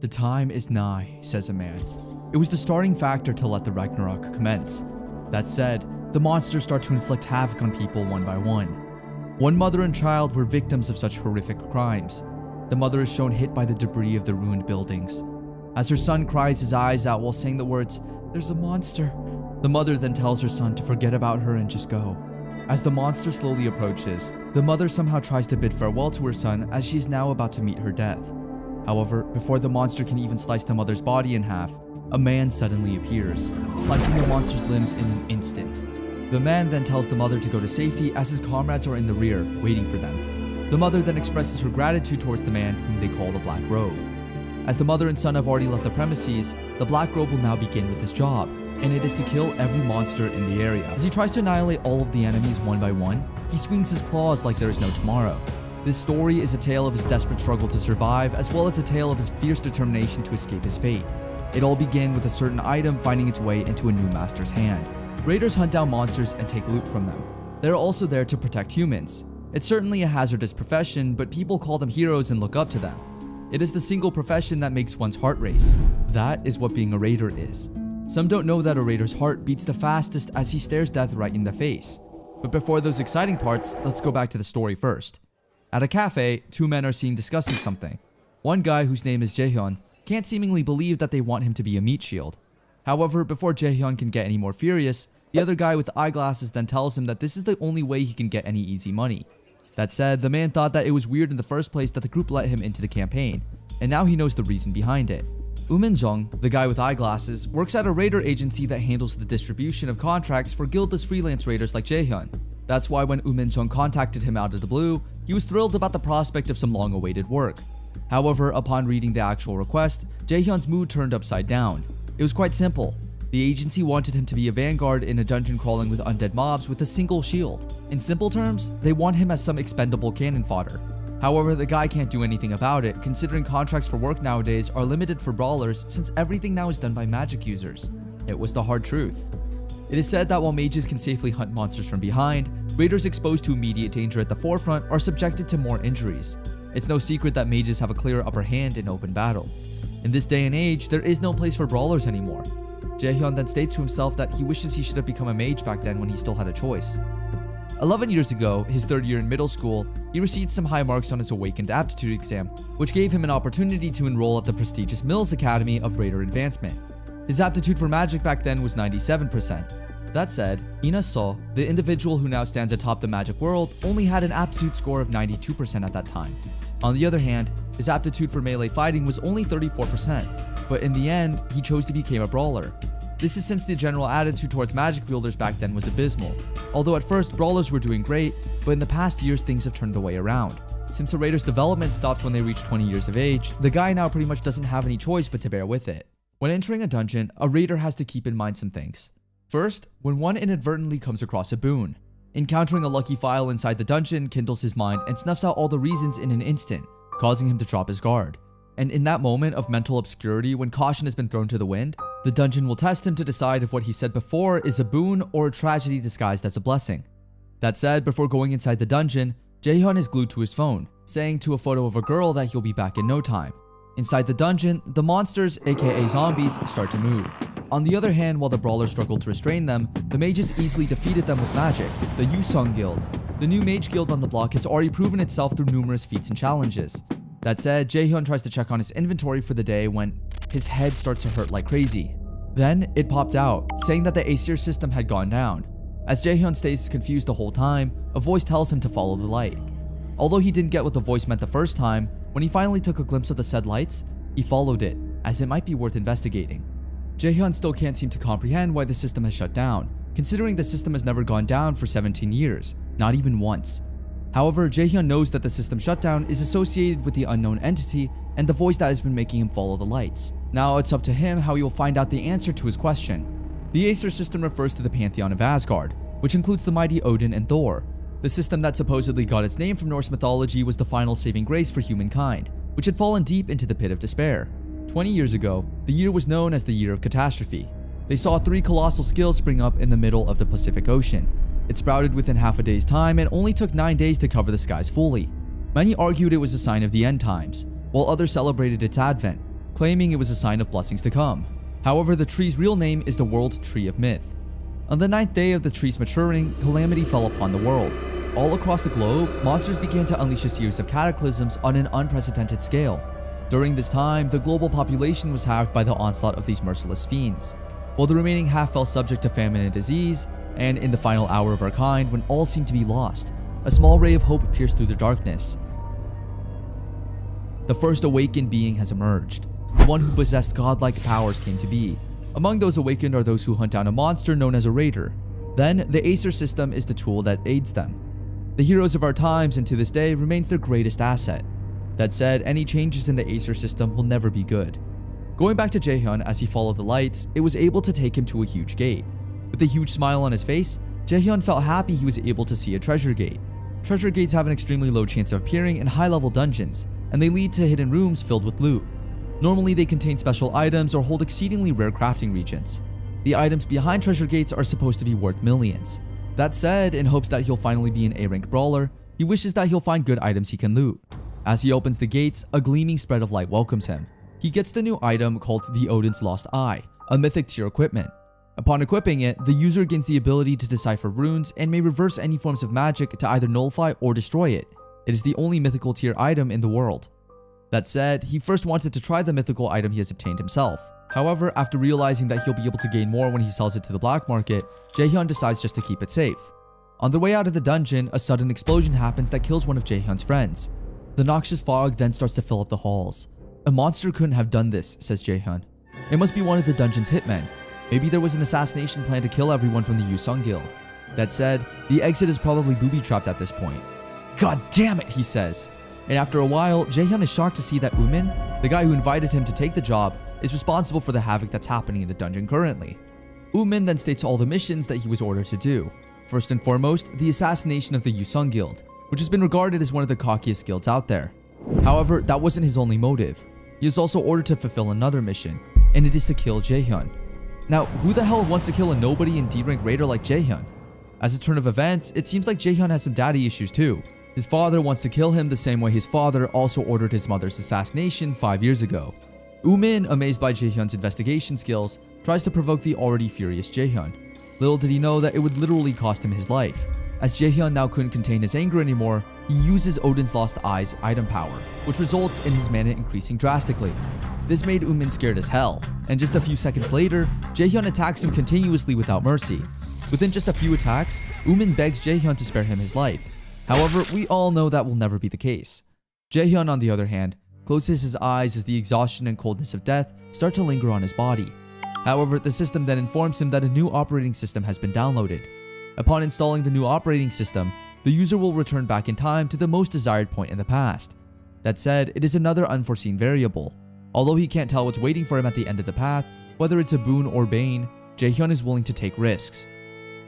The time is nigh, says a man. It was the starting factor to let the Ragnarok commence. That said, the monsters start to inflict havoc on people one by one. One mother and child were victims of such horrific crimes. The mother is shown hit by the debris of the ruined buildings. As her son cries his eyes out while saying the words, "There's a monster," the mother then tells her son to forget about her and just go. As the monster slowly approaches, the mother somehow tries to bid farewell to her son as she is now about to meet her death. However, before the monster can even slice the mother's body in half, a man suddenly appears, slicing the monster's limbs in an instant. The man then tells the mother to go to safety as his comrades are in the rear, waiting for them. The mother then expresses her gratitude towards the man whom they call the Black Robe. As the mother and son have already left the premises, the Black Robe will now begin with his job, and it is to kill every monster in the area. As he tries to annihilate all of the enemies one by one, he swings his claws like there is no tomorrow. This story is a tale of his desperate struggle to survive, as well as a tale of his fierce determination to escape his fate. It all began with a certain item finding its way into a new master's hand. Raiders hunt down monsters and take loot from them. They're also there to protect humans. It's certainly a hazardous profession, but people call them heroes and look up to them. It is the single profession that makes one's heart race. That is what being a raider is. Some don't know that a raider's heart beats the fastest as he stares death right in the face. But before those exciting parts, let's go back to the story first. At a cafe, two men are seen discussing something. One guy, whose name is Jaehyun, can't seemingly believe that they want him to be a meat shield. However, before Jaehyun can get any more furious, the other guy with eyeglasses then tells him that this is the only way he can get any easy money. That said, the man thought that it was weird in the first place that the group let him into the campaign, and now he knows the reason behind it. Min-jung, the guy with eyeglasses, works at a raider agency that handles the distribution of contracts for guildless freelance raiders like Jaehyun. That's why when Min-jung contacted him out of the blue, he was thrilled about the prospect of some long-awaited work. However, upon reading the actual request, Jaehyun's mood turned upside down. It was quite simple. The agency wanted him to be a vanguard in a dungeon crawling with undead mobs with a single shield. In simple terms, they want him as some expendable cannon fodder. However, the guy can't do anything about it, considering contracts for work nowadays are limited for brawlers since everything now is done by magic users. It was the hard truth. It is said that while mages can safely hunt monsters from behind, raiders exposed to immediate danger at the forefront are subjected to more injuries. It's no secret that mages have a clear upper hand in open battle. In this day and age, there is no place for brawlers anymore. Jaehyun then states to himself that he wishes he should have become a mage back then when he still had a choice. 11 years ago, his third year in middle school, he received some high marks on his awakened aptitude exam, which gave him an opportunity to enroll at the prestigious Mills Academy of Raider Advancement. His aptitude for magic back then was 97%. That said, Ina So, the individual who now stands atop the magic world, only had an aptitude score of 92% at that time. On the other hand, his aptitude for melee fighting was only 34%, but in the end, he chose to become a brawler. This is since the general attitude towards magic wielders back then was abysmal. Although at first, brawlers were doing great, but in the past years things have turned the way around. Since a raider's development stops when they reach 20 years of age, the guy now pretty much doesn't have any choice but to bear with it. When entering a dungeon, a raider has to keep in mind some things. First, when one inadvertently comes across a boon. Encountering a lucky file inside the dungeon kindles his mind and snuffs out all the reasons in an instant, causing him to drop his guard. And in that moment of mental obscurity when caution has been thrown to the wind, the dungeon will test him to decide if what he said before is a boon or a tragedy disguised as a blessing. That said, before going inside the dungeon, Jaehyun is glued to his phone, saying to a photo of a girl that he'll be back in no time. Inside the dungeon, the monsters, aka zombies, start to move. On the other hand, while the brawlers struggled to restrain them, the mages easily defeated them with magic, the Yusung Guild. The new mage guild on the block has already proven itself through numerous feats and challenges. That said, Jaehyun tries to check on his inventory for the day when his head starts to hurt like crazy. Then, it popped out, saying that the Aesir system had gone down. As Jaehyun stays confused the whole time, a voice tells him to follow the light. Although he didn't get what the voice meant the first time, when he finally took a glimpse of the said lights, he followed it, as it might be worth investigating. Jaehyun still can't seem to comprehend why the system has shut down, considering the system has never gone down for 17 years, not even once. However, Jaehyun knows that the system shutdown is associated with the unknown entity and the voice that has been making him follow the lights. Now it's up to him how he will find out the answer to his question. The Aesir system refers to the pantheon of Asgard, which includes the mighty Odin and Thor. The system that supposedly got its name from Norse mythology was the final saving grace for humankind, which had fallen deep into the pit of despair. 20 years ago, the year was known as the Year of Catastrophe. They saw 3 colossal skills spring up in the middle of the Pacific Ocean. It sprouted within half a day's time and only took 9 days to cover the skies fully. Many argued it was a sign of the end times, while others celebrated its advent, claiming it was a sign of blessings to come. However, the tree's real name is the World Tree of Myth. On the 9th day of the tree's maturing, calamity fell upon the world. All across the globe, monsters began to unleash a series of cataclysms on an unprecedented scale. During this time, the global population was halved by the onslaught of these merciless fiends, while the remaining half fell subject to famine and disease, and in the final hour of our kind, when all seemed to be lost, a small ray of hope pierced through the darkness. The first awakened being has emerged. The one who possessed godlike powers came to be. Among those awakened are those who hunt down a monster known as a raider. Then, the Acer system is the tool that aids them. The heroes of our times and to this day remains their greatest asset. That said, any changes in the Acer system will never be good. Going back to Jaehyun, as he followed the lights, it was able to take him to a huge gate. With a huge smile on his face, Jaehyun felt happy he was able to see a treasure gate. Treasure gates have an extremely low chance of appearing in high-level dungeons, and they lead to hidden rooms filled with loot. Normally, they contain special items or hold exceedingly rare crafting regions. The items behind treasure gates are supposed to be worth millions. That said, in hopes that he'll finally be an A-rank brawler, he wishes that he'll find good items he can loot. As he opens the gates, a gleaming spread of light welcomes him. He gets the new item called the Odin's Lost Eye, a mythic tier equipment. Upon equipping it, the user gains the ability to decipher runes and may reverse any forms of magic to either nullify or destroy it. It is the only mythical tier item in the world. That said, he first wanted to try the mythical item he has obtained himself. However, after realizing that he'll be able to gain more when he sells it to the black market, Jaehyun decides just to keep it safe. On their way out of the dungeon, a sudden explosion happens that kills one of Jaehyun's friends. The noxious fog then starts to fill up the halls. A monster couldn't have done this, says Jaehyun. It must be one of the dungeon's hitmen. Maybe there was an assassination plan to kill everyone from the Yusung Guild. That said, the exit is probably booby-trapped at this point. God damn it, he says. And after a while, Jaehyun is shocked to see that Umin, the guy who invited him to take the job, is responsible for the havoc that's happening in the dungeon currently. Umin then states all the missions that he was ordered to do. First and foremost, the assassination of the Yusung Guild, which has been regarded as one of the cockiest guilds out there. However, that wasn't his only motive. He is also ordered to fulfill another mission, and it is to kill Jaehyun. Now, who the hell wants to kill a nobody and D-rank raider like Jaehyun? As a turn of events, it seems like Jaehyun has some daddy issues too. His father wants to kill him the same way his father also ordered his mother's assassination 5 years ago. Umin, amazed by Jaehyun's investigation skills, tries to provoke the already furious Jaehyun. Little did he know that it would literally cost him his life. As Jaehyun now couldn't contain his anger anymore, he uses Odin's Lost Eye's item power, which results in his mana increasing drastically. This made Umin scared as hell, and just a few seconds later, Jaehyun attacks him continuously without mercy. Within just a few attacks, Umin begs Jaehyun to spare him his life. However, we all know that will never be the case. Jaehyun, on the other hand, closes his eyes as the exhaustion and coldness of death start to linger on his body. However, the system then informs him that a new operating system has been downloaded. Upon installing the new operating system, the user will return back in time to the most desired point in the past. That said, it is another unforeseen variable. Although he can't tell what's waiting for him at the end of the path, whether it's a boon or bane, Jaehyun is willing to take risks.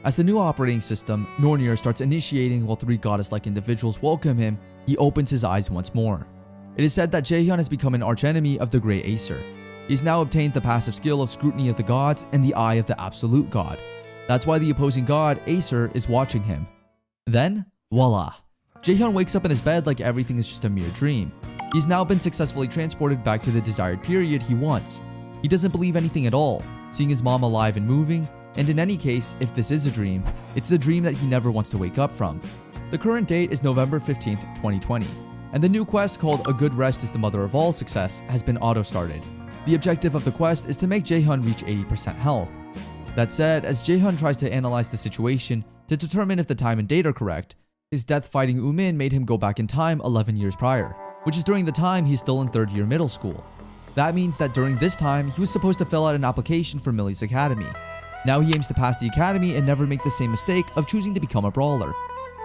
As the new operating system, Nornir, starts initiating while 3 goddess-like individuals welcome him, he opens his eyes once more. It is said that Jaehyun has become an archenemy of the Grey Acer. He's now obtained the passive skill of Scrutiny of the Gods and the Eye of the Absolute God. That's why the opposing god, Acer, is watching him. Then, voila! Jaehyun wakes up in his bed like everything is just a mere dream. He's now been successfully transported back to the desired period he wants. He doesn't believe anything at all, seeing his mom alive and moving, and in any case, if this is a dream, it's the dream that he never wants to wake up from. The current date is November 15th, 2020, and the new quest called A Good Rest is the Mother of All Success has been auto-started. The objective of the quest is to make Jaehyun reach 80% health. That said, as Jaehyun tries to analyze the situation to determine if the time and date are correct, his death fighting Umin made him go back in time 11 years prior, which is during the time he's still in 3rd year middle school. That means that during this time, he was supposed to fill out an application for Millie's Academy. Now he aims to pass the academy and never make the same mistake of choosing to become a brawler.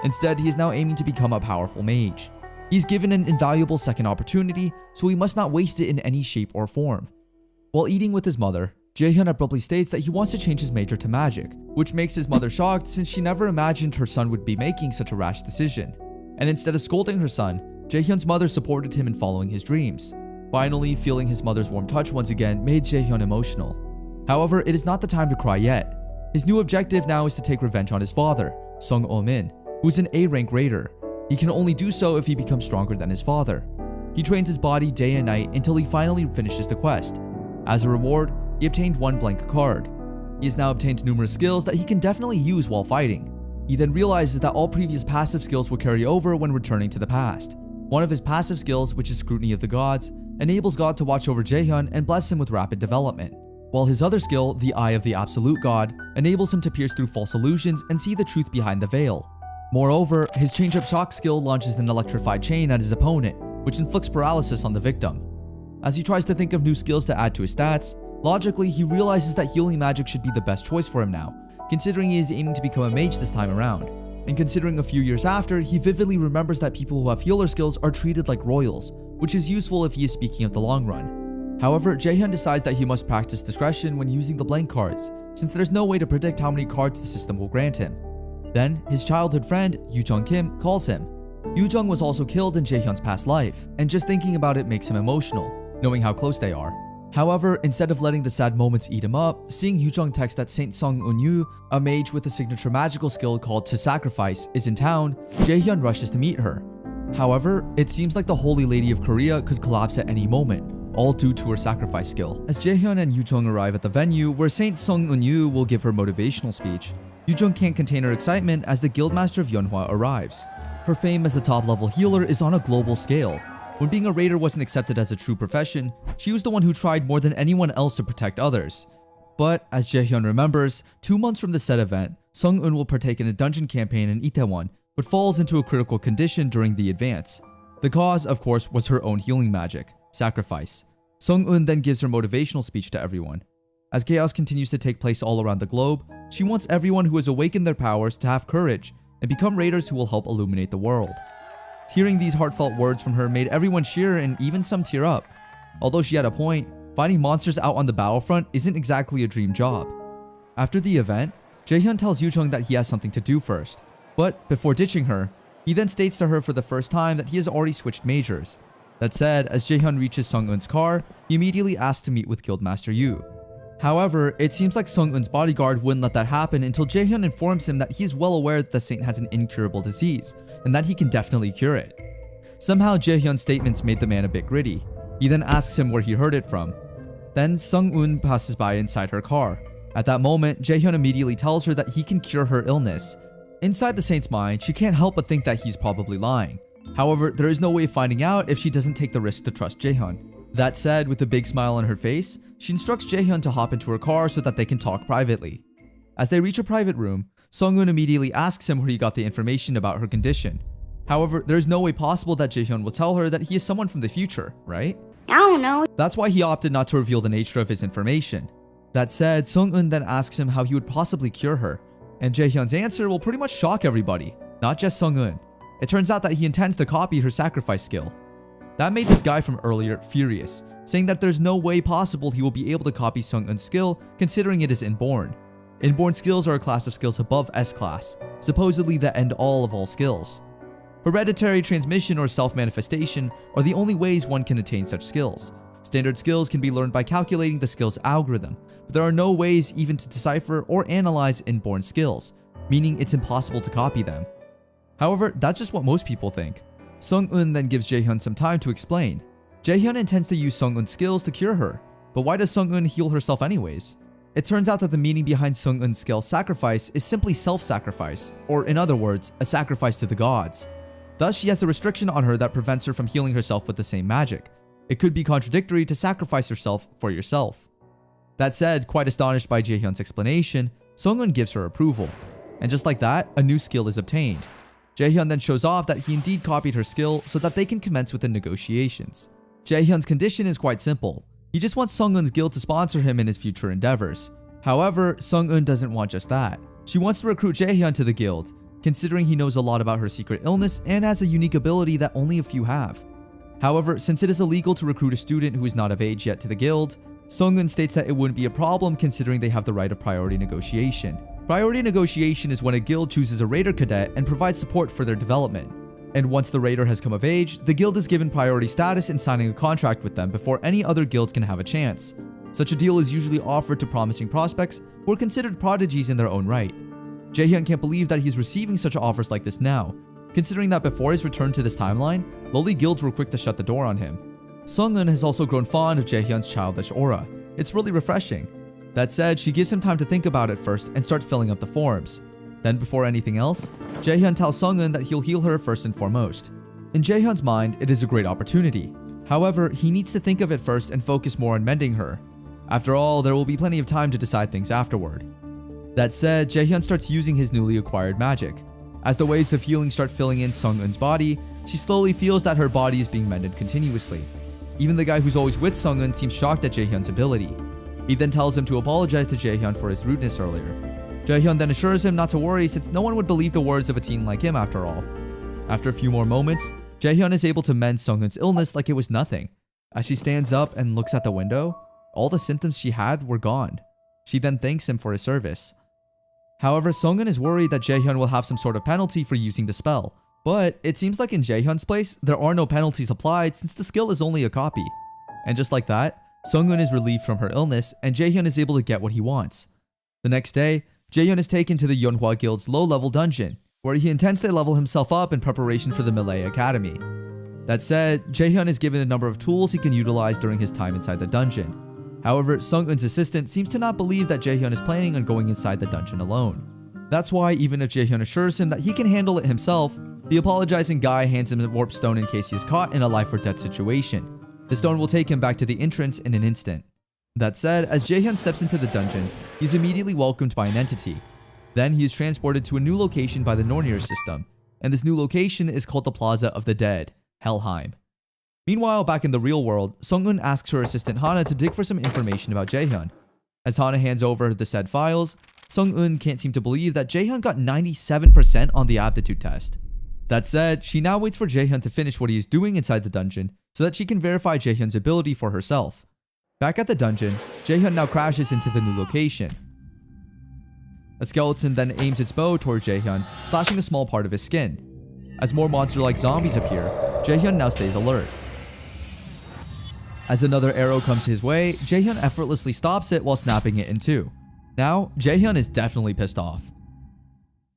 Instead, he is now aiming to become a powerful mage. He's given an invaluable second opportunity, so he must not waste it in any shape or form. While eating with his mother, Jaehyun abruptly states that he wants to change his major to magic, which makes his mother shocked since she never imagined her son would be making such a rash decision. And instead of scolding her son, Jaehyun's mother supported him in following his dreams. Finally, feeling his mother's warm touch once again made Jaehyun emotional. However, it is not the time to cry yet. His new objective now is to take revenge on his father, Sung Oh-min, who is an A-rank raider. He can only do so if he becomes stronger than his father. He trains his body day and night until he finally finishes the quest. As a reward, he obtained one blank card. He has now obtained numerous skills that he can definitely use while fighting. He then realizes that all previous passive skills will carry over when returning to the past. One of his passive skills, which is Scrutiny of the Gods, enables God to watch over Jaehyun and bless him with rapid development, while his other skill, the Eye of the Absolute God, enables him to pierce through false illusions and see the truth behind the veil. Moreover, his Change Up Shock skill launches an electrified chain at his opponent, which inflicts paralysis on the victim. As he tries to think of new skills to add to his stats, logically he realizes that healing magic should be the best choice for him now, considering he is aiming to become a mage this time around. And considering a few years after, he vividly remembers that people who have healer skills are treated like royals, which is useful if he is speaking of the long run. However, Jaehyun decides that he must practice discretion when using the blank cards, since there's no way to predict how many cards the system will grant him. Then, his childhood friend, Yoo Jung-kim, calls him. Yoo Jung was also killed in Jaehyun's past life, and just thinking about it makes him emotional, knowing how close they are. However, instead of letting the sad moments eat him up, seeing Yoo Jung text that Saint Sung Un-yu, a mage with a signature magical skill called To Sacrifice, is in town, Jaehyun rushes to meet her. However, it seems like the Holy Lady of Korea could collapse at any moment, all due to her sacrifice skill. As Jaehyun and Yoo Jung arrive at the venue where Saint Sung Un-yu will give her motivational speech, Yoo Jung can't contain her excitement as the Guildmaster of Manhwa arrives. Her fame as a top-level healer is on a global scale. When being a raider wasn't accepted as a true profession, she was the one who tried more than anyone else to protect others. But, as Jaehyun remembers, 2 months from the said event, Sung-un will partake in a dungeon campaign in Itaewon, but falls into a critical condition during the advance. The cause, of course, was her own healing magic, sacrifice. Sung-un then gives her motivational speech to everyone. As chaos continues to take place all around the globe, she wants everyone who has awakened their powers to have courage and become raiders who will help illuminate the world. Hearing these heartfelt words from her made everyone cheer and even some tear up. Although she had a point, fighting monsters out on the battlefront isn't exactly a dream job. After the event, Jaehyun tells Yoo Jung that he has something to do first. But before ditching her, he then states to her for the first time that he has already switched majors. That said, as Jaehyun reaches Sung-un's car, he immediately asks to meet with Guildmaster Yoo. However, it seems like Sung-un's bodyguard wouldn't let that happen until Jaehyun informs him that he is well aware that the saint has an incurable disease, and that he can definitely cure it. Somehow Jaehyun's statements made the man a bit gritty. He then asks him where he heard it from. Then Sung-un passes by inside her car. At that moment, Jaehyun immediately tells her that he can cure her illness. Inside the saint's mind, she can't help but think that he's probably lying. However, there is no way of finding out if she doesn't take the risk to trust Jaehyun. That said, with a big smile on her face, she instructs Jaehyun to hop into her car so that they can talk privately. As they reach a private room, Sung-un immediately asks him where he got the information about her condition. However, there is no way possible that Jaehyun will tell her that he is someone from the future, right? I don't know. That's why he opted not to reveal the nature of his information. That said, Sung-un then asks him how he would possibly cure her, and Jaehyun's answer will pretty much shock everybody, not just Sung-un. It turns out that he intends to copy her sacrifice skill. That made this guy from earlier furious, saying that there's no way possible he will be able to copy Sung-un's skill considering it is inborn. Inborn skills are a class of skills above S-class, supposedly the end-all of all skills. Hereditary transmission or self-manifestation are the only ways one can attain such skills. Standard skills can be learned by calculating the skill's algorithm, but there are no ways even to decipher or analyze inborn skills, meaning it's impossible to copy them. However, that's just what most people think. Sung-un then gives Jaehyun some time to explain. Jaehyun intends to use Sung-un's skills to cure her, but why does Sung-un heal herself anyways? It turns out that the meaning behind Sung-un's skill sacrifice is simply self-sacrifice, or in other words, a sacrifice to the gods. Thus, she has a restriction on her that prevents her from healing herself with the same magic. It could be contradictory to sacrifice yourself for yourself. That said, quite astonished by Jaehyun's explanation, Sung-un gives her approval. And just like that, a new skill is obtained. Jaehyun then shows off that he indeed copied her skill so that they can commence with the negotiations. Jaehyun's condition is quite simple. He just wants Sung-un's guild to sponsor him in his future endeavors. However, Sung-un doesn't want just that. She wants to recruit Jaehyun to the guild, considering he knows a lot about her secret illness and has a unique ability that only a few have. However, since it is illegal to recruit a student who is not of age yet to the guild, Sung-un states that it wouldn't be a problem considering they have the right of priority negotiation. Priority negotiation is when a guild chooses a raider cadet and provides support for their development. And once the raider has come of age, the guild is given priority status in signing a contract with them before any other guilds can have a chance. Such a deal is usually offered to promising prospects who are considered prodigies in their own right. Jaehyun can't believe that he's receiving such offers like this now, considering that before his return to this timeline, lowly guilds were quick to shut the door on him. Sung-eun has also grown fond of Jaehyun's childish aura. It's really refreshing. That said, she gives him time to think about it first and start filling up the forms. Then before anything else, Jaehyun tells Sung-eun that he'll heal her first and foremost. In Jaehyun's mind, it is a great opportunity. However, he needs to think of it first and focus more on mending her. After all, there will be plenty of time to decide things afterward. That said, Jaehyun starts using his newly acquired magic. As the waves of healing start filling in Sung-eun's body, she slowly feels that her body is being mended continuously. Even the guy who's always with Sung-eun seems shocked at Jaehyun's ability. He then tells him to apologize to Jaehyun for his rudeness earlier. Jaehyun then assures him not to worry since no one would believe the words of a teen like him after all. After a few more moments, Jaehyun is able to mend Sung-eun's illness like it was nothing. As she stands up and looks at the window, all the symptoms she had were gone. She then thanks him for his service. However, Sung-eun is worried that Jaehyun will have some sort of penalty for using the spell. But it seems like in Jaehyun's place, there are no penalties applied since the skill is only a copy. And just like that, Sung-eun is relieved from her illness and Jaehyun is able to get what he wants. The next day, Jaehyun is taken to the Manhwa Guild's low-level dungeon, where he intends to level himself up in preparation for the Melee Academy. That said, Jaehyun is given a number of tools he can utilize during his time inside the dungeon. However, Sung-eun's assistant seems to not believe that Jaehyun is planning on going inside the dungeon alone. That's why even if Jaehyun assures him that he can handle it himself, the apologizing guy hands him a warp stone in case he is caught in a life or death situation. The stone will take him back to the entrance in an instant. That said, as Jaehyun steps into the dungeon, he's immediately welcomed by an entity. Then he is transported to a new location by the Nornir system, and this new location is called the Plaza of the Dead, Helheim. Meanwhile, back in the real world, Sung-eun asks her assistant Hana to dig for some information about Jaehyun. As Hana hands over the said files, Sung-eun can't seem to believe that Jaehyun got 97% on the aptitude test. That said, she now waits for Jaehyun to finish what he is doing inside the dungeon so that she can verify Jaehyun's ability for herself. Back at the dungeon, Jaehyun now crashes into the new location. A skeleton then aims its bow toward Jaehyun, slashing a small part of his skin. As more monster-like zombies appear, Jaehyun now stays alert. As another arrow comes his way, Jaehyun effortlessly stops it while snapping it in two. Now, Jaehyun is definitely pissed off.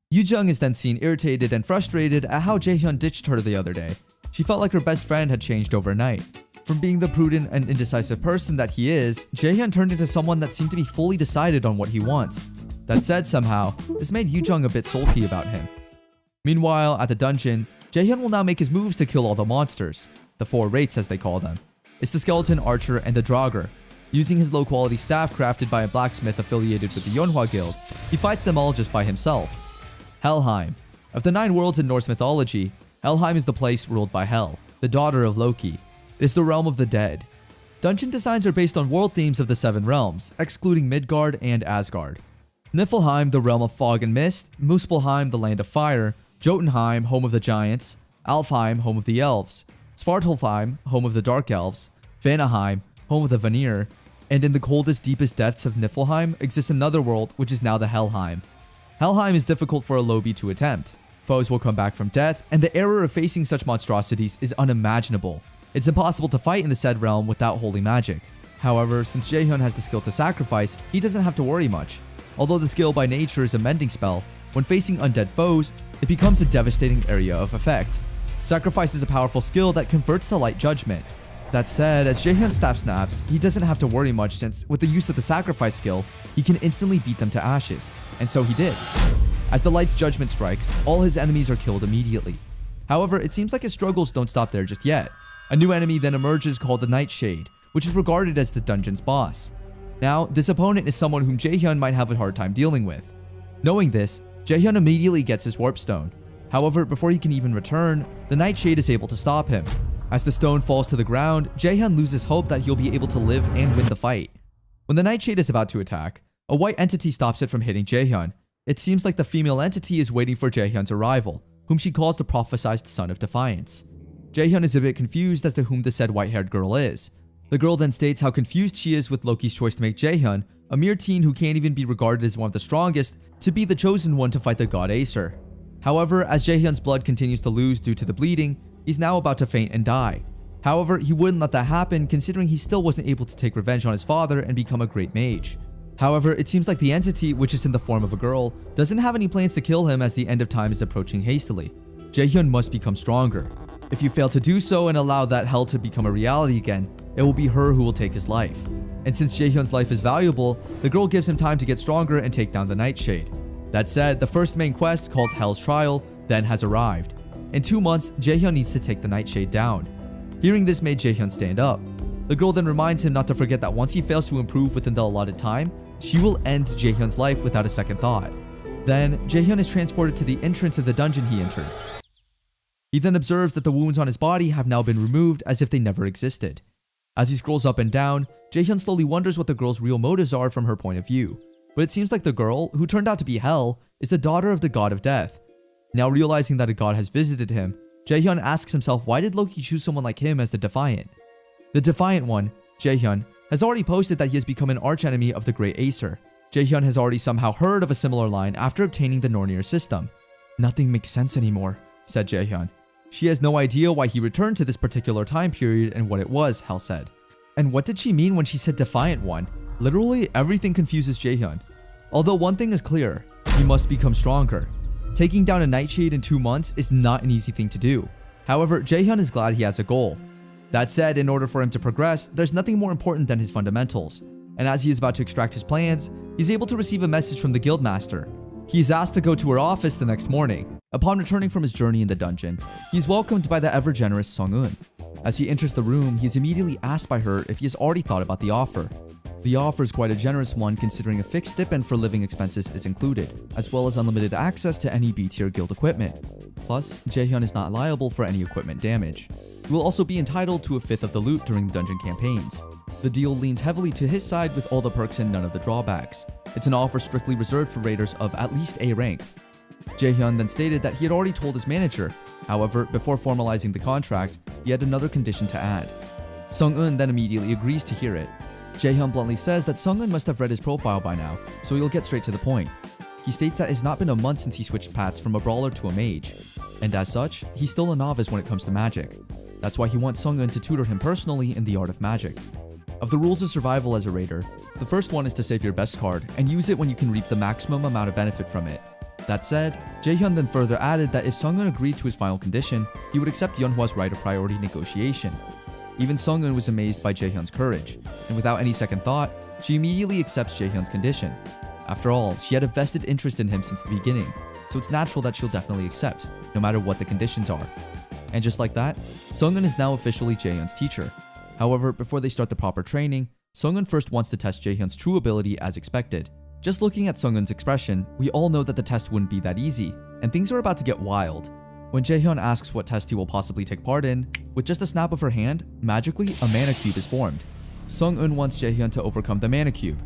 Yoo-jung is then seen irritated and frustrated at how Jaehyun ditched her the other day. She felt like her best friend had changed overnight. From being the prudent and indecisive person that he is, Jaehyun turned into someone that seemed to be fully decided on what he wants. That said, somehow, this made Yoo-jung a bit sulky about him. Meanwhile, at the dungeon, Jaehyun will now make his moves to kill all the monsters. The four wraiths as they call them. It's the skeleton archer and the draugr. Using his low-quality staff crafted by a blacksmith affiliated with the Manhwa Guild, he fights them all just by himself. Helheim. Of the 9 worlds in Norse mythology, Helheim is the place ruled by Hel, the daughter of Loki. It is the realm of the dead. Dungeon designs are based on world themes of the 7 realms, excluding Midgard and Asgard. Niflheim, the realm of fog and mist, Muspelheim, the land of fire, Jotunheim, home of the giants, Alfheim, home of the elves, Svartalfheim, home of the dark elves, Vanaheim, home of the Vanir, and in the coldest, deepest depths of Niflheim exists another world which is now the Helheim. Helheim is difficult for a Lobi to attempt. Foes will come back from death, and the error of facing such monstrosities is unimaginable. It's impossible to fight in the said realm without holy magic. However, since Jaehyun has the skill to sacrifice, he doesn't have to worry much. Although the skill by nature is a mending spell, when facing undead foes, it becomes a devastating area of effect. Sacrifice is a powerful skill that converts to light judgment. That said, as Jaehyun's staff snaps, he doesn't have to worry much since, with the use of the sacrifice skill, he can instantly beat them to ashes. And so he did. As the light's judgment strikes, all his enemies are killed immediately. However, it seems like his struggles don't stop there just yet. A new enemy then emerges called the Nightshade, which is regarded as the dungeon's boss. Now, this opponent is someone whom Jaehyun might have a hard time dealing with. Knowing this, Jaehyun immediately gets his warp stone. However, before he can even return, the Nightshade is able to stop him. As the stone falls to the ground, Jaehyun loses hope that he'll be able to live and win the fight. When the Nightshade is about to attack, a white entity stops it from hitting Jaehyun. It seems like the female entity is waiting for Jaehyun's arrival, whom she calls the prophesized Son of Defiance. Jaehyun is a bit confused as to whom the said white-haired girl is. The girl then states how confused she is with Loki's choice to make Jaehyun, a mere teen who can't even be regarded as one of the strongest, to be the chosen one to fight the god Acer. However, as Jaehyun's blood continues to lose due to the bleeding, he's now about to faint and die. However, he wouldn't let that happen considering he still wasn't able to take revenge on his father and become a great mage. However, it seems like the entity, which is in the form of a girl, doesn't have any plans to kill him as the end of time is approaching hastily. Jaehyun must become stronger. If you fail to do so and allow that hell to become a reality again, it will be her who will take his life. And since Jaehyun's life is valuable, the girl gives him time to get stronger and take down the Nightshade. That said, the first main quest, called Hell's Trial, then has arrived. In 2 months, Jaehyun needs to take the Nightshade down. Hearing this made Jaehyun stand up. The girl then reminds him not to forget that once he fails to improve within the allotted time, she will end Jaehyun's life without a second thought. Then, Jaehyun is transported to the entrance of the dungeon he entered. He then observes that the wounds on his body have now been removed as if they never existed. As he scrolls up and down, Jaehyun slowly wonders what the girl's real motives are from her point of view. But it seems like the girl, who turned out to be Hell, is the daughter of the god of death. Now realizing that a god has visited him, Jaehyun asks himself, why did Loki choose someone like him as the Defiant? The Defiant one, Jaehyun, has already posted that he has become an archenemy of the Great Acer. Jaehyun has already somehow heard of a similar line after obtaining the Nornir system. Nothing makes sense anymore, said Jaehyun. She has no idea why he returned to this particular time period and what it was, Hell said. And what did she mean when she said Defiant one? Literally everything confuses Jaehyun. Although one thing is clear, he must become stronger. Taking down a Nightshade in 2 months is not an easy thing to do. However, Jaehyun is glad he has a goal. That said, in order for him to progress, there's nothing more important than his fundamentals. And as he is about to extract his plans, he's able to receive a message from the Guildmaster. He is asked to go to her office the next morning. Upon returning from his journey in the dungeon, he is welcomed by the ever-generous Sung-eun. As he enters the room, he is immediately asked by her if he has already thought about the offer. The offer is quite a generous one considering a fixed stipend for living expenses is included, as well as unlimited access to any B-tier guild equipment. Plus, Jaehyun is not liable for any equipment damage. He will also be entitled to a fifth of the loot during the dungeon campaigns. The deal leans heavily to his side with all the perks and none of the drawbacks. It's an offer strictly reserved for raiders of at least A rank. Jaehyun then stated that he had already told his manager. However, before formalizing the contract, he had another condition to add. Sung-eun then immediately agrees to hear it. Jaehyun bluntly says that Sung-eun must have read his profile by now, so he'll get straight to the point. He states that it's not been a month since he switched paths from a brawler to a mage, and as such, he's still a novice when it comes to magic. That's why he wants Sung-eun to tutor him personally in the art of magic. Of the rules of survival as a raider, the first one is to save your best card and use it when you can reap the maximum amount of benefit from it. That said, Jaehyun then further added that if Sung-eun agreed to his final condition, he would accept Yeonhwa's right of priority negotiation. Even Sung-eun was amazed by Jaehyun's courage, and without any second thought, she immediately accepts Jaehyun's condition. After all, she had a vested interest in him since the beginning, so it's natural that she'll definitely accept, no matter what the conditions are. And just like that, Sung-eun is now officially Jaehyun's teacher. However, before they start the proper training, Sung-eun first wants to test Jaehyun's true ability as expected. Just looking at Sung-eun's expression, we all know that the test wouldn't be that easy, and things are about to get wild. When Jaehyun asks what test he will possibly take part in, with just a snap of her hand, magically a mana cube is formed. Sung-eun wants Jaehyun to overcome the mana cube.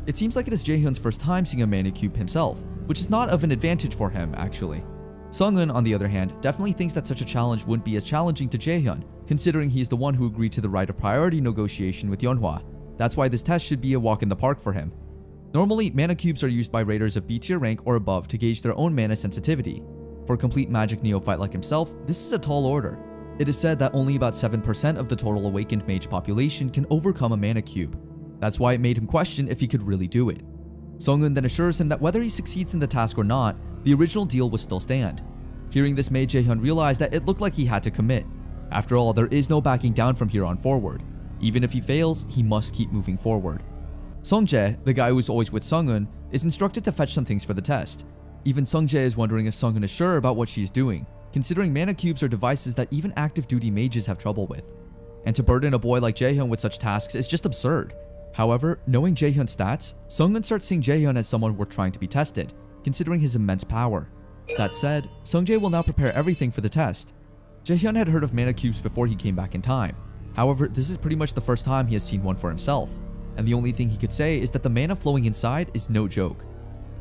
It seems like it is Jaehyun's first time seeing a mana cube himself, which is not of an advantage for him actually. Sung-eun, on the other hand, definitely thinks that such a challenge wouldn't be as challenging to Jaehyun, considering he is the one who agreed to the right of priority negotiation with Yeonhwa. That's why this test should be a walk in the park for him. Normally, mana cubes are used by raiders of B-tier rank or above to gauge their own mana sensitivity. For a complete magic neophyte like himself, this is a tall order. It is said that only about 7% of the total awakened mage population can overcome a mana cube. That's why it made him question if he could really do it. Sung-eun then assures him that whether he succeeds in the task or not, the original deal will still stand. Hearing this made Jaehyun realize that it looked like he had to commit. After all, there is no backing down from here on forward. Even if he fails, he must keep moving forward. Sungjae, the guy who is always with Sung-eun, is instructed to fetch some things for the test. Even Sungjae is wondering if Sung-eun is sure about what she is doing, considering mana cubes are devices that even active duty mages have trouble with. And to burden a boy like Jaehyun with such tasks is just absurd. However, knowing Jaehyun's stats, Sung-eun starts seeing Jaehyun as someone worth trying to be tested, considering his immense power. That said, Sungjae will now prepare everything for the test. Jaehyun had heard of mana cubes before he came back in time. However, this is pretty much the first time he has seen one for himself, and the only thing he could say is that the mana flowing inside is no joke.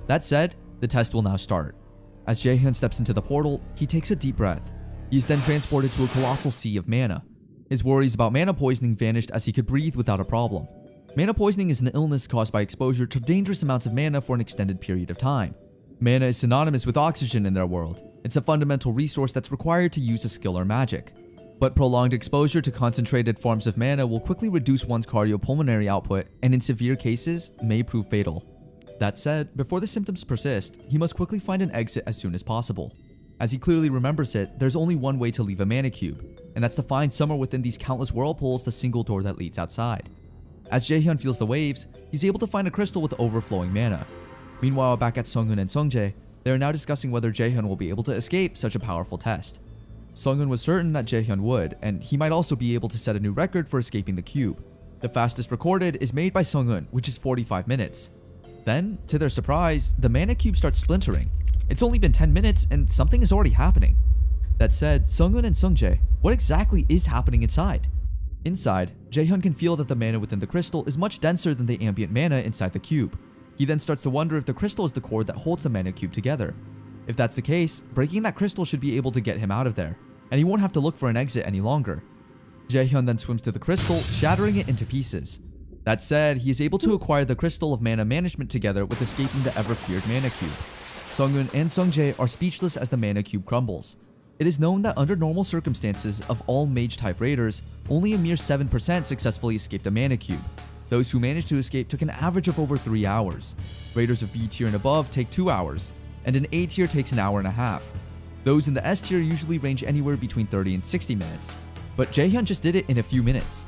That said, the test will now start. As Jaehyun steps into the portal, he takes a deep breath. He is then transported to a colossal sea of mana. His worries about mana poisoning vanished as he could breathe without a problem. Mana poisoning is an illness caused by exposure to dangerous amounts of mana for an extended period of time. Mana is synonymous with oxygen in their world. It's a fundamental resource that's required to use a skill or magic. But prolonged exposure to concentrated forms of mana will quickly reduce one's cardiopulmonary output and in severe cases may prove fatal. That said, before the symptoms persist, he must quickly find an exit as soon as possible. As he clearly remembers it, there's only one way to leave a mana cube, and that's to find somewhere within these countless whirlpools the single door that leads outside. As Jaehyun feels the waves, he's able to find a crystal with overflowing mana. Meanwhile, back at Sunghoon and Sungjae, they are now discussing whether Jaehyun will be able to escape such a powerful test. Sunghoon was certain that Jaehyun would, and he might also be able to set a new record for escaping the cube. The fastest recorded is made by Sunghoon, which is 45 minutes. Then, to their surprise, the mana cube starts splintering. It's only been 10 minutes and something is already happening. That said, Sunghoon and Sungjae, what exactly is happening inside? Inside, Jaehyun can feel that the mana within the crystal is much denser than the ambient mana inside the cube. He then starts to wonder if the crystal is the cord that holds the mana cube together. If that's the case, breaking that crystal should be able to get him out of there, and he won't have to look for an exit any longer. Jaehyun then swims to the crystal, shattering it into pieces. That said, he is able to acquire the crystal of mana management together with escaping the ever-feared mana cube. Sunghoon and Sungjae are speechless as the mana cube crumbles. It is known that under normal circumstances of all mage-type raiders, only a mere 7% successfully escaped a mana cube. Those who managed to escape took an average of over 3 hours. Raiders of B tier and above take 2 hours, and an A tier takes an hour and a half. Those in the S tier usually range anywhere between 30 and 60 minutes, but Jaehyun just did it in a few minutes.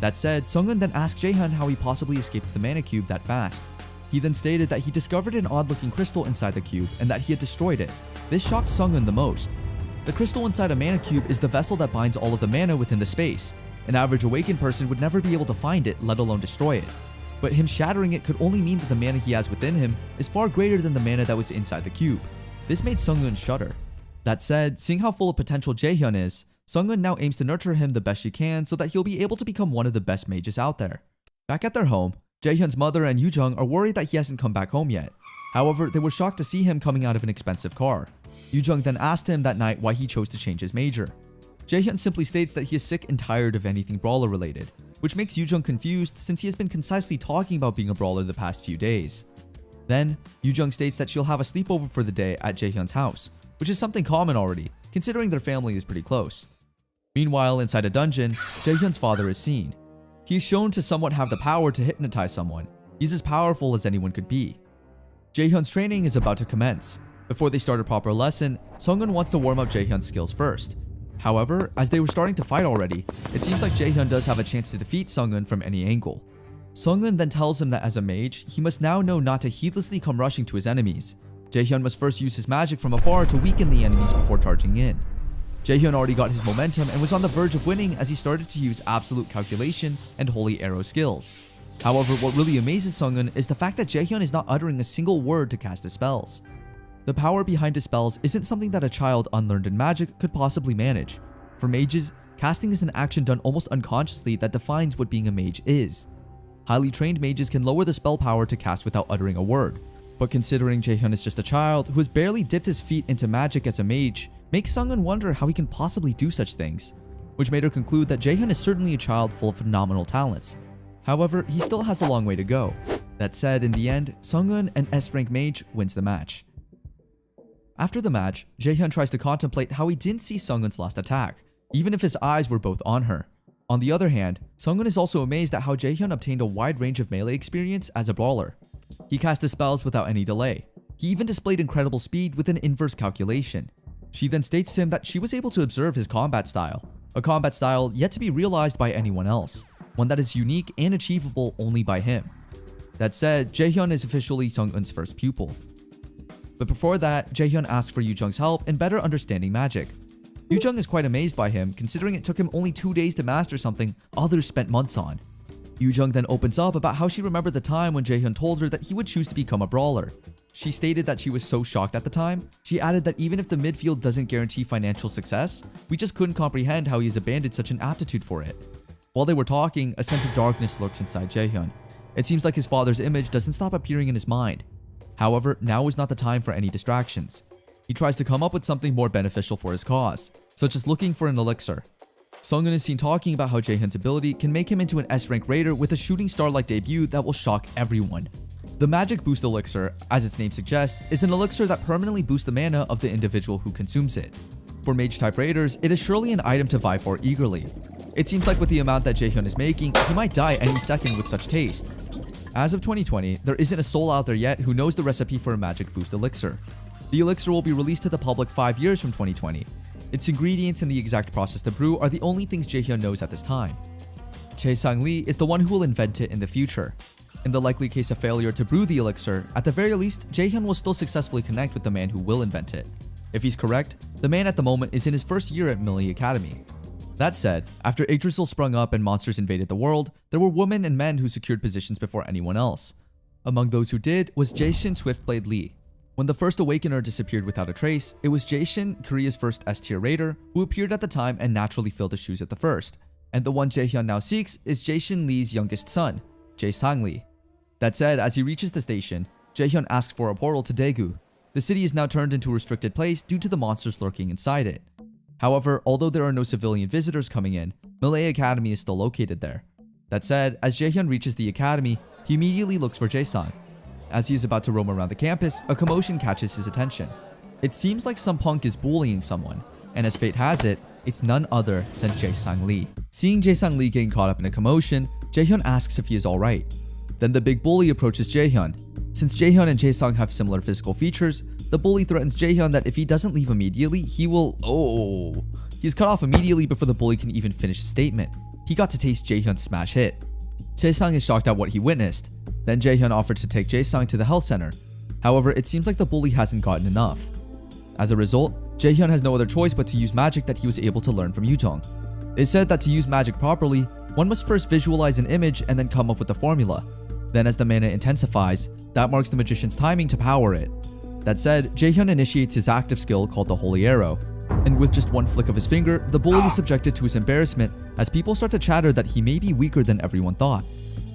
That said, Sunghoon then asked Jaehyun how he possibly escaped the mana cube that fast. He then stated that he discovered an odd-looking crystal inside the cube and that he had destroyed it. This shocked Sunghoon the most. The crystal inside a mana cube is the vessel that binds all of the mana within the space. An average awakened person would never be able to find it, let alone destroy it. But him shattering it could only mean that the mana he has within him is far greater than the mana that was inside the cube. This made Sunghoon shudder. That said, seeing how full of potential Jaehyun is, Sunghoon now aims to nurture him the best she can so that he'll be able to become one of the best mages out there. Back at their home, Jaehyun's mother and Yujung are worried that he hasn't come back home yet. However, they were shocked to see him coming out of an expensive car. Yujung then asked him that night why he chose to change his major. Jaehyun simply states that he is sick and tired of anything brawler related, which makes Yujung confused since he has been concisely talking about being a brawler the past few days. Then, Yujung states that she'll have a sleepover for the day at Jaehyun's house, which is something common already, considering their family is pretty close. Meanwhile, inside a dungeon, Jaehyun's father is seen. He is shown to somewhat have the power to hypnotize someone. He's as powerful as anyone could be. Jaehyun's training is about to commence. Before they start a proper lesson, Sunghoon wants to warm up Jaehyun's skills first. However, as they were starting to fight already, it seems like Jaehyun does have a chance to defeat Sunghoon from any angle. Sunghoon then tells him that as a mage, he must now know not to heedlessly come rushing to his enemies. Jaehyun must first use his magic from afar to weaken the enemies before charging in. Jaehyun already got his momentum and was on the verge of winning as he started to use absolute calculation and holy arrow skills. However, what really amazes Sunghoon is the fact that Jaehyun is not uttering a single word to cast his spells. The power behind his spells isn't something that a child unlearned in magic could possibly manage. For mages, casting is an action done almost unconsciously that defines what being a mage is. Highly trained mages can lower the spell power to cast without uttering a word, but considering Jaehyun is just a child who has barely dipped his feet into magic as a mage, makes Sunghoon wonder how he can possibly do such things, which made her conclude that Jaehyun is certainly a child full of phenomenal talents. However, he still has a long way to go. That said, in the end, Sunghoon, an S-rank mage, wins the match. After the match, Jaehyun tries to contemplate how he didn't see Sunghoon's last attack, even if his eyes were both on her. On the other hand, Sunghoon is also amazed at how Jaehyun obtained a wide range of melee experience as a brawler. He cast his spells without any delay. He even displayed incredible speed with an inverse calculation. She then states to him that she was able to observe his combat style, a combat style yet to be realized by anyone else, one that is unique and achievable only by him. That said, Jaehyun is officially Sunghoon's first pupil. But before that, Jaehyun asks for Yujung's help in better understanding magic. Yujung is quite amazed by him, considering it took him only 2 days to master something others spent months on. Yujung then opens up about how she remembered the time when Jaehyun told her that he would choose to become a brawler. She stated that she was so shocked at the time. She added that even if the midfield doesn't guarantee financial success, we just couldn't comprehend how he has abandoned such an aptitude for it. While they were talking, a sense of darkness lurks inside Jaehyun. It seems like his father's image doesn't stop appearing in his mind. However, now is not the time for any distractions. He tries to come up with something more beneficial for his cause, such as looking for an elixir. Sunghoon is seen talking about how Jaehyun's ability can make him into an S-rank raider with a shooting star-like debut that will shock everyone. The Magic Boost Elixir, as its name suggests, is an elixir that permanently boosts the mana of the individual who consumes it. For mage-type raiders, it is surely an item to vie for eagerly. It seems like with the amount that Jaehyun is making, he might die any second with such taste. As of 2020, there isn't a soul out there yet who knows the recipe for a Magic Boost Elixir. The elixir will be released to the public 5 years from 2020. Its ingredients and the exact process to brew are the only things Jaehyun knows at this time. Jae-sang Lee is the one who will invent it in the future. In the likely case of failure to brew the elixir, at the very least, Jaehyun will still successfully connect with the man who will invent it. If he's correct, the man at the moment is in his first year at ManhwaCapped. That said, after Yggdrasil sprung up and monsters invaded the world, there were women and men who secured positions before anyone else. Among those who did was Jae-shin Swiftblade Lee. When the first Awakener disappeared without a trace, it was Jae-shin, Korea's first S-tier raider, who appeared at the time and naturally filled his shoes at the first. And the one Jaehyun now seeks is Jae-shin Lee's youngest son, Jae-sang Lee. That said, as he reaches the station, Jaehyun asks for a portal to Daegu. The city is now turned into a restricted place due to the monsters lurking inside it. However, although there are no civilian visitors coming in, ManhwaCapped is still located there. That said, as Jaehyun reaches the academy, he immediately looks for Jae-sang. As he is about to roam around the campus, a commotion catches his attention. It seems like some punk is bullying someone, and as fate has it, it's none other than Jae-sang Lee. Seeing Jae-sang Lee getting caught up in a commotion, Jaehyun asks if he is alright. Then the big bully approaches Jaehyun. Since Jaehyun and Jae-sang have similar physical features, the bully threatens Jaehyun that if he doesn't leave immediately, he will... He's cut off immediately before the bully can even finish his statement. He got to taste Jaehyun's smash hit. Jae-sang is shocked at what he witnessed. Then Jaehyun offered to take Jae-sang to the health center. However, it seems like the bully hasn't gotten enough. As a result, Jaehyun has no other choice but to use magic that he was able to learn from Yujong. It said that to use magic properly, one must first visualize an image and then come up with the formula. Then as the mana intensifies, that marks the magician's timing to power it. That said, Jaehyun initiates his active skill called the Holy Arrow. And with just one flick of his finger, the bully is subjected to his embarrassment as people start to chatter that he may be weaker than everyone thought.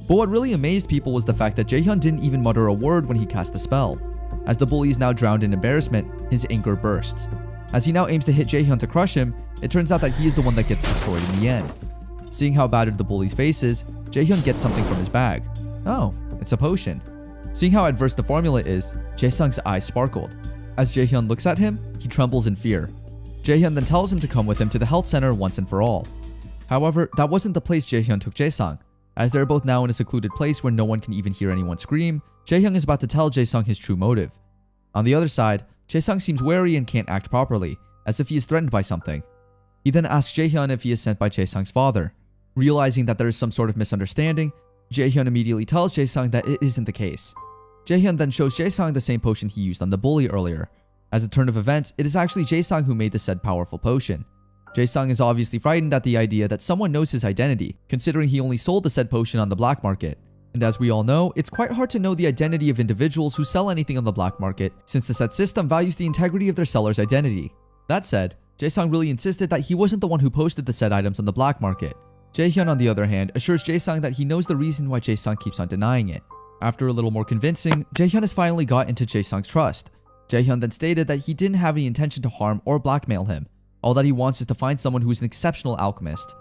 But what really amazed people was the fact that Jaehyun didn't even mutter a word when he cast the spell. As the bully is now drowned in embarrassment, his anger bursts. As he now aims to hit Jaehyun to crush him, it turns out that he is the one that gets destroyed in the end. Seeing how battered the bully's face is, Jaehyun gets something from his bag. Oh, it's a potion. Seeing how adverse the formula is, Jae-sang's eyes sparkled. As Jaehyun looks at him, he trembles in fear. Jaehyun then tells him to come with him to the health center once and for all. However, that wasn't the place Jaehyun took Jae-sang. As they're both now in a secluded place where no one can even hear anyone scream, Jaehyun is about to tell Jae-sang his true motive. On the other side, Jae-sang seems wary and can't act properly, as if he is threatened by something. He then asks Jaehyun if he is sent by Jae-sang's father. Realizing that there is some sort of misunderstanding, Jaehyun immediately tells Jae-sang that it isn't the case. Jaehyun then shows Jae-sang the same potion he used on the bully earlier. As a turn of events, it is actually Jae-sang who made the said powerful potion. Jae-sang is obviously frightened at the idea that someone knows his identity, considering he only sold the said potion on the black market. And as we all know, it's quite hard to know the identity of individuals who sell anything on the black market, since the said system values the integrity of their seller's identity. That said, Jae-sang really insisted that he wasn't the one who posted the said items on the black market. Jaehyun, on the other hand, assures Jae-sang that he knows the reason why Jae-sang keeps on denying it. After a little more convincing, Jaehyun has finally got into Jae-sang's trust. Jaehyun then stated that he didn't have any intention to harm or blackmail him. All that he wants is to find someone who is an exceptional alchemist,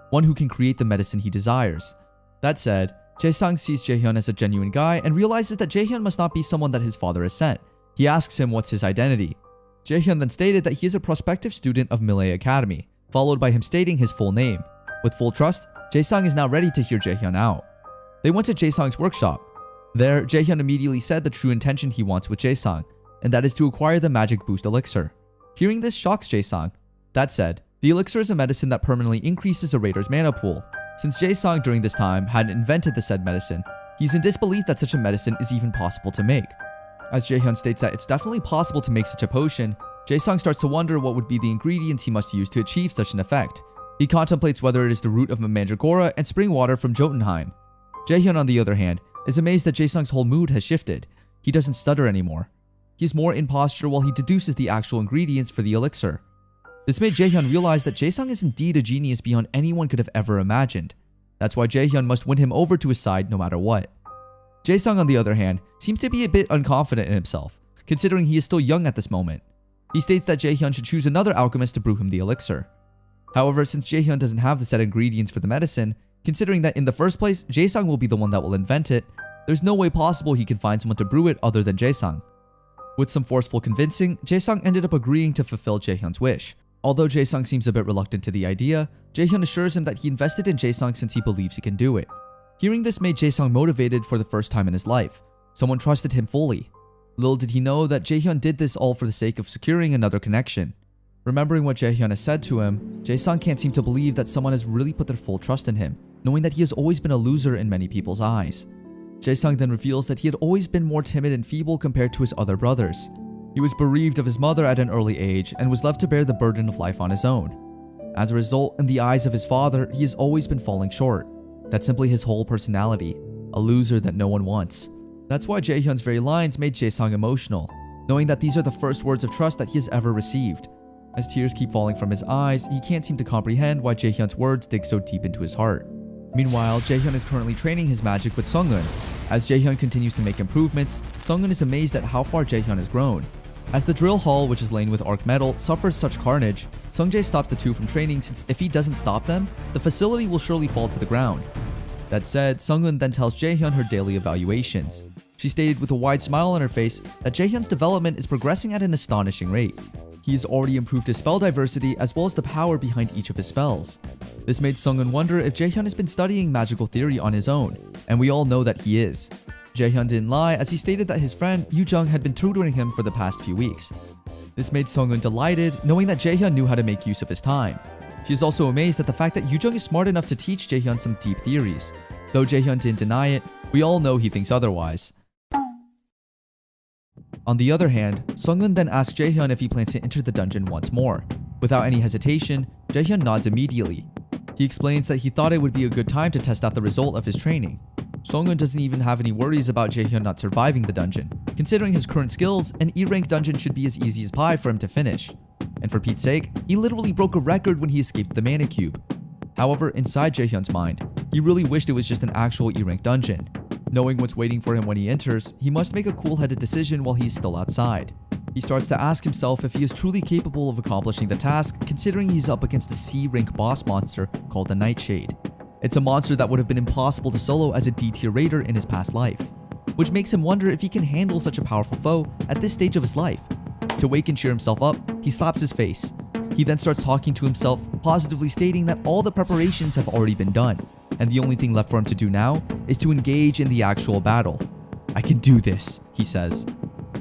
one who can create the medicine he desires. That said, Jae-sang sees Jaehyun as a genuine guy and realizes that Jaehyun must not be someone that his father has sent. He asks him what's his identity. Jaehyun then stated that he is a prospective student of ManHwaCapped, followed by him stating his full name. With full trust, Jae-sang is now ready to hear Jaehyun out. They went to Jae-sang's workshop. There, Jaehyun immediately said the true intention he wants with Jae-sang, and that is to acquire the magic boost elixir. Hearing this shocks Jae-sang. That said, the elixir is a medicine that permanently increases a raider's mana pool. Since Jae-sang during this time hadn't invented the said medicine, he's in disbelief that such a medicine is even possible to make. As Jaehyun states that it's definitely possible to make such a potion, Jae-sang starts to wonder what would be the ingredients he must use to achieve such an effect. He contemplates whether it is the root of a mandragora and spring water from Jotunheim. Jaehyun, on the other hand, is amazed that Jae-sang's whole mood has shifted. He doesn't stutter anymore. He's more in posture while he deduces the actual ingredients for the elixir. This made Jaehyun realize that Jae-sang is indeed a genius beyond anyone could have ever imagined. That's why Jaehyun must win him over to his side no matter what. Jae-sang, on the other hand, seems to be a bit unconfident in himself, considering he is still young at this moment. He states that Jaehyun should choose another alchemist to brew him the elixir. However, since Jaehyun doesn't have the set ingredients for the medicine, considering that in the first place, Jae-sang will be the one that will invent it, there's no way possible he can find someone to brew it other than Jae-sang. With some forceful convincing, Jae-sang ended up agreeing to fulfill Jaehyun's wish. Although Jae-sang seems a bit reluctant to the idea, Jaehyun assures him that he invested in Jae-sang since he believes he can do it. Hearing this made Jae-sang motivated for the first time in his life. Someone trusted him fully. Little did he know that Jaehyun did this all for the sake of securing another connection. Remembering what Jaehyun has said to him, Jae-sung can't seem to believe that someone has really put their full trust in him, knowing that he has always been a loser in many people's eyes. Jae-sung then reveals that he had always been more timid and feeble compared to his other brothers. He was bereaved of his mother at an early age and was left to bear the burden of life on his own. As a result, in the eyes of his father, he has always been falling short. That's simply his whole personality, a loser that no one wants. That's why Jaehyun's very lines made Jae-sung emotional, knowing that these are the first words of trust that he has ever received. As tears keep falling from his eyes, he can't seem to comprehend why Jaehyun's words dig so deep into his heart. Meanwhile, Jaehyun is currently training his magic with Sunghoon. As Jaehyun continues to make improvements, Sunghoon is amazed at how far Jaehyun has grown. As the drill hall, which is laden with arc metal, suffers such carnage, Sungjae stops the two from training since if he doesn't stop them, the facility will surely fall to the ground. That said, Sunghoon then tells Jaehyun her daily evaluations. She stated with a wide smile on her face that Jaehyun's development is progressing at an astonishing rate. He has already improved his spell diversity as well as the power behind each of his spells. This made Sunghoon wonder if Jaehyun has been studying magical theory on his own, and we all know that he is. Jaehyun didn't lie as he stated that his friend Yoo-jung had been tutoring him for the past few weeks. This made Sunghoon delighted, knowing that Jaehyun knew how to make use of his time. She is also amazed at the fact that Yoo-jung is smart enough to teach Jaehyun some deep theories. Though Jaehyun didn't deny it, we all know he thinks otherwise. On the other hand, Sunghoon then asks Jaehyun if he plans to enter the dungeon once more. Without any hesitation, Jaehyun nods immediately. He explains that he thought it would be a good time to test out the result of his training. Sunghoon doesn't even have any worries about Jaehyun not surviving the dungeon. Considering his current skills, an E-rank dungeon should be as easy as pie for him to finish. And for Pete's sake, he literally broke a record when he escaped the mana cube. However, inside Jaehyun's mind, he really wished it was just an actual E-rank dungeon. Knowing what's waiting for him when he enters, he must make a cool-headed decision while he's still outside. He starts to ask himself if he is truly capable of accomplishing the task, considering he's up against a C-rank boss monster called the Nightshade. It's a monster that would have been impossible to solo as a D-tier raider in his past life, which makes him wonder if he can handle such a powerful foe at this stage of his life. To wake and cheer himself up, he slaps his face. He then starts talking to himself, positively stating that all the preparations have already been done, and the only thing left for him to do now is to engage in the actual battle. "I can do this," he says.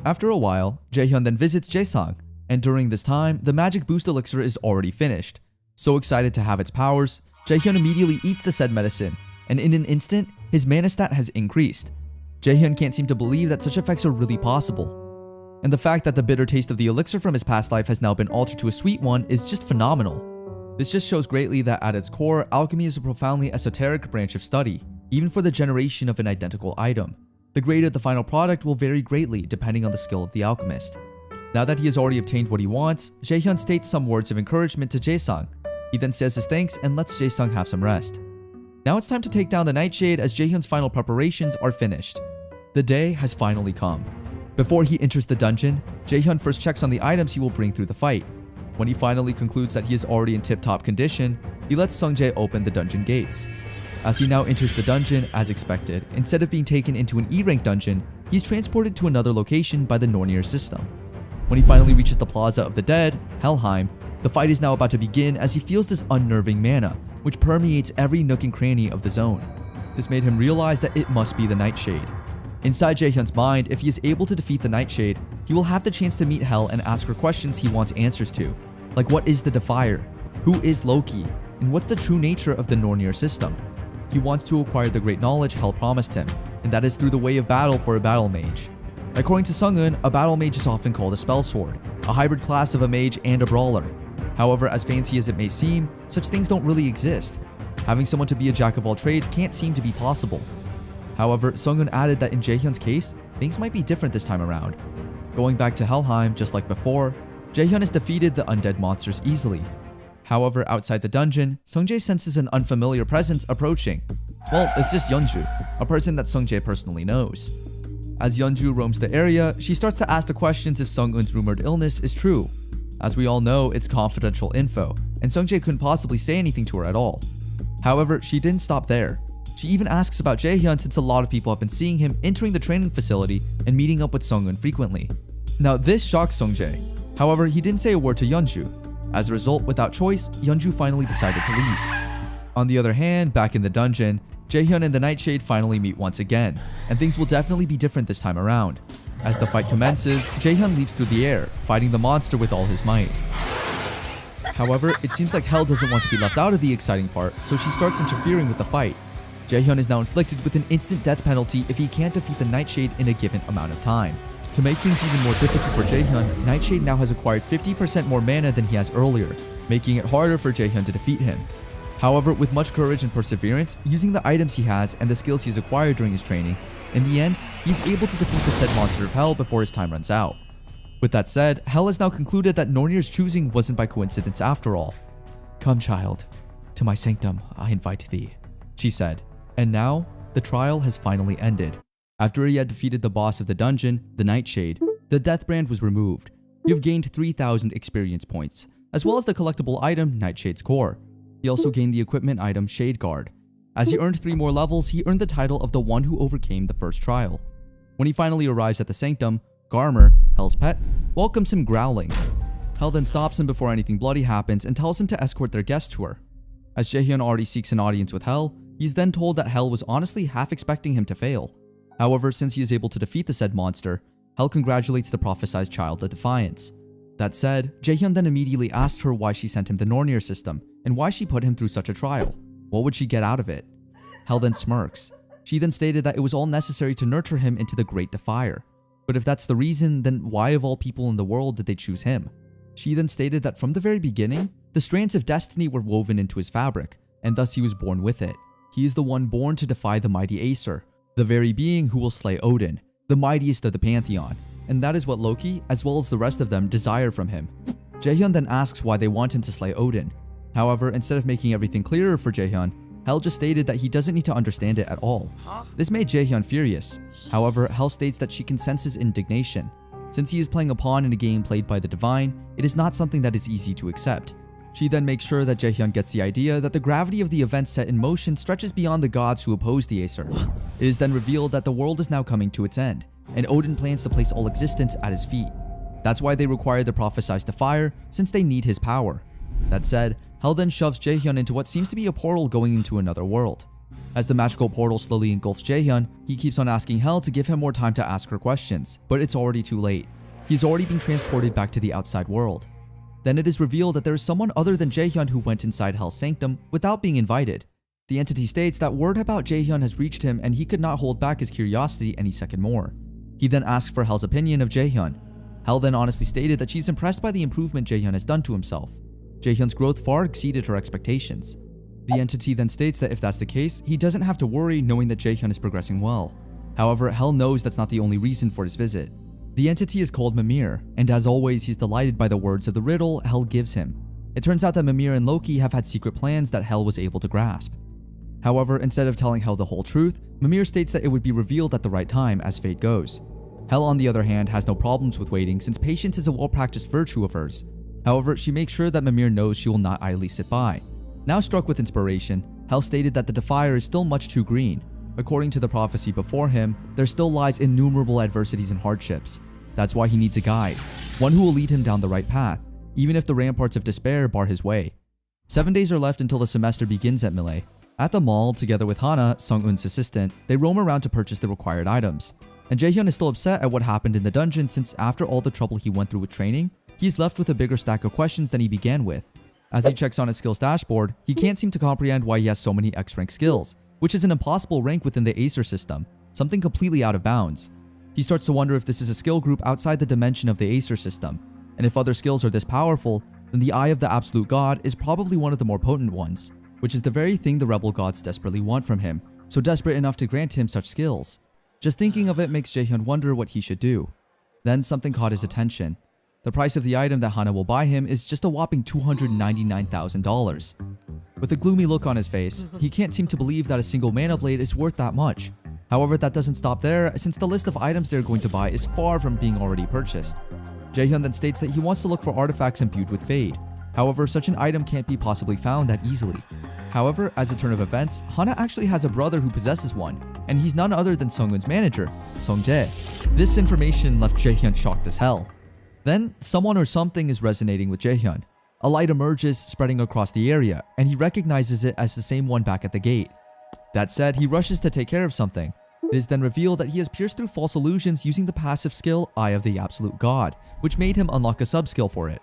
After a while, Jaehyun then visits Jae-sung, and during this time, the magic boost elixir is already finished. So excited to have its powers, Jaehyun immediately eats the said medicine, and in an instant, his mana stat has increased. Jaehyun can't seem to believe that such effects are really possible. And the fact that the bitter taste of the elixir from his past life has now been altered to a sweet one is just phenomenal. This just shows greatly that at its core, alchemy is a profoundly esoteric branch of study, even for the generation of an identical item. The grade of the final product will vary greatly depending on the skill of the alchemist. Now that he has already obtained what he wants, Jaehyun states some words of encouragement to Jae-sung. He then says his thanks and lets Jae-sung have some rest. Now it's time to take down the Nightshade as Jaehyun's final preparations are finished. The day has finally come. Before he enters the dungeon, Jaehyun first checks on the items he will bring through the fight. When he finally concludes that he is already in tip-top condition, he lets Sungjae open the dungeon gates. As he now enters the dungeon, as expected, instead of being taken into an E-rank dungeon, he's transported to another location by the Nornir system. When he finally reaches the Plaza of the Dead, Helheim, the fight is now about to begin as he feels this unnerving mana, which permeates every nook and cranny of the zone. This made him realize that it must be the Nightshade. Inside Jaehyun's mind, if he is able to defeat the Nightshade, he will have the chance to meet Hel and ask her questions he wants answers to. Like, what is the Defier? Who is Loki? And what's the true nature of the Nornir system? He wants to acquire the great knowledge Hel promised him, and that is through the way of battle for a battle mage. According to Sunghoon, a battle mage is often called a spell sword, a hybrid class of a mage and a brawler. However, as fancy as it may seem, such things don't really exist. Having someone to be a jack of all trades can't seem to be possible. However, Sunghoon added that in Jaehyun's case, things might be different this time around. Going back to Helheim, just like before, Jaehyun has defeated the undead monsters easily. However, outside the dungeon, Sungjae senses an unfamiliar presence approaching. Well, it's just Yeonju, a person that Sungjae personally knows. As Yeonju roams the area, she starts to ask the questions if Sunghoon's rumored illness is true. As we all know, it's confidential info, and Sungjae couldn't possibly say anything to her at all. However, she didn't stop there. She even asks about Jaehyun since a lot of people have been seeing him entering the training facility and meeting up with Sunghoon frequently. Now this shocks Sungjae. However, he didn't say a word to Yeonju. As a result, without choice, Yeonju finally decided to leave. On the other hand, back in the dungeon, Jaehyun and the Nightshade finally meet once again, and things will definitely be different this time around. As the fight commences, Jaehyun leaps through the air, fighting the monster with all his might. However, it seems like Hell doesn't want to be left out of the exciting part, so she starts interfering with the fight. Jaehyun is now inflicted with an instant death penalty if he can't defeat the Nightshade in a given amount of time. To make things even more difficult for Jaehyun, Nightshade now has acquired 50% more mana than he has earlier, making it harder for Jaehyun to defeat him. However, with much courage and perseverance, using the items he has and the skills he's acquired during his training, in the end, he's able to defeat the said monster of Hell before his time runs out. With that said, Hell has now concluded that Nornir's choosing wasn't by coincidence after all. "Come, child, to my sanctum I invite thee," she said. And now, the trial has finally ended. After he had defeated the boss of the dungeon, the Nightshade, the death brand was removed. You've gained 3,000 experience points, as well as the collectible item Nightshade's Core. He also gained the equipment item Shade Guard. As he earned 3 more levels, he earned the title of the one who overcame the first trial. When he finally arrives at the sanctum, Garmer, Hell's pet, welcomes him growling. Hell then stops him before anything bloody happens and tells him to escort their guest to her. As Jaehyun already seeks an audience with Hell, he's then told that Hell was honestly half expecting him to fail. However, since he is able to defeat the said monster, Hell congratulates the prophesized child of defiance. That said, Jaehyun then immediately asked her why she sent him the Nornir system and why she put him through such a trial. What would she get out of it? Hell then smirks. She then stated that it was all necessary to nurture him into the Great Defier. But if that's the reason, then why of all people in the world did they choose him? She then stated that from the very beginning, the strands of destiny were woven into his fabric, and thus he was born with it. He is the one born to defy the mighty Aesir, the very being who will slay Odin, the mightiest of the pantheon, and that is what Loki, as well as the rest of them, desire from him. Jaehyun then asks why they want him to slay Odin. However, instead of making everything clearer for Jaehyun, Hell just stated that he doesn't need to understand it at all. This made Jaehyun furious. However, Hell states that she can sense his indignation. Since he is playing a pawn in a game played by the Divine, it is not something that is easy to accept. She then makes sure that Jaehyun gets the idea that the gravity of the events set in motion stretches beyond the gods who oppose the Aesir. It is then revealed that the world is now coming to its end, and Odin plans to place all existence at his feet. That's why they require the prophesized Defier, since they need his power. That said, Hell then shoves Jaehyun into what seems to be a portal going into another world. As the magical portal slowly engulfs Jaehyun, he keeps on asking Hell to give him more time to ask her questions, but it's already too late. He's already been transported back to the outside world. Then it is revealed that there is someone other than Jaehyun who went inside Hell's sanctum without being invited. The entity states that word about Jaehyun has reached him and he could not hold back his curiosity any second more. He then asks for Hell's opinion of Jaehyun. Hell then honestly stated that she's impressed by the improvement Jaehyun has done to himself. Jaehyun's growth far exceeded her expectations. The entity then states that if that's the case, he doesn't have to worry knowing that Jaehyun is progressing well. However, Hell knows that's not the only reason for his visit. The entity is called Mimir, and as always, he's delighted by the words of the riddle Hell gives him. It turns out that Mimir and Loki have had secret plans that Hell was able to grasp. However, instead of telling Hell the whole truth, Mimir states that it would be revealed at the right time as fate goes. Hell, on the other hand, has no problems with waiting since patience is a well-practiced virtue of hers. However, she makes sure that Mimir knows she will not idly sit by. Now struck with inspiration, Hell stated that the Defier is still much too green. According to the prophecy before him, there still lies innumerable adversities and hardships. That's why he needs a guide, one who will lead him down the right path, even if the ramparts of despair bar his way. 7 days are left until the semester begins at Mille. At the mall, together with Hana, Sung-eun's assistant, they roam around to purchase the required items. And Jaehyun is still upset at what happened in the dungeon since after all the trouble he went through with training, he's left with a bigger stack of questions than he began with. As he checks on his skills dashboard, he can't seem to comprehend why he has so many X-rank skills, which is an impossible rank within the Aesir system, something completely out of bounds. He starts to wonder if this is a skill group outside the dimension of the Aesir system, and if other skills are this powerful, then the Eye of the Absolute God is probably one of the more potent ones, which is the very thing the rebel gods desperately want from him, so desperate enough to grant him such skills. Just thinking of it makes Jaehyun wonder what he should do. Then something caught his attention. The price of the item that Hana will buy him is just a whopping $299,000. With a gloomy look on his face, he can't seem to believe that a single mana blade is worth that much. However, that doesn't stop there, since the list of items they're going to buy is far from being already purchased. Jaehyun then states that he wants to look for artifacts imbued with Fade. However, such an item can't be possibly found that easily. However, as a turn of events, Hana actually has a brother who possesses one, and he's none other than Sung-eun's manager, Sung-jae. This information left Jaehyun shocked as hell. Then, someone or something is resonating with Jaehyun. A light emerges, spreading across the area, and he recognizes it as the same one back at the gate. That said, he rushes to take care of something. It is then revealed that he has pierced through false illusions using the passive skill Eye of the Absolute God, which made him unlock a sub-skill for it.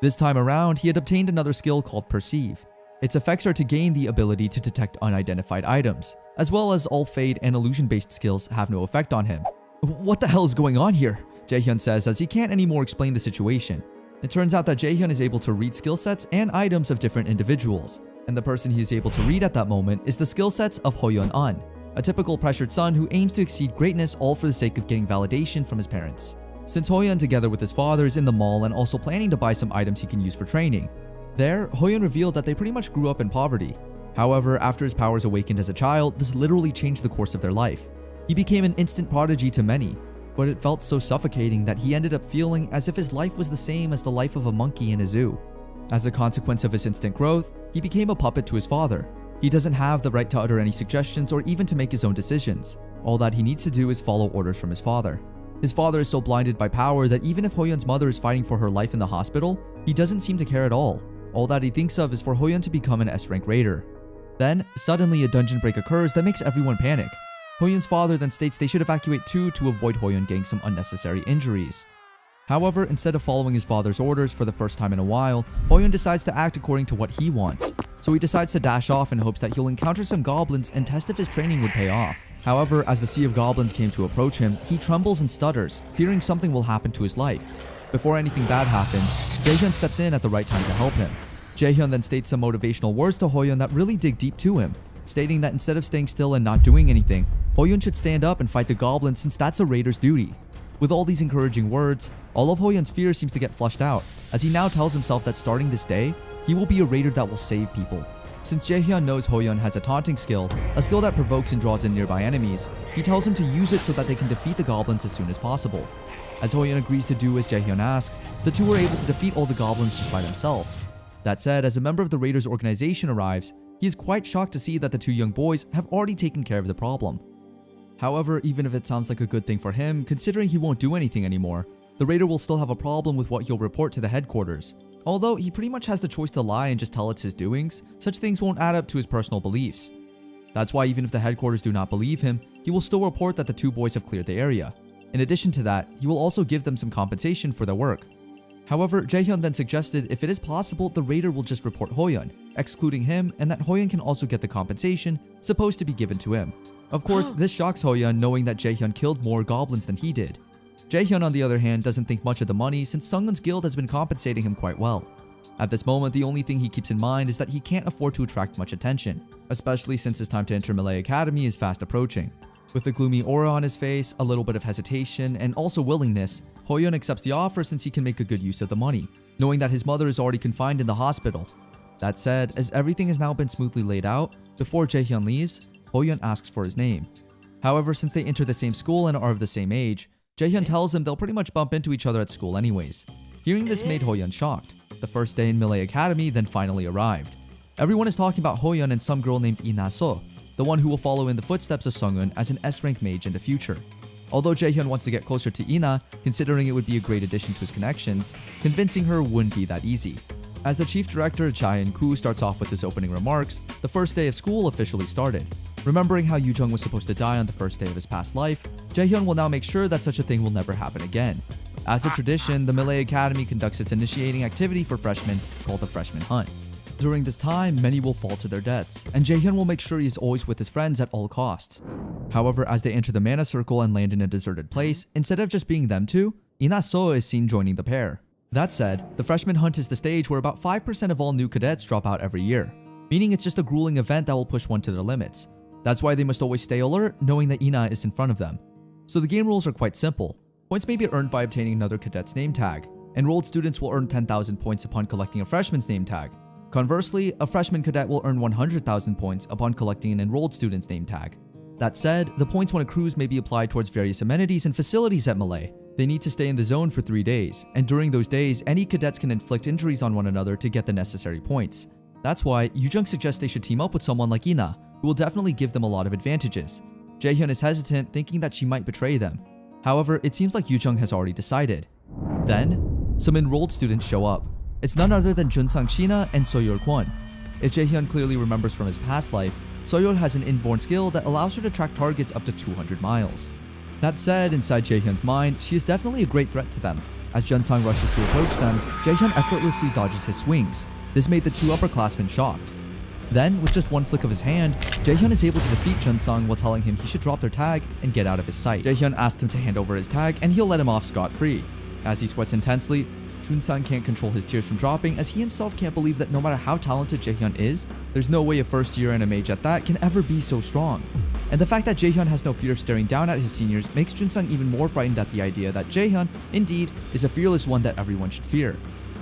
This time around, he had obtained another skill called Perceive. Its effects are to gain the ability to detect unidentified items, as well as all fade and illusion-based skills have no effect on him. What the hell is going on here? Jaehyun says as he can't anymore explain the situation. It turns out that Jaehyun is able to read skill sets and items of different individuals, and the person he is able to read at that moment is the skill sets of Hoyeon-an, a typical pressured son who aims to exceed greatness all for the sake of getting validation from his parents. Since Hoyeon together with his father is in the mall and also planning to buy some items he can use for training. There, Hoyeon revealed that they pretty much grew up in poverty. However, after his powers awakened as a child, this literally changed the course of their life. He became an instant prodigy to many, but it felt so suffocating that he ended up feeling as if his life was the same as the life of a monkey in a zoo. As a consequence of his instant growth, he became a puppet to his father. He doesn't have the right to utter any suggestions or even to make his own decisions. All that he needs to do is follow orders from his father. His father is so blinded by power that even if Hoyeon's mother is fighting for her life in the hospital, he doesn't seem to care at all. All that he thinks of is for Hoyeon to become an S-rank raider. Then, suddenly a dungeon break occurs that makes everyone panic. Hoyeon's father then states they should evacuate too to avoid Hoyeon getting some unnecessary injuries. However, instead of following his father's orders for the first time in a while, Hoyeon decides to act according to what he wants. So he decides to dash off in hopes that he'll encounter some goblins and test if his training would pay off. However, as the sea of goblins came to approach him, he trembles and stutters, fearing something will happen to his life. Before anything bad happens, Jaehyun steps in at the right time to help him. Jaehyun then states some motivational words to Hoyeon that really dig deep to him, stating that instead of staying still and not doing anything, Hoyeon should stand up and fight the goblins since that's a raider's duty. With all these encouraging words, all of Hoyeon's fear seems to get flushed out, as he now tells himself that starting this day, he will be a raider that will save people. Since Jaehyun knows Hoyeon has a taunting skill, a skill that provokes and draws in nearby enemies, he tells him to use it so that they can defeat the goblins as soon as possible. As Hoyeon agrees to do as Jaehyun asks, the two are able to defeat all the goblins just by themselves. That said, as a member of the raiders organization arrives, he is quite shocked to see that the two young boys have already taken care of the problem. However, even if it sounds like a good thing for him, considering he won't do anything anymore, the raider will still have a problem with what he'll report to the headquarters. Although he pretty much has the choice to lie and just tell it's his doings, such things won't add up to his personal beliefs. That's why even if the headquarters do not believe him, he will still report that the two boys have cleared the area. In addition to that, he will also give them some compensation for their work. However, Jaehyun then suggested if it is possible, the raider will just report Hoyeon, excluding him, and that Hoyeon can also get the compensation supposed to be given to him. Of course, this shocks Hoyeon knowing that Jaehyun killed more goblins than he did. Jaehyun on the other hand doesn't think much of the money since Sungun's guild has been compensating him quite well. At this moment, the only thing he keeps in mind is that he can't afford to attract much attention, especially since his time to enter Malay Academy is fast approaching. With a gloomy aura on his face, a little bit of hesitation, and also willingness, Hoyeon accepts the offer since he can make a good use of the money, knowing that his mother is already confined in the hospital. That said, as everything has now been smoothly laid out, before Jaehyun leaves, Hoyeon asks for his name. However, since they enter the same school and are of the same age, Jaehyun tells him they'll pretty much bump into each other at school anyways. Hearing this made Hoyeon shocked. The first day in Malay Academy then finally arrived. Everyone is talking about Hoyeon and some girl named Ina So, the one who will follow in the footsteps of Sungun as an S-rank mage in the future. Although Jaehyun wants to get closer to Ina, considering it would be a great addition to his connections, convincing her wouldn't be that easy. As the chief director Cha In-koo starts off with his opening remarks, the first day of school officially started. Remembering how Yoo-jung was supposed to die on the first day of his past life, Jaehyun will now make sure that such a thing will never happen again. As a tradition, the Malay Academy conducts its initiating activity for freshmen called the Freshman Hunt. During this time, many will fall to their deaths, and Jaehyun will make sure he is always with his friends at all costs. However, as they enter the mana circle and land in a deserted place, instead of just being them two, Ina So is seen joining the pair. That said, the Freshman Hunt is the stage where about 5% of all new cadets drop out every year, meaning it's just a grueling event that will push one to their limits. That's why they must always stay alert, knowing that Ina is in front of them. So the game rules are quite simple. Points may be earned by obtaining another cadet's name tag. Enrolled students will earn 10,000 points upon collecting a freshman's name tag. Conversely, a freshman cadet will earn 100,000 points upon collecting an enrolled student's name tag. That said, the points when accrues may be applied towards various amenities and facilities at Malay. They need to stay in the zone for 3 days, and during those days, any cadets can inflict injuries on one another to get the necessary points. That's why Yoo-jung suggests they should team up with someone like Ina, who will definitely give them a lot of advantages. Jaehyun is hesitant, thinking that she might betray them. However, it seems like Yoo-jung has already decided. Then, some enrolled students show up. It's none other than Junsang Shina and Soyeol Kwon. If Jaehyun clearly remembers from his past life, Soyeol has an inborn skill that allows her to track targets up to 200 miles. That said, inside Jaehyun's mind, she is definitely a great threat to them. As Junsung rushes to approach them, Jaehyun effortlessly dodges his swings. This made the two upperclassmen shocked. Then, with just one flick of his hand, Jaehyun is able to defeat Junsung while telling him he should drop their tag and get out of his sight. Jaehyun asks him to hand over his tag and he'll let him off scot-free. As he sweats intensely, Junsung can't control his tears from dropping as he himself can't believe that no matter how talented Jaehyun is, there's no way a first year and a mage at that can ever be so strong. And the fact that Jaehyun has no fear of staring down at his seniors makes Junsung even more frightened at the idea that Jaehyun, indeed, is a fearless one that everyone should fear.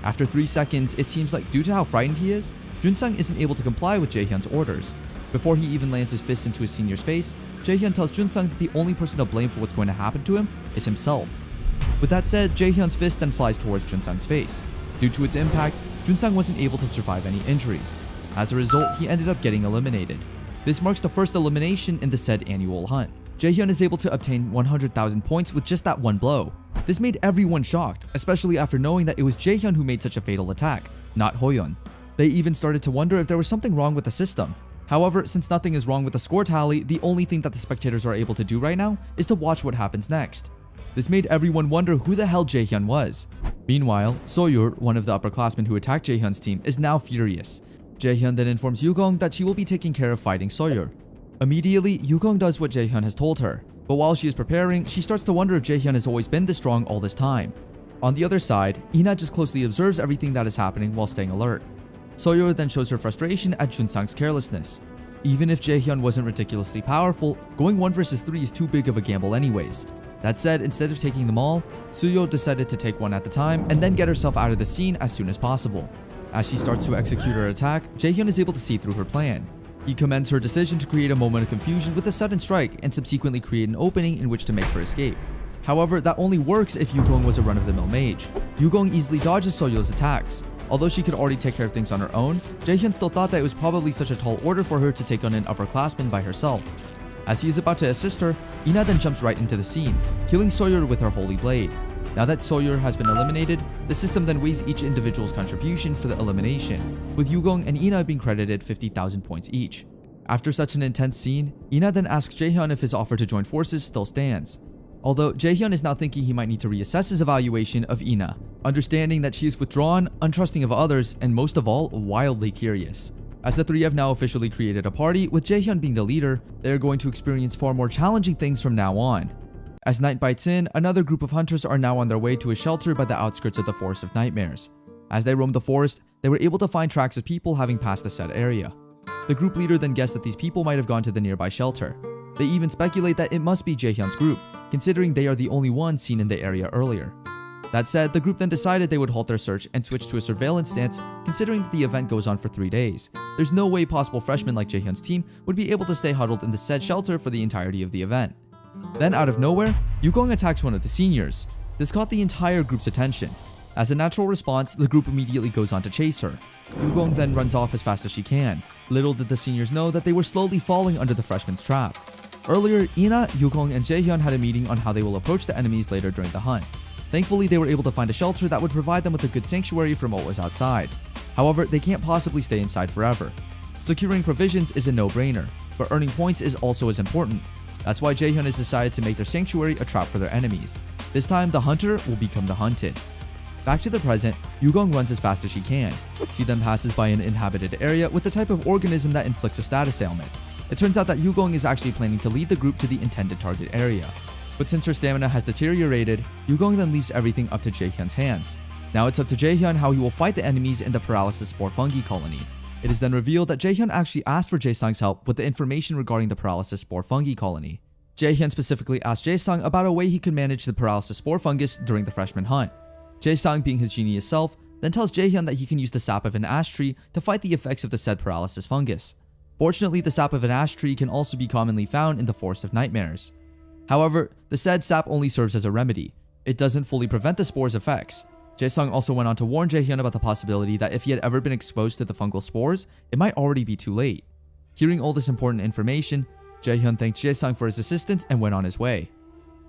After 3 seconds, it seems like due to how frightened he is, Junsung isn't able to comply with Jaehyun's orders. Before he even lands his fist into his senior's face, Jaehyun tells Junsung that the only person to blame for what's going to happen to him is himself. With that said, Jaehyun's fist then flies towards Junsung's face. Due to its impact, Junsung wasn't able to survive any injuries. As a result, he ended up getting eliminated. This marks the first elimination in the said annual hunt. Jaehyun is able to obtain 100,000 points with just that one blow. This made everyone shocked, especially after knowing that it was Jaehyun who made such a fatal attack, not Hoyeon. They even started to wonder if there was something wrong with the system. However, since nothing is wrong with the score tally, the only thing that the spectators are able to do right now is to watch what happens next. This made everyone wonder who the hell Jaehyun was. Meanwhile, Soyeol, one of the upperclassmen who attacked Jaehyun's team, is now furious. Jaehyun then informs Yugong that she will be taking care of fighting Soyeol. Immediately, Yugong does what Jaehyun has told her, but while she is preparing, she starts to wonder if Jaehyun has always been this strong all this time. On the other side, Ina just closely observes everything that is happening while staying alert. Soyeol then shows her frustration at Junsung's carelessness. Even if Jaehyun wasn't ridiculously powerful, going 1 versus 3 is too big of a gamble anyways. That said, instead of taking them all, Soyeol decided to take one at a time and then get herself out of the scene as soon as possible. As she starts to execute her attack, Jaehyun is able to see through her plan. He commends her decision to create a moment of confusion with a sudden strike and subsequently create an opening in which to make her escape. However, that only works if Yugong was a run-of-the-mill mage. Yugong easily dodges Soyeol's attacks. Although she could already take care of things on her own, Jaehyun still thought that it was probably such a tall order for her to take on an upperclassman by herself. As he is about to assist her, Ina then jumps right into the scene, killing Soyeol with her holy blade. Now that Soyeol has been eliminated, the system then weighs each individual's contribution for the elimination, with Yugong and Ina being credited 50,000 points each. After such an intense scene, Ina then asks Jaehyun if his offer to join forces still stands. Although Jaehyun is now thinking he might need to reassess his evaluation of Ina, understanding that she is withdrawn, untrusting of others, and most of all, wildly curious. As the three have now officially created a party, with Jaehyun being the leader, they are going to experience far more challenging things from now on. As night bites in, another group of hunters are now on their way to a shelter by the outskirts of the Forest of Nightmares. As they roamed the forest, they were able to find tracks of people having passed the said area. The group leader then guessed that these people might have gone to the nearby shelter. They even speculate that it must be Jaehyun's group, considering they are the only ones seen in the area earlier. That said, the group then decided they would halt their search and switch to a surveillance stance, considering that the event goes on for 3 days. There's no way possible freshmen like Jaehyun's team would be able to stay huddled in the said shelter for the entirety of the event. Then out of nowhere, Yugong attacks one of the seniors. This caught the entire group's attention. As a natural response, the group immediately goes on to chase her. Yugong then runs off as fast as she can. Little did the seniors know that they were slowly falling under the freshman's trap. Earlier, Ina, Yugong, and Jaehyun had a meeting on how they will approach the enemies later during the hunt. Thankfully, they were able to find a shelter that would provide them with a good sanctuary from what was outside. However, they can't possibly stay inside forever. Securing provisions is a no-brainer, but earning points is also as important. That's why Jaehyun has decided to make their sanctuary a trap for their enemies. This time, the hunter will become the hunted. Back to the present, Yugong runs as fast as she can. She then passes by an inhabited area with the type of organism that inflicts a status ailment. It turns out that Yugong is actually planning to lead the group to the intended target area. But since her stamina has deteriorated, Yugong then leaves everything up to Jaehyun's hands. Now it's up to Jaehyun how he will fight the enemies in the paralysis spore fungi colony. It is then revealed that Jaehyun actually asked for Jaesung's help with the information regarding the paralysis spore fungi colony. Jaehyun specifically asked Jaesung about a way he could manage the paralysis spore fungus during the freshman hunt. Jaesung, being his genius self, then tells Jaehyun that he can use the sap of an ash tree to fight the effects of the said paralysis fungus. Fortunately, the sap of an ash tree can also be commonly found in the Forest of Nightmares. However, the said sap only serves as a remedy. It doesn't fully prevent the spore's effects. Jaesung also went on to warn Jaehyun about the possibility that if he had ever been exposed to the fungal spores, it might already be too late. Hearing all this important information, Jaehyun thanked Jaesung for his assistance and went on his way.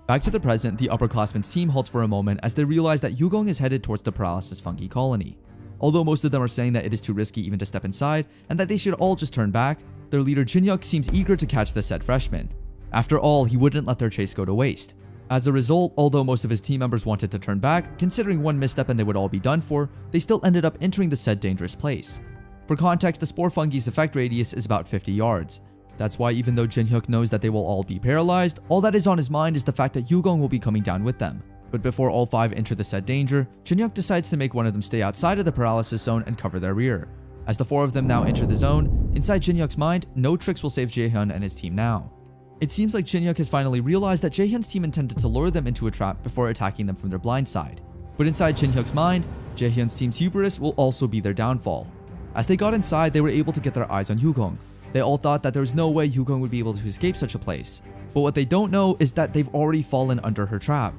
Back to the present, the upperclassmen's team halts for a moment as they realize that Yugong is headed towards the paralysis fungi colony. Although most of them are saying that it is too risky even to step inside and that they should all just turn back, their leader Jinhyuk seems eager to catch the said freshman. After all, he wouldn't let their chase go to waste. As a result, although most of his team members wanted to turn back, considering one misstep and they would all be done for, they still ended up entering the said dangerous place. For context, the spore fungi's effect radius is about 50 yards. That's why even though Jinhyuk knows that they will all be paralyzed, all that is on his mind is the fact that Yugong will be coming down with them. But before all 5 enter the said danger, Jinhyuk decides to make one of them stay outside of the paralysis zone and cover their rear. As the 4 of them now enter the zone, inside Jinhyuk's mind, no tricks will save Jaehyun and his team now. It seems like Jinhyuk has finally realized that Jaehyun's team intended to lure them into a trap before attacking them from their blind side. But inside Jinhyuk's mind, Jaehyun's team's hubris will also be their downfall. As they got inside, they were able to get their eyes on Yugong. They all thought that there was no way Yugong would be able to escape such a place. But what they don't know is that they've already fallen under her trap.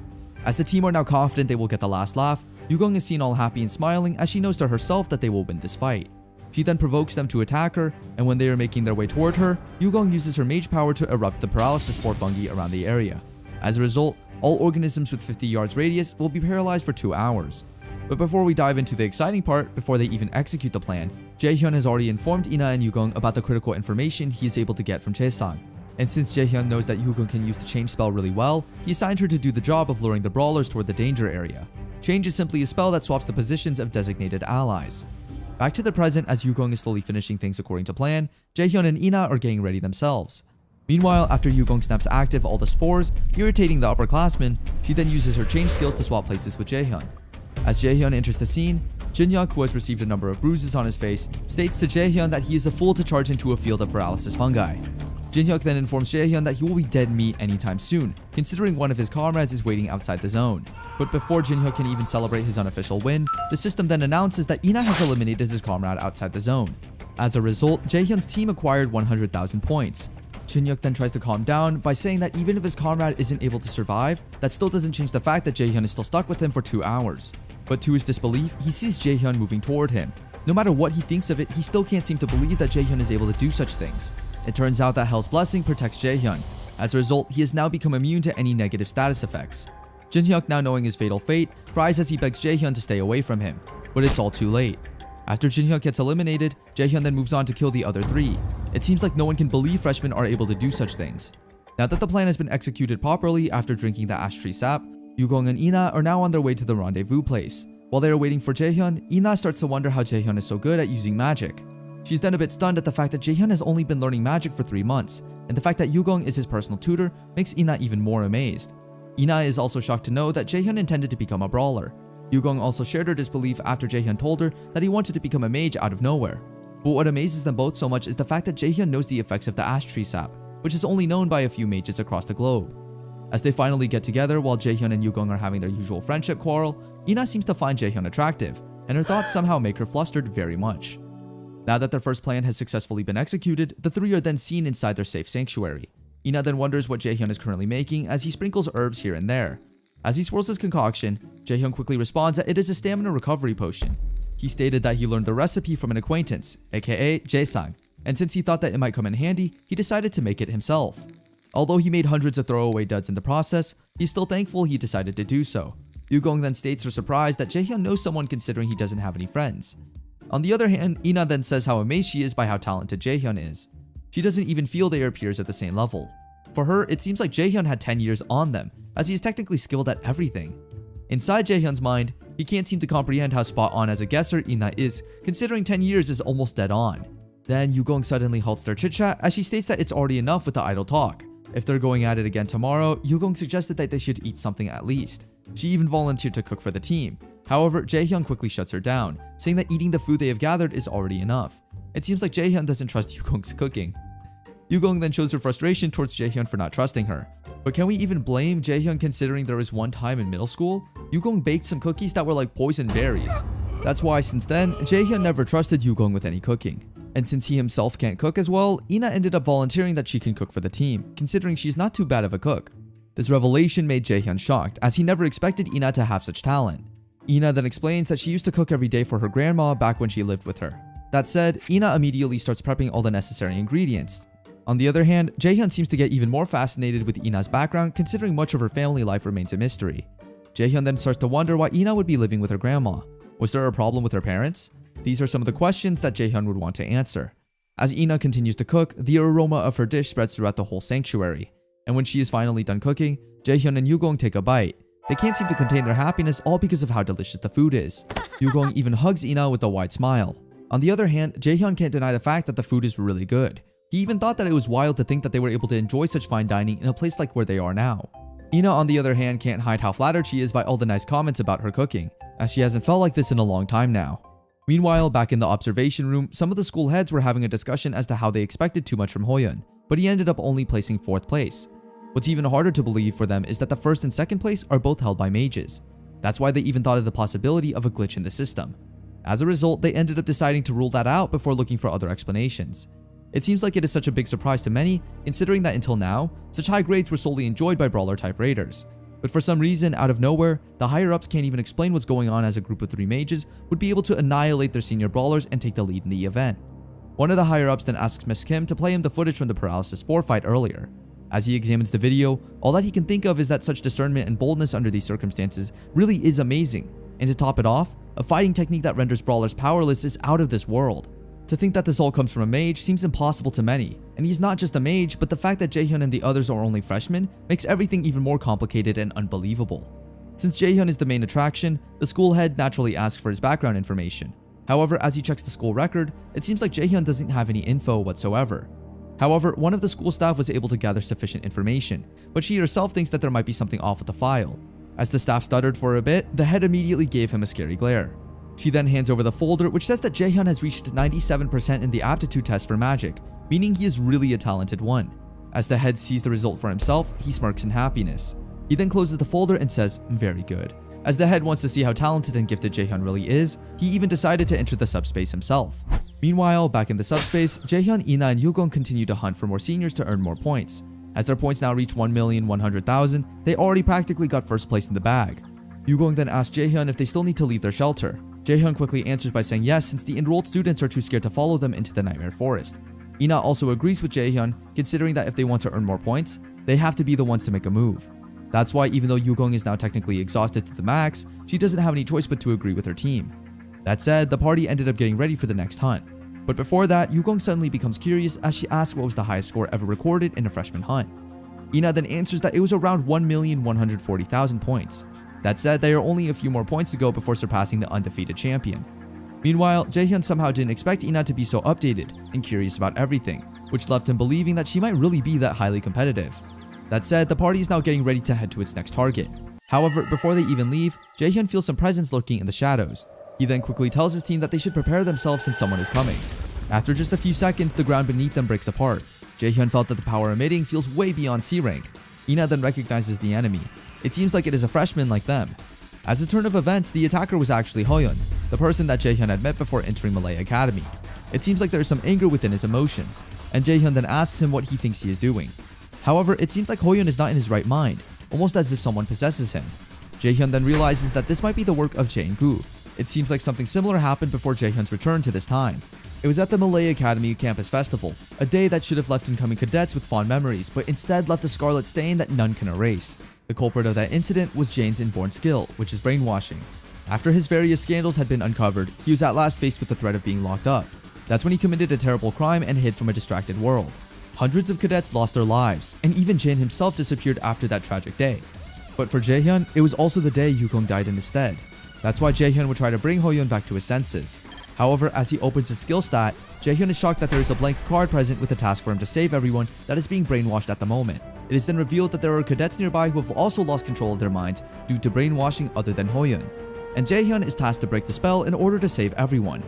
As the team are now confident they will get the last laugh, Yugong is seen all happy and smiling as she knows to herself that they will win this fight. She then provokes them to attack her, and when they are making their way toward her, Yugong uses her mage power to erupt the paralysis spore fungi around the area. As a result, all organisms with 50 yards radius will be paralyzed for 2 hours. But before we dive into the exciting part, before they even execute the plan, Jaehyun has already informed Ina and Yugong about the critical information he is able to get from Chaesang. And since Jaehyun knows that Yugong can use the change spell really well, he assigned her to do the job of luring the brawlers toward the danger area. Change is simply a spell that swaps the positions of designated allies. Back to the present, as Yugong is slowly finishing things according to plan, Jaehyun and Ina are getting ready themselves. Meanwhile, after Yugong snaps active all the spores, irritating the upperclassmen, she then uses her change skills to swap places with Jaehyun. As Jaehyun enters the scene, Jinhyuk, who has received a number of bruises on his face, states to Jaehyun that he is a fool to charge into a field of paralysis fungi. Jinhyuk then informs Jaehyun that he will be dead meat anytime soon, considering one of his comrades is waiting outside the zone. But before Jinhyuk can even celebrate his unofficial win, the system then announces that Ina has eliminated his comrade outside the zone. As a result, Jaehyun's team acquired 100,000 points. Jinhyuk then tries to calm down by saying that even if his comrade isn't able to survive, that still doesn't change the fact that Jaehyun is still stuck with him for 2 hours. But to his disbelief, he sees Jaehyun moving toward him. No matter what he thinks of it, he still can't seem to believe that Jaehyun is able to do such things. It turns out that Hell's Blessing protects Jaehyun. As a result, he has now become immune to any negative status effects. Jinhyuk, now knowing his fatal fate, cries as he begs Jaehyun to stay away from him. But it's all too late. After Jinhyuk gets eliminated, Jaehyun then moves on to kill the other 3. It seems like no one can believe freshmen are able to do such things. Now that the plan has been executed properly after drinking the ash tree sap, Yugong and Ina are now on their way to the rendezvous place. While they are waiting for Jaehyun, Ina starts to wonder how Jaehyun is so good at using magic. She's then a bit stunned at the fact that Jaehyun has only been learning magic for 3 months, and the fact that Yugong is his personal tutor makes Ina even more amazed. Ina is also shocked to know that Jaehyun intended to become a brawler. Yugong also shared her disbelief after Jaehyun told her that he wanted to become a mage out of nowhere. But what amazes them both so much is the fact that Jaehyun knows the effects of the ash tree sap, which is only known by a few mages across the globe. As they finally get together while Jaehyun and Yugong are having their usual friendship quarrel, Ina seems to find Jaehyun attractive, and her thoughts somehow make her flustered very much. Now that their first plan has successfully been executed, the 3 are then seen inside their safe sanctuary. Ina then wonders what Jaehyun is currently making as he sprinkles herbs here and there. As he swirls his concoction, Jaehyun quickly responds that it is a stamina recovery potion. He stated that he learned the recipe from an acquaintance, aka Jaesang, and since he thought that it might come in handy, he decided to make it himself. Although he made hundreds of throwaway duds in the process, he's still thankful he decided to do so. Yugong then states her surprise that Jaehyun knows someone considering he doesn't have any friends. On the other hand, Ina then says how amazed she is by how talented Jaehyun is. She doesn't even feel they are peers at the same level. For her, it seems like Jaehyun had 10 years on them, as he is technically skilled at everything. Inside Jaehyun's mind, he can't seem to comprehend how spot on as a guesser Ina is, considering 10 years is almost dead on. Then Yugong suddenly halts their chit-chat as she states that it's already enough with the idle talk. If they're going at it again tomorrow, Yugong suggested that they should eat something at least. She even volunteered to cook for the team. However, Jaehyun quickly shuts her down, saying that eating the food they have gathered is already enough. It seems like Jaehyun doesn't trust Yugong's cooking. Yugong then shows her frustration towards Jaehyun for not trusting her. But can we even blame Jaehyun considering there was one time in middle school, Yugong baked some cookies that were like poison berries. That's why since then, Jaehyun never trusted Yugong with any cooking. And since he himself can't cook as well, Ina ended up volunteering that she can cook for the team, considering she's not too bad of a cook. This revelation made Jaehyun shocked, as he never expected Ina to have such talent. Ina then explains that she used to cook every day for her grandma back when she lived with her. That said, Ina immediately starts prepping all the necessary ingredients. On the other hand, Jaehyun seems to get even more fascinated with Ina's background, considering much of her family life remains a mystery. Jaehyun then starts to wonder why Ina would be living with her grandma. Was there a problem with her parents? These are some of the questions that Jaehyun would want to answer. As Ina continues to cook, the aroma of her dish spreads throughout the whole sanctuary. And when she is finally done cooking, Jaehyun and Yugong take a bite. They can't seem to contain their happiness, all because of how delicious the food is. Yugong even hugs Ina with a wide smile. On the other hand, Jaehyun can't deny the fact that the food is really good. He even thought that it was wild to think that they were able to enjoy such fine dining in a place like where they are now. Ina, on the other hand, can't hide how flattered she is by all the nice comments about her cooking, as she hasn't felt like this in a long time now. Meanwhile, back in the observation room, some of the school heads were having a discussion as to how they expected too much from Hoyeon, but he ended up only placing 4th place. What's even harder to believe for them is that the 1st and 2nd place are both held by mages. That's why they even thought of the possibility of a glitch in the system. As a result, they ended up deciding to rule that out before looking for other explanations. It seems like it is such a big surprise to many, considering that until now, such high grades were solely enjoyed by brawler-type raiders. But for some reason, out of nowhere, the higher-ups can't even explain what's going on, as a group of 3 mages would be able to annihilate their senior brawlers and take the lead in the event. One of the higher-ups then asks Miss Kim to play him the footage from the Paralysis Spore fight earlier. As he examines the video, all that he can think of is that such discernment and boldness under these circumstances really is amazing. And to top it off, a fighting technique that renders brawlers powerless is out of this world. To think that this all comes from a mage seems impossible to many, and he's not just a mage, but the fact that Jaehyun and the others are only freshmen makes everything even more complicated and unbelievable. Since Jaehyun is the main attraction, the school head naturally asks for his background information. However, as he checks the school record, it seems like Jaehyun doesn't have any info whatsoever. However, one of the school staff was able to gather sufficient information, but she herself thinks that there might be something off with the file. As the staff stuttered for a bit, the head immediately gave him a scary glare. She then hands over the folder, which says that Jaehyun has reached 97% in the aptitude test for magic, meaning he is really a talented one. As the head sees the result for himself, he smirks in happiness. He then closes the folder and says, "Very good." As the head wants to see how talented and gifted Jaehyun really is, he even decided to enter the subspace himself. Meanwhile, back in the subspace, Jaehyun, Ina, and Yugong continue to hunt for more seniors to earn more points. As their points now reach 1,100,000, they already practically got 1st place in the bag. Yugong then asks Jaehyun if they still need to leave their shelter. Jaehyun quickly answers by saying yes, since the enrolled students are too scared to follow them into the Nightmare Forest. Ina also agrees with Jaehyun, considering that if they want to earn more points, they have to be the ones to make a move. That's why even though Yugong is now technically exhausted to the max, she doesn't have any choice but to agree with her team. That said, the party ended up getting ready for the next hunt. But before that, Yugong suddenly becomes curious as she asks what was the highest score ever recorded in a freshman hunt. Ina then answers that it was around 1,140,000 points. That said, there are only a few more points to go before surpassing the undefeated champion. Meanwhile, Jaehyun somehow didn't expect Ina to be so updated and curious about everything, which left him believing that she might really be that highly competitive. That said, the party is now getting ready to head to its next target. However, before they even leave, Jaehyun feels some presence lurking in the shadows. He then quickly tells his team that they should prepare themselves since someone is coming. After just a few seconds, the ground beneath them breaks apart. Jaehyun felt that the power emitting feels way beyond C rank. Ina then recognizes the enemy. It seems like it is a freshman like them. As a turn of events, the attacker was actually Hoyeon, the person that Jaehyun had met before entering Malay Academy. It seems like there is some anger within his emotions, and Jaehyun then asks him what he thinks he is doing. However, it seems like Hoyeon is not in his right mind, almost as if someone possesses him. Jaehyun then realizes that this might be the work of Jae-in-gu. It seems like something similar happened before Jaehyun's return to this time. It was at the Malay Academy Campus Festival, a day that should have left incoming cadets with fond memories, but instead left a scarlet stain that none can erase. The culprit of that incident was Jane's inborn skill, which is brainwashing. After his various scandals had been uncovered, he was at last faced with the threat of being locked up. That's when he committed a terrible crime and hid from a distracted world. Hundreds of cadets lost their lives, and even Jin himself disappeared after that tragic day. But for Jaehyun, it was also the day Yugong died in his stead. That's why Jaehyun would try to bring Hoyeon back to his senses. However, as he opens his skill stat, Jaehyun is shocked that there is a blank card present with a task for him to save everyone that is being brainwashed at the moment. It is then revealed that there are cadets nearby who have also lost control of their minds due to brainwashing other than Hoyeon, and Jaehyun is tasked to break the spell in order to save everyone.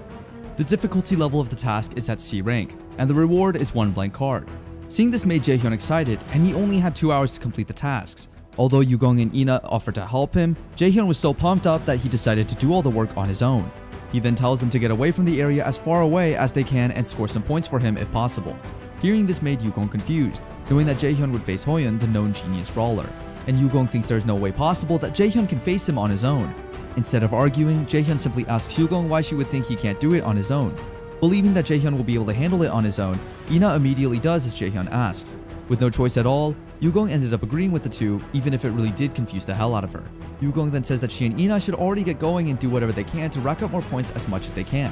The difficulty level of the task is at C rank, and the reward is one blank card. Seeing this made Jaehyun excited, and he only had 2 hours to complete the tasks. Although Yugong and Ina offered to help him, Jaehyun was so pumped up that he decided to do all the work on his own. He then tells them to get away from the area as far away as they can and score some points for him if possible. Hearing this made Yugong confused, knowing that Jaehyun would face Hoyeon, the known genius brawler. And Yugong thinks there is no way possible that Jaehyun can face him on his own. Instead of arguing, Jaehyun simply asks Yugong why she would think he can't do it on his own. Believing that Jaehyun will be able to handle it on his own, Ina immediately does as Jaehyun asks. With no choice at all, Yugong ended up agreeing with the two, even if it really did confuse the hell out of her. Yugong then says that she and Ina should already get going and do whatever they can to rack up more points as much as they can.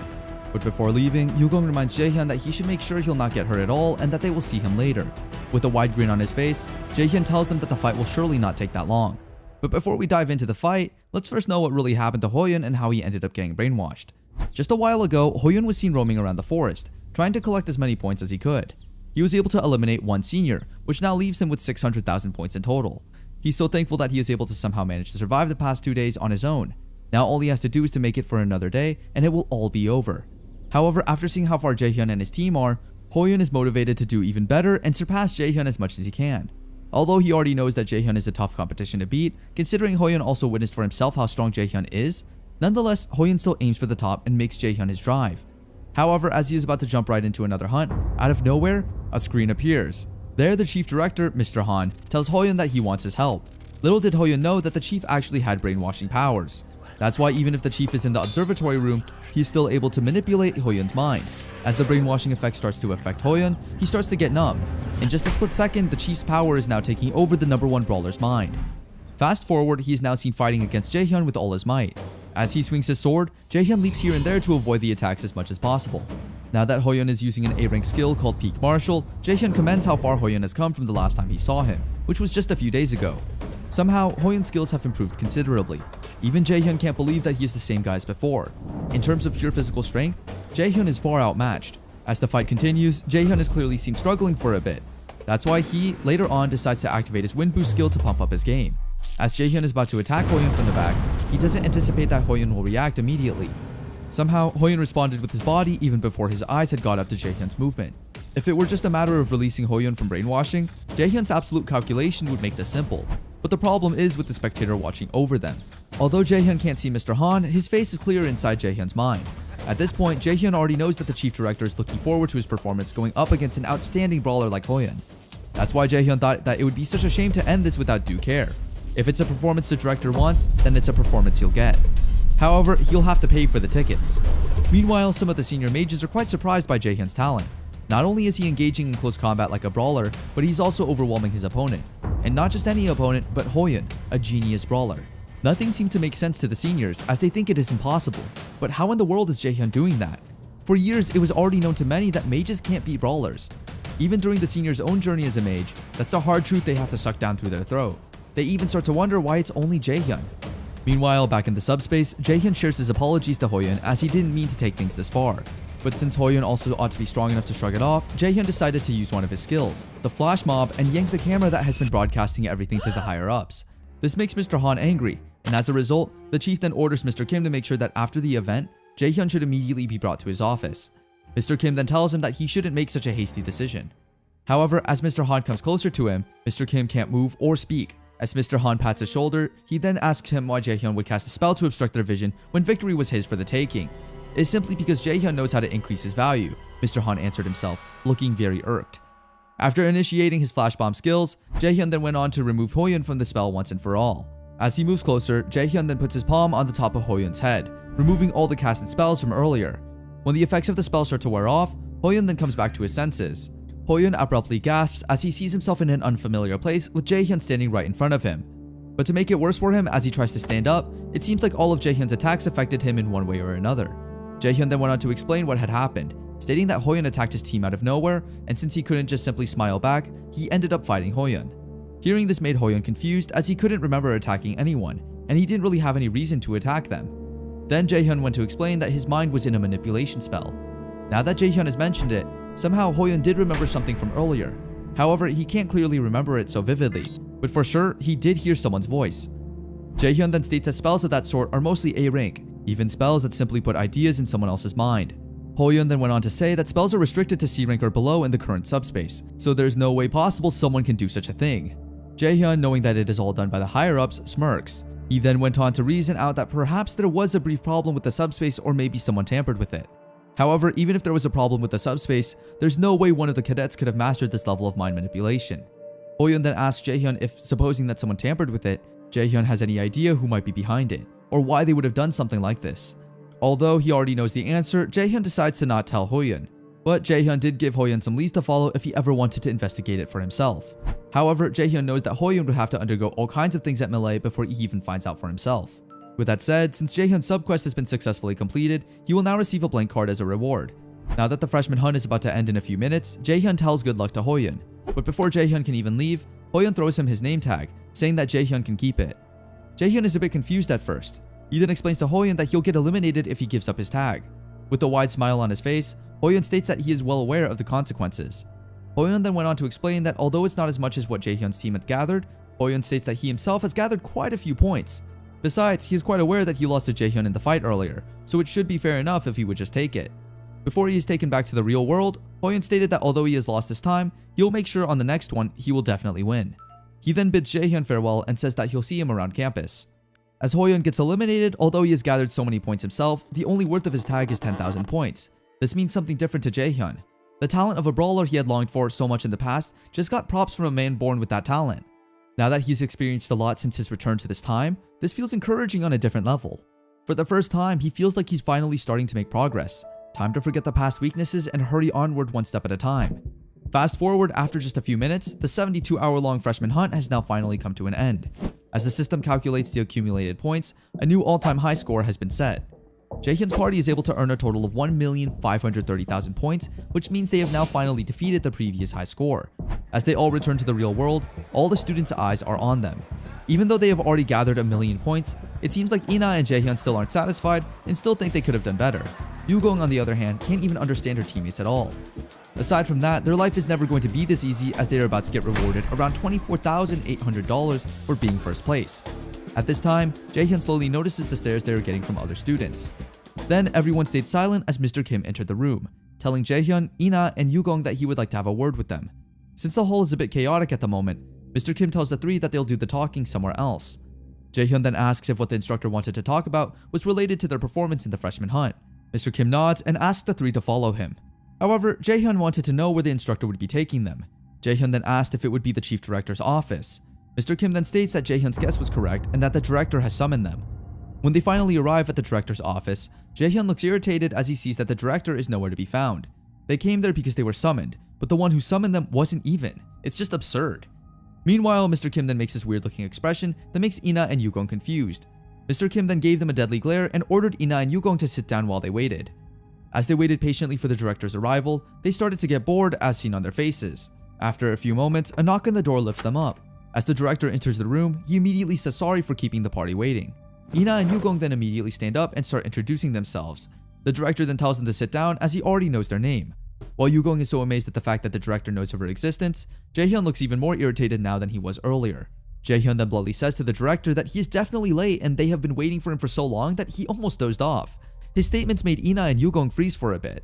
But before leaving, Yugong reminds Jaehyun that he should make sure he'll not get hurt at all and that they will see him later. With a wide grin on his face, Jaehyun tells them that the fight will surely not take that long. But before we dive into the fight, let's first know what really happened to Hoyun and how he ended up getting brainwashed. Just a while ago, Hoyun was seen roaming around the forest, trying to collect as many points as he could. He was able to eliminate one senior, which now leaves him with 600,000 points in total. He's so thankful that he is able to somehow manage to survive the past 2 days on his own. Now all he has to do is to make it for another day, and it will all be over. However, after seeing how far Jaehyun and his team are, Hoyun is motivated to do even better and surpass Jaehyun as much as he can. Although he already knows that Jaehyun is a tough competition to beat, considering Hoyun also witnessed for himself how strong Jaehyun is, nonetheless, Hoyun still aims for the top and makes Jaehyun his drive. However, as he is about to jump right into another hunt, out of nowhere, a screen appears. There, the chief director, Mr. Han, tells Hoyun that he wants his help. Little did Hoyun know that the chief actually had brainwashing powers. That's why even if the chief is in the observatory room, he's still able to manipulate Hoyun's mind. As the brainwashing effect starts to affect Hoyun, he starts to get numb. In just a split second, the chief's power is now taking over the #1 brawler's mind. Fast forward, he is now seen fighting against Jaehyun with all his might. As he swings his sword, Jaehyun leaps here and there to avoid the attacks as much as possible. Now that Hoyun is using an A-rank skill called Peak Martial, Jaehyun commends how far Hoyun has come from the last time he saw him, which was just a few days ago. Somehow, Hoyun's skills have improved considerably. Even Jaehyun can't believe that he is the same guy as before. In terms of pure physical strength, Jaehyun is far outmatched. As the fight continues, Jaehyun is clearly seen struggling for a bit. That's why he, later on, decides to activate his Wind Boost skill to pump up his game. As Jaehyun is about to attack Hoyun from the back, he doesn't anticipate that Hoyun will react immediately. Somehow, Hoyun responded with his body even before his eyes had got up to Jaehyun's movement. If it were just a matter of releasing Hoyun from brainwashing, Jaehyun's absolute calculation would make this simple. But the problem is with the spectator watching over them. Although Jaehyun can't see Mr. Han, his face is clear inside Jaehyun's mind. At this point, Jaehyun already knows that the chief director is looking forward to his performance going up against an outstanding brawler like Hoyun. That's why Jaehyun thought that it would be such a shame to end this without due care. If it's a performance the director wants, then it's a performance he'll get. However, he'll have to pay for the tickets. Meanwhile, some of the senior mages are quite surprised by Jaehyun's talent. Not only is he engaging in close combat like a brawler, but he's also overwhelming his opponent. And not just any opponent, but Hoyun, a genius brawler. Nothing seems to make sense to the seniors, as they think it is impossible. But how in the world is Jaehyun doing that? For years, it was already known to many that mages can't beat brawlers. Even during the seniors' own journey as a mage, that's the hard truth they have to suck down through their throat. They even start to wonder why it's only Jaehyun. Meanwhile, back in the subspace, Jaehyun shares his apologies to Hoyun as he didn't mean to take things this far. But since Hoyun also ought to be strong enough to shrug it off, Jaehyun decided to use one of his skills, the flash mob, and yank the camera that has been broadcasting everything to the higher-ups. This makes Mr. Han angry, and as a result, the chief then orders Mr. Kim to make sure that after the event, Jaehyun should immediately be brought to his office. Mr. Kim then tells him that he shouldn't make such a hasty decision. However, as Mr. Han comes closer to him, Mr. Kim can't move or speak. As Mr. Han pats his shoulder, he then asks him why Jaehyun would cast a spell to obstruct their vision when victory was his for the taking. It's simply because Jaehyun knows how to increase his value, Mr. Han answered himself, looking very irked. After initiating his flash bomb skills, Jaehyun then went on to remove Hoyun from the spell once and for all. As he moves closer, Jaehyun then puts his palm on the top of Hoyun's head, removing all the casted spells from earlier. When the effects of the spell start to wear off, Hoyun then comes back to his senses. Hoyun abruptly gasps as he sees himself in an unfamiliar place with Jaehyun standing right in front of him. But to make it worse for him as he tries to stand up, it seems like all of Jaehyun's attacks affected him in one way or another. Jaehyun then went on to explain what had happened, stating that Hoyun attacked his team out of nowhere, and since he couldn't just simply smile back, he ended up fighting Hoyun. Hearing this made Hoyun confused as he couldn't remember attacking anyone, and he didn't really have any reason to attack them. Then Jaehyun went to explain that his mind was in a manipulation spell. Now that Jaehyun has mentioned it, somehow Hoyun did remember something from earlier. However, he can't clearly remember it so vividly, but for sure, he did hear someone's voice. Jaehyun then states that spells of that sort are mostly A rank, even spells that simply put ideas in someone else's mind. Hoyun then went on to say that spells are restricted to C rank or below in the current subspace, so there's no way possible someone can do such a thing. Jaehyun, knowing that it is all done by the higher-ups, smirks. He then went on to reason out that perhaps there was a brief problem with the subspace or maybe someone tampered with it. However, even if there was a problem with the subspace, there's no way one of the cadets could have mastered this level of mind manipulation. Hoyun then asked Jaehyun if, supposing that someone tampered with it, Jaehyun has any idea who might be behind it, or why they would have done something like this. Although he already knows the answer, Jaehyun decides to not tell Hoyun. But Jaehyun did give Hoyun some leads to follow if he ever wanted to investigate it for himself. However, Jaehyun knows that Hoyun would have to undergo all kinds of things at Melee before he even finds out for himself. With that said, since Jaehyun's subquest has been successfully completed, he will now receive a blank card as a reward. Now that the freshman hunt is about to end in a few minutes, Jaehyun tells good luck to Hoyeon. But before Jaehyun can even leave, Hoyeon throws him his name tag, saying that Jaehyun can keep it. Jaehyun is a bit confused at first. He then explains to Hoyeon that he'll get eliminated if he gives up his tag. With a wide smile on his face, Hoyeon states that he is well aware of the consequences. Hoyeon then went on to explain that although it's not as much as what Jaehyun's team had gathered, Hoyeon states that he himself has gathered quite a few points. Besides, he is quite aware that he lost to Jaehyun in the fight earlier, so it should be fair enough if he would just take it. Before he is taken back to the real world, Hoyeon stated that although he has lost this time, he'll make sure on the next one he will definitely win. He then bids Jaehyun farewell and says that he'll see him around campus. As Hoyeon gets eliminated, although he has gathered so many points himself, the only worth of his tag is 10,000 points. This means something different to Jaehyun. The talent of a brawler he had longed for so much in the past just got props from a man born with that talent. Now that he's experienced a lot since his return to this time, this feels encouraging on a different level. For the first time, he feels like he's finally starting to make progress. Time to forget the past weaknesses and hurry onward one step at a time. Fast forward after just a few minutes, the 72-hour-long freshman hunt has now finally come to an end. As the system calculates the accumulated points, a new all-time high score has been set. Jaehyun's party is able to earn a total of 1,530,000 points, which means they have now finally defeated the previous high score. As they all return to the real world, all the students' eyes are on them. Even though they have already gathered 1,000,000 points, it seems like Ina and Jaehyun still aren't satisfied and still think they could have done better. Yugong, on the other hand, can't even understand her teammates at all. Aside from that, their life is never going to be this easy as they are about to get rewarded around $24,800 for being first place. At this time, Jaehyun slowly notices the stares they are getting from other students. Then everyone stayed silent as Mr. Kim entered the room, telling Jaehyun, Ina, and Yugong that he would like to have a word with them. Since the hall is a bit chaotic at the moment, Mr. Kim tells the three that they'll do the talking somewhere else. Jaehyun then asks if what the instructor wanted to talk about was related to their performance in the freshman hunt. Mr. Kim nods and asks the three to follow him. However, Jaehyun wanted to know where the instructor would be taking them. Jaehyun then asked if it would be the chief director's office. Mr. Kim then states that Jaehyun's guess was correct and that the director has summoned them. When they finally arrive at the director's office, Jaehyun looks irritated as he sees that the director is nowhere to be found. They came there because they were summoned, but the one who summoned them wasn't even. It's just absurd. Meanwhile, Mr. Kim then makes this weird looking expression that makes Ina and Yugong confused. Mr. Kim then gave them a deadly glare and ordered Ina and Yugong to sit down while they waited. As they waited patiently for the director's arrival, they started to get bored as seen on their faces. After a few moments, a knock on the door lifts them up. As the director enters the room, he immediately says sorry for keeping the party waiting. Ina and Yugong then immediately stand up and start introducing themselves. The director then tells them to sit down as he already knows their name. While Yugong is so amazed at the fact that the director knows of her existence, Jaehyun looks even more irritated now than he was earlier. Jaehyun then bluntly says to the director that he is definitely late and they have been waiting for him for so long that he almost dozed off. His statements made Ina and Yugong freeze for a bit.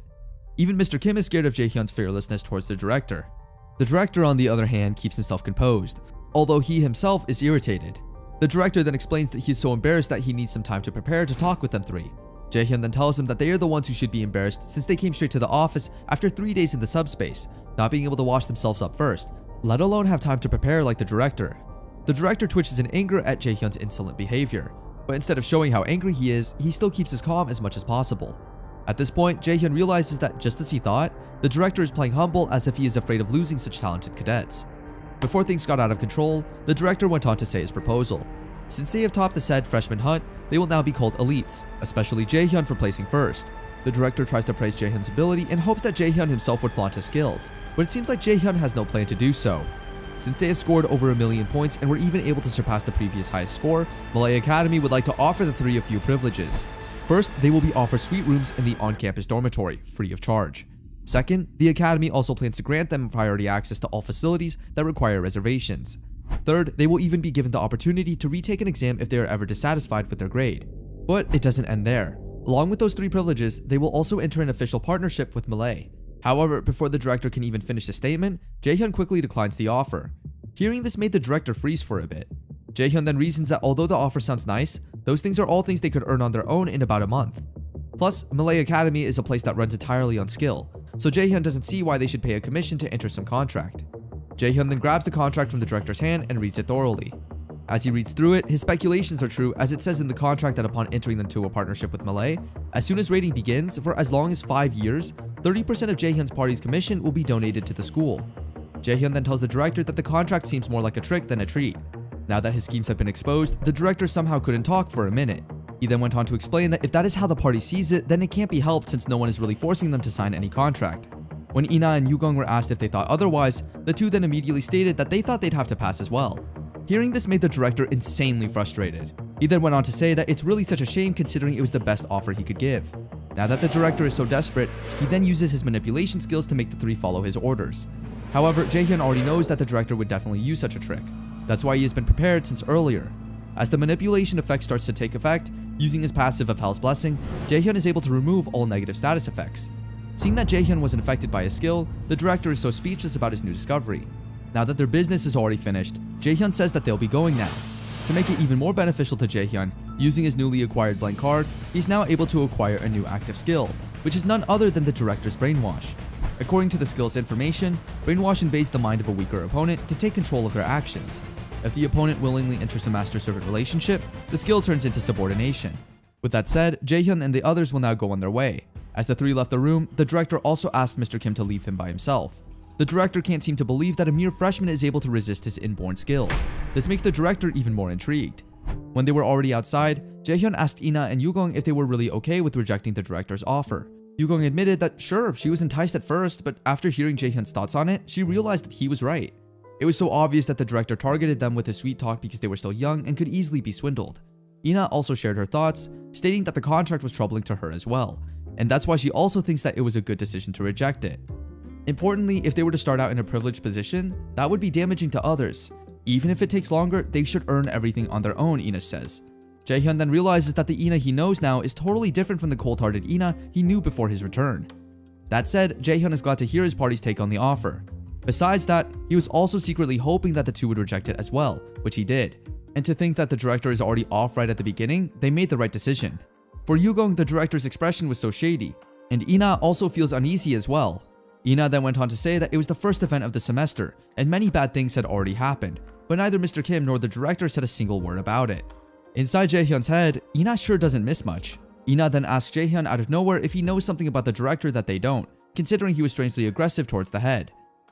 Even Mr. Kim is scared of Jaehyun's fearlessness towards the director. The director, on the other hand, keeps himself composed, although he himself is irritated. The director then explains that he is so embarrassed that he needs some time to prepare to talk with them three. Jaehyun then tells him that they are the ones who should be embarrassed since they came straight to the office after 3 days in the subspace, not being able to wash themselves up first, let alone have time to prepare like the director. The director twitches in anger at Jaehyun's insolent behavior, but instead of showing how angry he is, he still keeps his calm as much as possible. At this point, Jaehyun realizes that just as he thought, the director is playing humble as if he is afraid of losing such talented cadets. Before things got out of control, the director went on to say his proposal. Since they have topped the said freshman hunt, they will now be called elites, especially Jaehyun for placing first. The director tries to praise Jaehyun's ability and hopes that Jaehyun himself would flaunt his skills, but it seems like Jaehyun has no plan to do so. Since they have scored over 1,000,000 points and were even able to surpass the previous highest score, Malay Academy would like to offer the three a few privileges. First, they will be offered suite rooms in the on-campus dormitory, free of charge. Second, the Academy also plans to grant them priority access to all facilities that require reservations. Third, they will even be given the opportunity to retake an exam if they are ever dissatisfied with their grade. But it doesn't end there. Along with those three privileges, they will also enter an official partnership with Malay. However, before the director can even finish the statement, Jaehyun quickly declines the offer. Hearing this made the director freeze for a bit. Jaehyun then reasons that although the offer sounds nice, those things are all things they could earn on their own in about a month. Plus, Malay Academy is a place that runs entirely on skill, so Jaehyun doesn't see why they should pay a commission to enter some contract. Jaehyun then grabs the contract from the director's hand and reads it thoroughly. As he reads through it, his speculations are true as it says in the contract that upon entering into a partnership with Malay, as soon as rating begins, for as long as 5 years, 30% of Jaehyun's party's commission will be donated to the school. Jaehyun then tells the director that the contract seems more like a trick than a treat. Now that his schemes have been exposed, the director somehow couldn't talk for a minute. He then went on to explain that if that is how the party sees it, then it can't be helped since no one is really forcing them to sign any contract. When Ina and Yugong were asked if they thought otherwise, the two then immediately stated that they thought they'd have to pass as well. Hearing this made the director insanely frustrated. He then went on to say that it's really such a shame considering it was the best offer he could give. Now that the director is so desperate, he then uses his manipulation skills to make the three follow his orders. However, Jaehyun already knows that the director would definitely use such a trick. That's why he has been prepared since earlier. As the manipulation effect starts to take effect, using his passive of Hell's Blessing, Jaehyun is able to remove all negative status effects. Seeing that Jaehyun wasn't affected by his skill, the director is so speechless about his new discovery. Now that their business is already finished, Jaehyun says that they'll be going now. To make it even more beneficial to Jaehyun, using his newly acquired blank card, he's now able to acquire a new active skill, which is none other than the director's Brainwash. According to the skill's information, Brainwash invades the mind of a weaker opponent to take control of their actions. If the opponent willingly enters a master-servant relationship, the skill turns into subordination. With that said, Jaehyun and the others will now go on their way. As the three left the room, the director also asked Mr. Kim to leave him by himself. The director can't seem to believe that a mere freshman is able to resist his inborn skill. This makes the director even more intrigued. When they were already outside, Jaehyun asked Ina and Yugong if they were really okay with rejecting the director's offer. Yugong admitted that sure, she was enticed at first, but after hearing Jaehyun's thoughts on it, she realized that he was right. It was so obvious that the director targeted them with his sweet talk because they were still young and could easily be swindled. Ina also shared her thoughts, stating that the contract was troubling to her as well, and that's why she also thinks that it was a good decision to reject it. Importantly, if they were to start out in a privileged position, that would be damaging to others. Even if it takes longer, they should earn everything on their own, Ina says. Jaehyun then realizes that the Ina he knows now is totally different from the cold-hearted Ina he knew before his return. That said, Jaehyun is glad to hear his party's take on the offer. Besides that, he was also secretly hoping that the two would reject it as well, which he did. And to think that the director is already off right at the beginning, they made the right decision. For Yugong, the director's expression was so shady, and Ina also feels uneasy as well. Ina then went on to say that it was the first event of the semester, and many bad things had already happened, but neither Mr. Kim nor the director said a single word about it. Inside Jaehyun's head, Ina sure doesn't miss much. Ina then asks Jaehyun out of nowhere if he knows something about the director that they don't, considering he was strangely aggressive towards the head.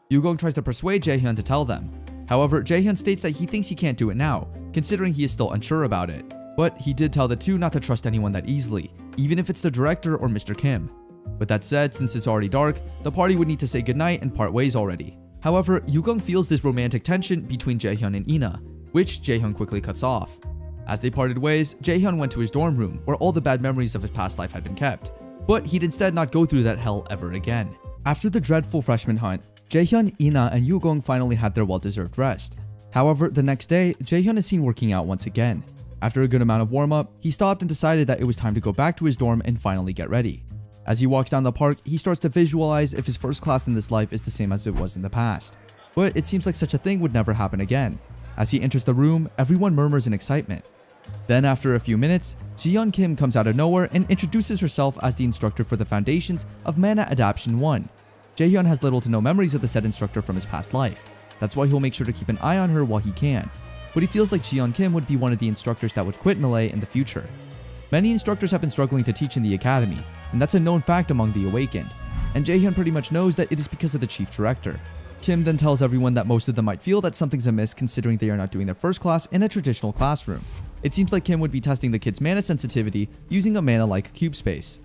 Yugong tries to persuade Jaehyun to tell them. However, Jaehyun states that he thinks he can't do it now, considering he is still unsure about it. But he did tell the two not to trust anyone that easily, even if it's the director or Mr. Kim. With that said, since it's already dark, the party would need to say goodnight and part ways already. However, Yugong feels this romantic tension between Jaehyun and Ina, which Jaehyun quickly cuts off. As they parted ways, Jaehyun went to his dorm room where all the bad memories of his past life had been kept, but he'd instead not go through that hell ever again. After the dreadful freshman hunt, Jaehyun, Ina, and Yugong finally had their well-deserved rest. However, the next day, Jaehyun is seen working out once again. After a good amount of warm-up, he stopped and decided that it was time to go back to his dorm and finally get ready. As he walks down the park, he starts to visualize if his first class in this life is the same as it was in the past. But it seems like such a thing would never happen again. As he enters the room, everyone murmurs in excitement. Then after a few minutes, Jiyeon Kim comes out of nowhere and introduces herself as the instructor for the foundations of Mana Adaption 1. Jaehyun has little to no memories of the said instructor from his past life. That's why he'll make sure to keep an eye on her while he can. But he feels like Jiyeon Kim would be one of the instructors that would quit Malay in the future. Many instructors have been struggling to teach in the academy, and that's a known fact among the awakened. And Jaehyun pretty much knows that it is because of the chief director. Kim then tells everyone that most of them might feel that something's amiss considering they are not doing their first class in a traditional classroom. It seems like Kim would be testing the kids' mana sensitivity using a mana-like cube space.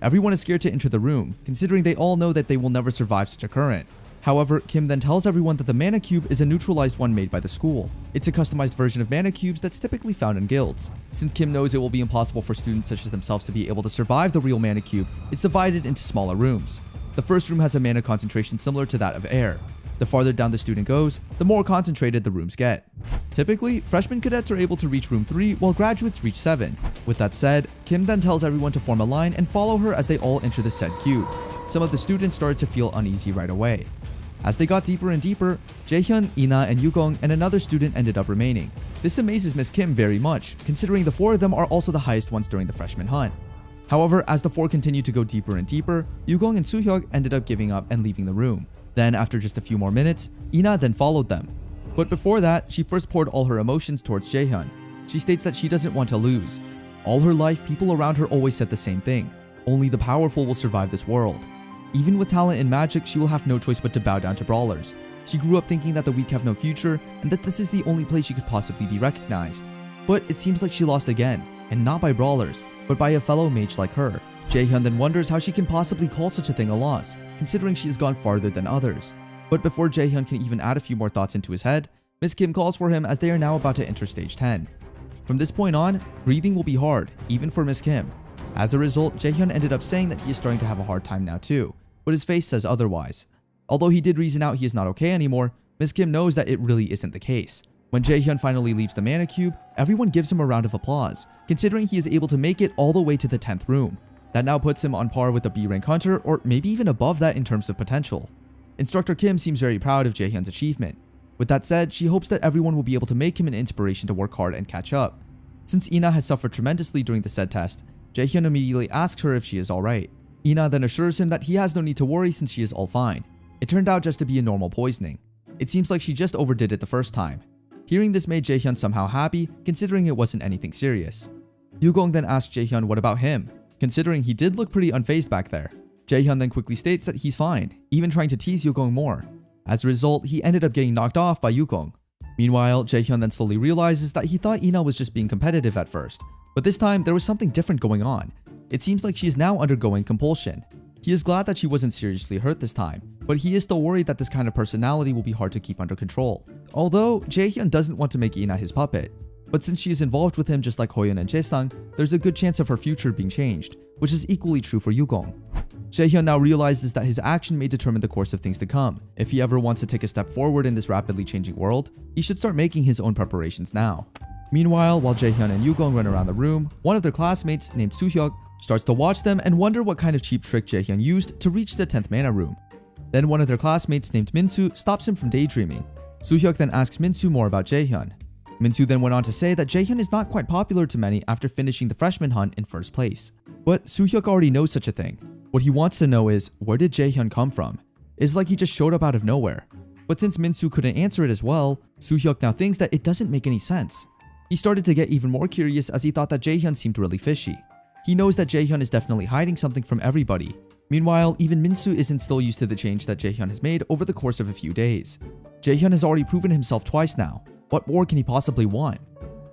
Everyone is scared to enter the room, considering they all know that they will never survive such a current. However, Kim then tells everyone that the mana cube is a neutralized one made by the school. It's a customized version of mana cubes that's typically found in guilds. Since Kim knows it will be impossible for students such as themselves to be able to survive the real mana cube, it's divided into smaller rooms. The first room has a mana concentration similar to that of air. The farther down the student goes, the more concentrated the rooms get. Typically, freshman cadets are able to reach room 3 while graduates reach 7. With that said, Kim then tells everyone to form a line and follow her as they all enter the said cube. Some of the students started to feel uneasy right away. As they got deeper and deeper, Jaehyun, Ina, and Yugong and another student ended up remaining. This amazes Miss Kim very much, considering the 4 of them are also the highest ones during the freshman hunt. However, as the 4 continued to go deeper and deeper, Yugong and Soohyuk ended up giving up and leaving the room. Then, after just a few more minutes, Ina then followed them. But before that, she first poured all her emotions towards Jaehyun. She states that she doesn't want to lose. All her life, people around her always said the same thing. Only the powerful will survive this world. Even with talent in magic, she will have no choice but to bow down to brawlers. She grew up thinking that the weak have no future, and that this is the only place she could possibly be recognized. But it seems like she lost again. and not by brawlers, but by a fellow mage like her. Jaehyun then wonders how she can possibly call such a thing a loss, considering she has gone farther than others. But before Jaehyun can even add a few more thoughts into his head, Miss Kim calls for him as they are now about to enter stage 10. From this point on, breathing will be hard, even for Miss Kim. As a result, Jaehyun ended up saying that he is starting to have a hard time now too, but his face says otherwise. Although he did reason out he is not okay anymore, Miss Kim knows that it really isn't the case. When Jaehyun finally leaves the mana cube, everyone gives him a round of applause, considering he is able to make it all the way to the 10th room. That now puts him on par with the B-rank hunter, or maybe even above that in terms of potential. Instructor Kim seems very proud of Jaehyun's achievement. With that said, she hopes that everyone will be able to make him an inspiration to work hard and catch up. Since Ina has suffered tremendously during the said test, Jaehyun immediately asks her if she is alright. Ina then assures him that he has no need to worry since she is all fine. It turned out just to be a normal poisoning. It seems like she just overdid it the first time. Hearing this made Jaehyun somehow happy, considering it wasn't anything serious. Yugong then asked Jaehyun what about him, considering he did look pretty unfazed back there. Jaehyun then quickly states that he's fine, even trying to tease Yugong more. As a result, he ended up getting knocked off by Yugong. Meanwhile, Jaehyun then slowly realizes that he thought Ina was just being competitive at first, but this time there was something different going on. It seems like she is now undergoing compulsion. He is glad that she wasn't seriously hurt this time, but he is still worried that this kind of personality will be hard to keep under control. Although, Jaehyun doesn't want to make Ina his puppet, but since she is involved with him just like Hoyeon and Jaesang, there's a good chance of her future being changed, which is equally true for Yugong. Jaehyun now realizes that his action may determine the course of things to come. If he ever wants to take a step forward in this rapidly changing world, he should start making his own preparations now. Meanwhile, while Jaehyun and Yugong run around the room, one of their classmates, named Soo-hyuk, starts to watch them and wonder what kind of cheap trick Jaehyun used to reach the 10th mana room. Then one of their classmates named Minsu stops him from daydreaming. Soo-hyuk then asks Minsu more about Jaehyun. Minsu then went on to say that Jaehyun is not quite popular to many after finishing the freshman hunt in first place. But Soo-hyuk already knows such a thing. What he wants to know is, where did Jaehyun come from? It's like he just showed up out of nowhere. But since Minsu couldn't answer it as well, Soo-hyuk now thinks that it doesn't make any sense. He started to get even more curious as he thought that Jaehyun seemed really fishy. He knows that Jaehyun is definitely hiding something from everybody. Meanwhile, even Minsu isn't still used to the change that Jaehyun has made over the course of a few days. Jaehyun has already proven himself twice now. What more can he possibly want?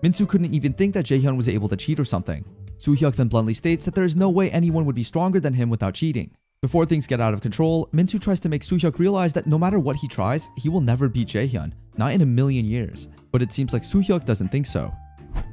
Minsu couldn't even think that Jaehyun was able to cheat or something. Soo-hyuk then bluntly states that there is no way anyone would be stronger than him without cheating. Before things get out of control, Minsu tries to make Soo-hyuk realize that no matter what he tries, he will never beat Jaehyun, not in a million years. But it seems like Soo-hyuk doesn't think so.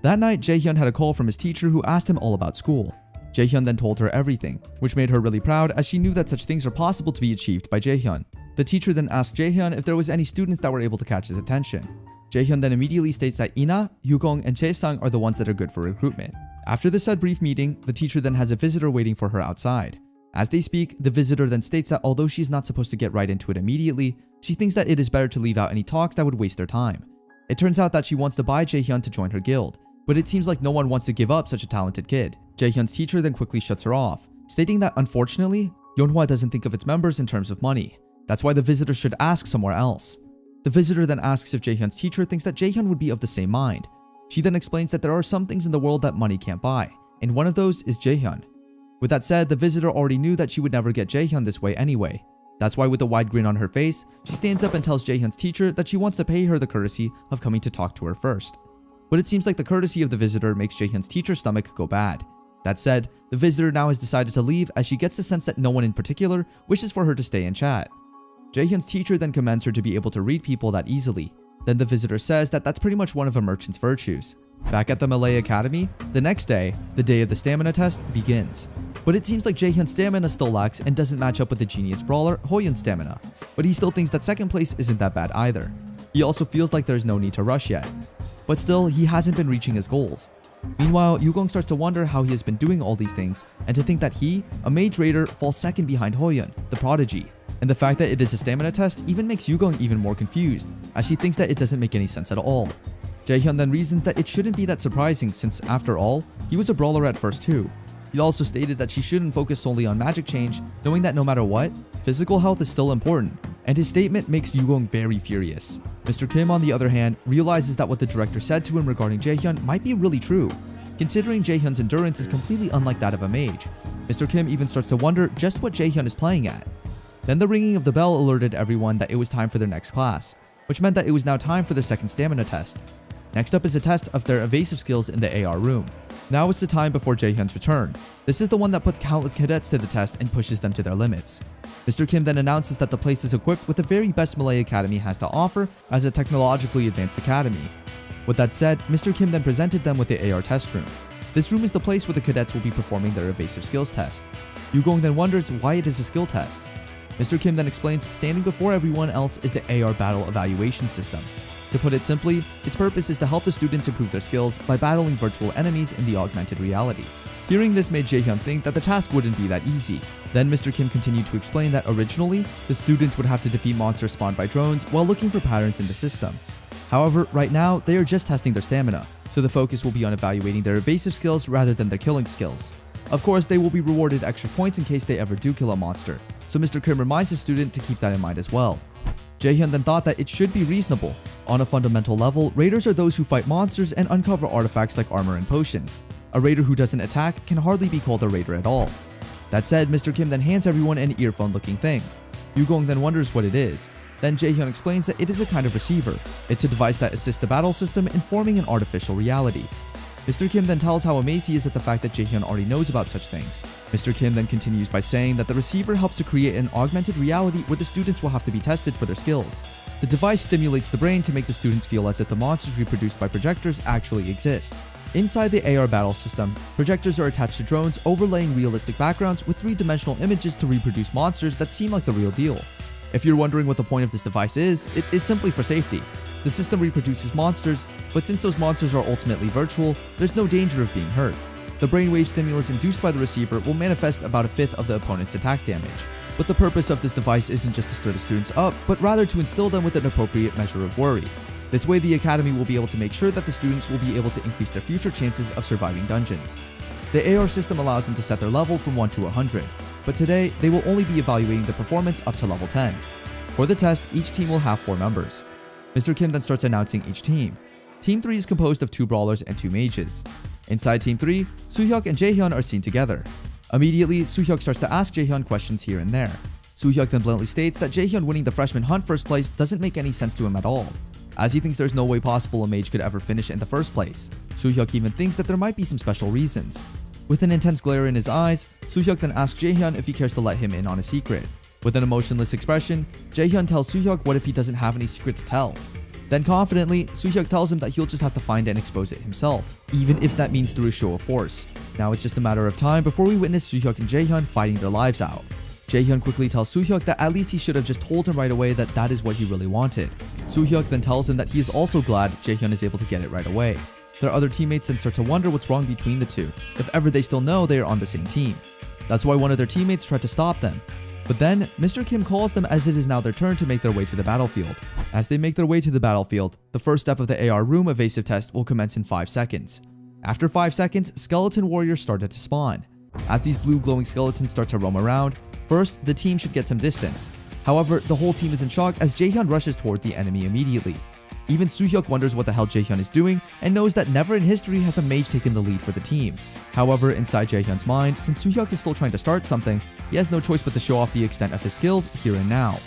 That night, Jaehyun had a call from his teacher who asked him all about school. Jaehyun then told her everything, which made her really proud as she knew that such things are possible to be achieved by Jaehyun. The teacher then asked Jaehyun if there was any students that were able to catch his attention. Jaehyun then immediately states that Ina, Yugong, and Jaesang are the ones that are good for recruitment. After the said brief meeting, the teacher then has a visitor waiting for her outside. As they speak, the visitor then states that although she is not supposed to get right into it immediately, she thinks that it is better to leave out any talks that would waste their time. It turns out that she wants to buy Jaehyun to join her guild, but it seems like no one wants to give up such a talented kid. Jaehyun's teacher then quickly shuts her off, stating that unfortunately, Manhwa doesn't think of its members in terms of money. That's why the visitor should ask somewhere else. The visitor then asks if Jaehyun's teacher thinks that Jaehyun would be of the same mind. She then explains that there are some things in the world that money can't buy, and one of those is Jaehyun. With that said, the visitor already knew that she would never get Jaehyun this way anyway. That's why with a wide grin on her face, she stands up and tells Jaehyun's teacher that she wants to pay her the courtesy of coming to talk to her first. But it seems like the courtesy of the visitor makes Jaehyun's teacher's stomach go bad. That said, the visitor now has decided to leave as she gets the sense that no one in particular wishes for her to stay and chat. Jaehyun's teacher then commends her to be able to read people that easily. Then the visitor says that that's pretty much one of a merchant's virtues. Back at the Malay Academy, the next day, the day of the stamina test, begins. But it seems like Jaehyun's stamina still lacks and doesn't match up with the genius brawler Hoyeon's stamina, but he still thinks that second place isn't that bad either. He also feels like there's no need to rush yet. But still, he hasn't been reaching his goals. Meanwhile, Yugong starts to wonder how he has been doing all these things, and to think that he, a mage raider, falls second behind Hoyeon, the prodigy. And the fact that it is a stamina test even makes Yugong even more confused, as she thinks that it doesn't make any sense at all. Jaehyun then reasons that it shouldn't be that surprising since, after all, he was a brawler at first too. He also stated that she shouldn't focus solely on magic change, knowing that no matter what, physical health is still important, and his statement makes Yugong very furious. Mr. Kim, on the other hand, realizes that what the director said to him regarding Jaehyun might be really true, considering Jaehyun's endurance is completely unlike that of a mage. Mr. Kim even starts to wonder just what Jaehyun is playing at. Then the ringing of the bell alerted everyone that it was time for their next class, which meant that it was now time for their second stamina test. Next up is a test of their evasive skills in the AR room. Now it's the time before Jaehyun's return. This is the one that puts countless cadets to the test and pushes them to their limits. Mr. Kim then announces that the place is equipped with the very best Malay Academy has to offer as a technologically advanced academy. With that said, Mr. Kim then presented them with the AR test room. This room is the place where the cadets will be performing their evasive skills test. Yugong then wonders why it is a skill test. Mr. Kim then explains that standing before everyone else is the AR battle evaluation system. To put it simply, its purpose is to help the students improve their skills by battling virtual enemies in the augmented reality. Hearing this made Jaehyun think that the task wouldn't be that easy. Then Mr. Kim continued to explain that originally, the students would have to defeat monsters spawned by drones while looking for patterns in the system. However, right now, they are just testing their stamina, so the focus will be on evaluating their evasive skills rather than their killing skills. Of course, they will be rewarded extra points in case they ever do kill a monster, so Mr. Kim reminds the student to keep that in mind as well. Jaehyun then thought that it should be reasonable. On a fundamental level, raiders are those who fight monsters and uncover artifacts like armor and potions. A raider who doesn't attack can hardly be called a raider at all. That said, Mr. Kim then hands everyone an earphone-looking thing. Yugong then wonders what it is. Then Jaehyun explains that it is a kind of receiver. It's a device that assists the battle system in forming an artificial reality. Mr. Kim then tells how amazed he is at the fact that Jaehyun already knows about such things. Mr. Kim then continues by saying that the receiver helps to create an augmented reality where the students will have to be tested for their skills. The device stimulates the brain to make the students feel as if the monsters reproduced by projectors actually exist. Inside the AR battle system, projectors are attached to drones overlaying realistic backgrounds with three-dimensional images to reproduce monsters that seem like the real deal. If you're wondering what the point of this device is, it is simply for safety. The system reproduces monsters, but since those monsters are ultimately virtual, there's no danger of being hurt. The brainwave stimulus induced by the receiver will manifest about a fifth of the opponent's attack damage. But the purpose of this device isn't just to stir the students up, but rather to instill them with an appropriate measure of worry. This way, the academy will be able to make sure that the students will be able to increase their future chances of surviving dungeons. The AR system allows them to set their level from 1 to 100, but today, they will only be evaluating the performance up to level 10. For the test, each team will have 4 members. Mr. Kim then starts announcing each team. Team 3 is composed of 2 brawlers and 2 mages. Inside Team 3, Soohyuk and Jaehyun are seen together. Immediately, Soohyuk starts to ask Jaehyun questions here and there. Soohyuk then bluntly states that Jaehyun winning the freshman hunt first place doesn't make any sense to him at all, as he thinks there's no way possible a mage could ever finish in the first place. Soohyuk even thinks that there might be some special reasons. With an intense glare in his eyes, Soohyuk then asks Jaehyun if he cares to let him in on a secret. With an emotionless expression, Jaehyun tells Soohyuk what if he doesn't have any secret to tell. Then confidently, Soohyuk tells him that he'll just have to find and expose it himself, even if that means through a show of force. Now it's just a matter of time before we witness Soohyuk and Jaehyun fighting their lives out. Jaehyun quickly tells Soohyuk that at least he should have just told him right away that that is what he really wanted. Soohyuk then tells him that he is also glad Jaehyun is able to get it right away. Their other teammates then start to wonder what's wrong between the two, if ever they still know they are on the same team. That's why one of their teammates tried to stop them. But then, Mr. Kim calls them as it is now their turn to make their way to the battlefield. As they make their way to the battlefield, the first step of the AR room evasive test will commence in 5 seconds. After 5 seconds, skeleton warriors started to spawn. As these blue glowing skeletons start to roam around, first, the team should get some distance. However, the whole team is in shock as Jaehyun rushes toward the enemy immediately. Even Soohyuk wonders what the hell Jaehyun is doing and knows that never in history has a mage taken the lead for the team. However, inside Jaehyun's mind, since Soohyuk is still trying to start something, he has no choice but to show off the extent of his skills here and now.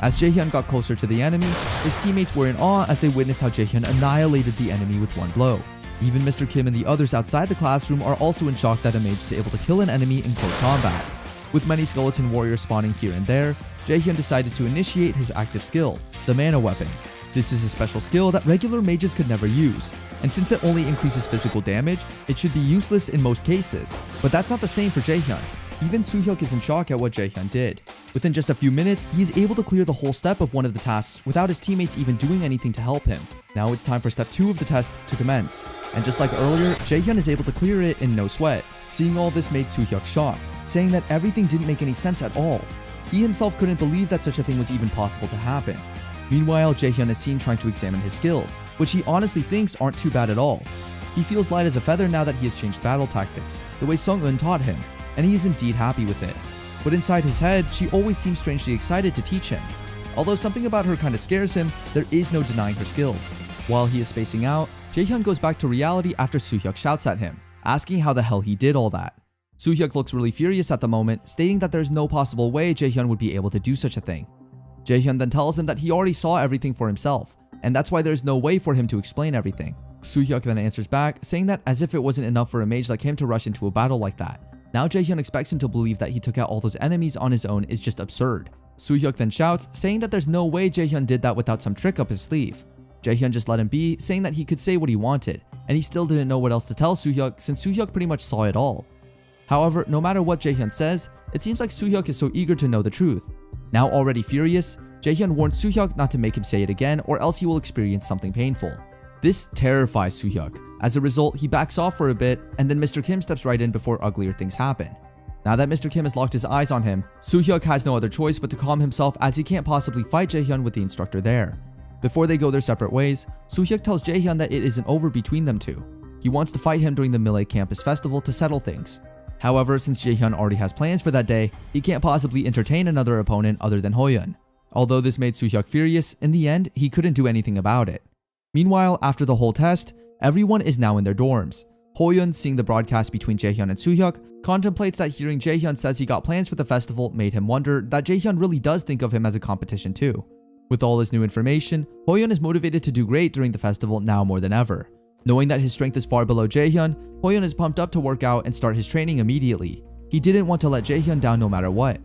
As Jaehyun got closer to the enemy, his teammates were in awe as they witnessed how Jaehyun annihilated the enemy with one blow. Even Mr. Kim and the others outside the classroom are also in shock that a mage is able to kill an enemy in close combat. With many skeleton warriors spawning here and there, Jaehyun decided to initiate his active skill, the Manhwa weapon. This is a special skill that regular mages could never use, and since it only increases physical damage, it should be useless in most cases. But that's not the same for Jaehyun. Even Soohyuk is in shock at what Jaehyun did. Within just a few minutes, he is able to clear the whole step of one of the tasks without his teammates even doing anything to help him. Now it's time for step 2 of the test to commence. And just like earlier, Jaehyun is able to clear it in no sweat. Seeing all this made Soohyuk shocked, saying that everything didn't make any sense at all. He himself couldn't believe that such a thing was even possible to happen. Meanwhile, Jaehyun is seen trying to examine his skills, which he honestly thinks aren't too bad at all. He feels light as a feather now that he has changed battle tactics, the way Sung-eun taught him, and he is indeed happy with it. But inside his head, she always seems strangely excited to teach him. Although something about her kinda scares him, there is no denying her skills. While he is spacing out, Jaehyun goes back to reality after Soohyuk shouts at him, asking how the hell he did all that. Soohyuk looks really furious at the moment, stating that there's no possible way Jaehyun would be able to do such a thing. Jaehyun then tells him that he already saw everything for himself, and that's why there's no way for him to explain everything. Soo-hyuk then answers back, saying that as if it wasn't enough for a mage like him to rush into a battle like that. Now Jaehyun expects him to believe that he took out all those enemies on his own is just absurd. Soo-hyuk then shouts, saying that there's no way Jaehyun did that without some trick up his sleeve. Jaehyun just let him be, saying that he could say what he wanted, and he still didn't know what else to tell Soo-hyuk since Soo-hyuk pretty much saw it all. However, no matter what Jaehyun says, it seems like Soo-hyuk is so eager to know the truth. Now already furious, Jaehyun warns Soo-hyuk not to make him say it again or else he will experience something painful. This terrifies Soo-hyuk. As a result, he backs off for a bit, and then Mr. Kim steps right in before uglier things happen. Now that Mr. Kim has locked his eyes on him, Soo-hyuk has no other choice but to calm himself as he can't possibly fight Jaehyun with the instructor there. Before they go their separate ways, Soo-hyuk tells Jaehyun that it isn't over between them two. He wants to fight him during the Mille campus festival to settle things. However, since Jaehyun already has plans for that day, he can't possibly entertain another opponent other than Hoyeon. Although this made Soo-hyuk furious, in the end, he couldn't do anything about it. Meanwhile, after the whole test, everyone is now in their dorms. Hoyeon, seeing the broadcast between Jaehyun and Soo-hyuk, contemplates that hearing Jaehyun says he got plans for the festival made him wonder that Jaehyun really does think of him as a competition too. With all this new information, Hoyeon is motivated to do great during the festival now more than ever. Knowing that his strength is far below Jaehyun, Hoyeon is pumped up to work out and start his training immediately. He didn't want to let Jaehyun down no matter what.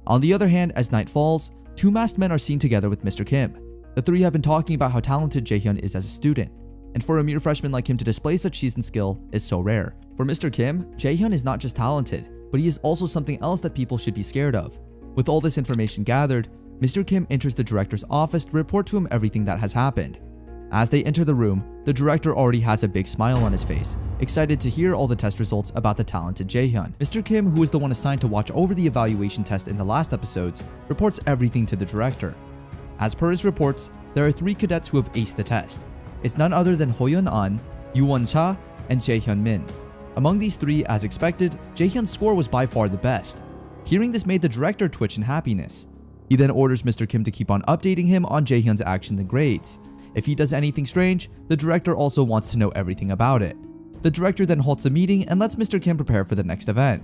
On the other hand, as night falls, two masked men are seen together with Mr. Kim. The three have been talking about how talented Jaehyun is as a student, and for a mere freshman like him to display such seasoned skill is so rare. For Mr. Kim, Jaehyun is not just talented, but he is also something else that people should be scared of. With all this information gathered, Mr. Kim enters the director's office to report to him everything that has happened. As they enter the room, the director already has a big smile on his face, excited to hear all the test results about the talented Jaehyun. Mr. Kim, who is the one assigned to watch over the evaluation test in the last episodes, reports everything to the director. As per his reports, there are 3 cadets who have aced the test. It's none other than Hoyeon An, Yoo-won Cha, and Jaehyun Min. Among these 3, as expected, Jaehyun's score was by far the best. Hearing this made the director twitch in happiness. He then orders Mr. Kim to keep on updating him on Jaehyun's actions and grades. If he does anything strange, the director also wants to know everything about it. The director then halts the meeting and lets Mr. Kim prepare for the next event.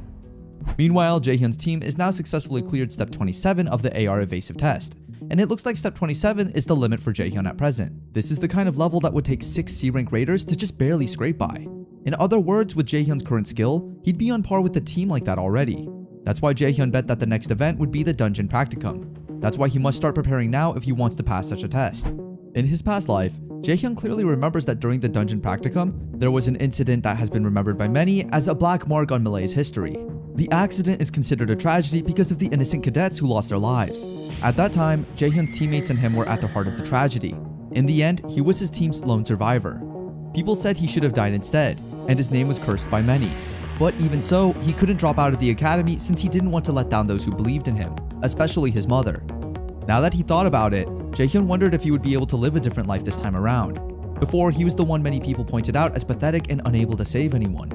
Meanwhile, Jaehyun's team is now successfully cleared step 27 of the AR evasive test, and it looks like step 27 is the limit for Jaehyun at present. This is the kind of level that would take 6 C-rank raiders to just barely scrape by. In other words, with Jaehyun's current skill, he'd be on par with a team like that already. That's why Jaehyun bet that the next event would be the dungeon practicum. That's why he must start preparing now if he wants to pass such a test. In his past life, Jaehyun clearly remembers that during the dungeon practicum, there was an incident that has been remembered by many as a black mark on Mille's history. The accident is considered a tragedy because of the innocent cadets who lost their lives. At that time, Jaehyun's teammates and him were at the heart of the tragedy. In the end, he was his team's lone survivor. People said he should have died instead, and his name was cursed by many. But even so, he couldn't drop out of the academy since he didn't want to let down those who believed in him, especially his mother. Now that he thought about it, Jaehyun wondered if he would be able to live a different life this time around. Before, he was the one many people pointed out as pathetic and unable to save anyone.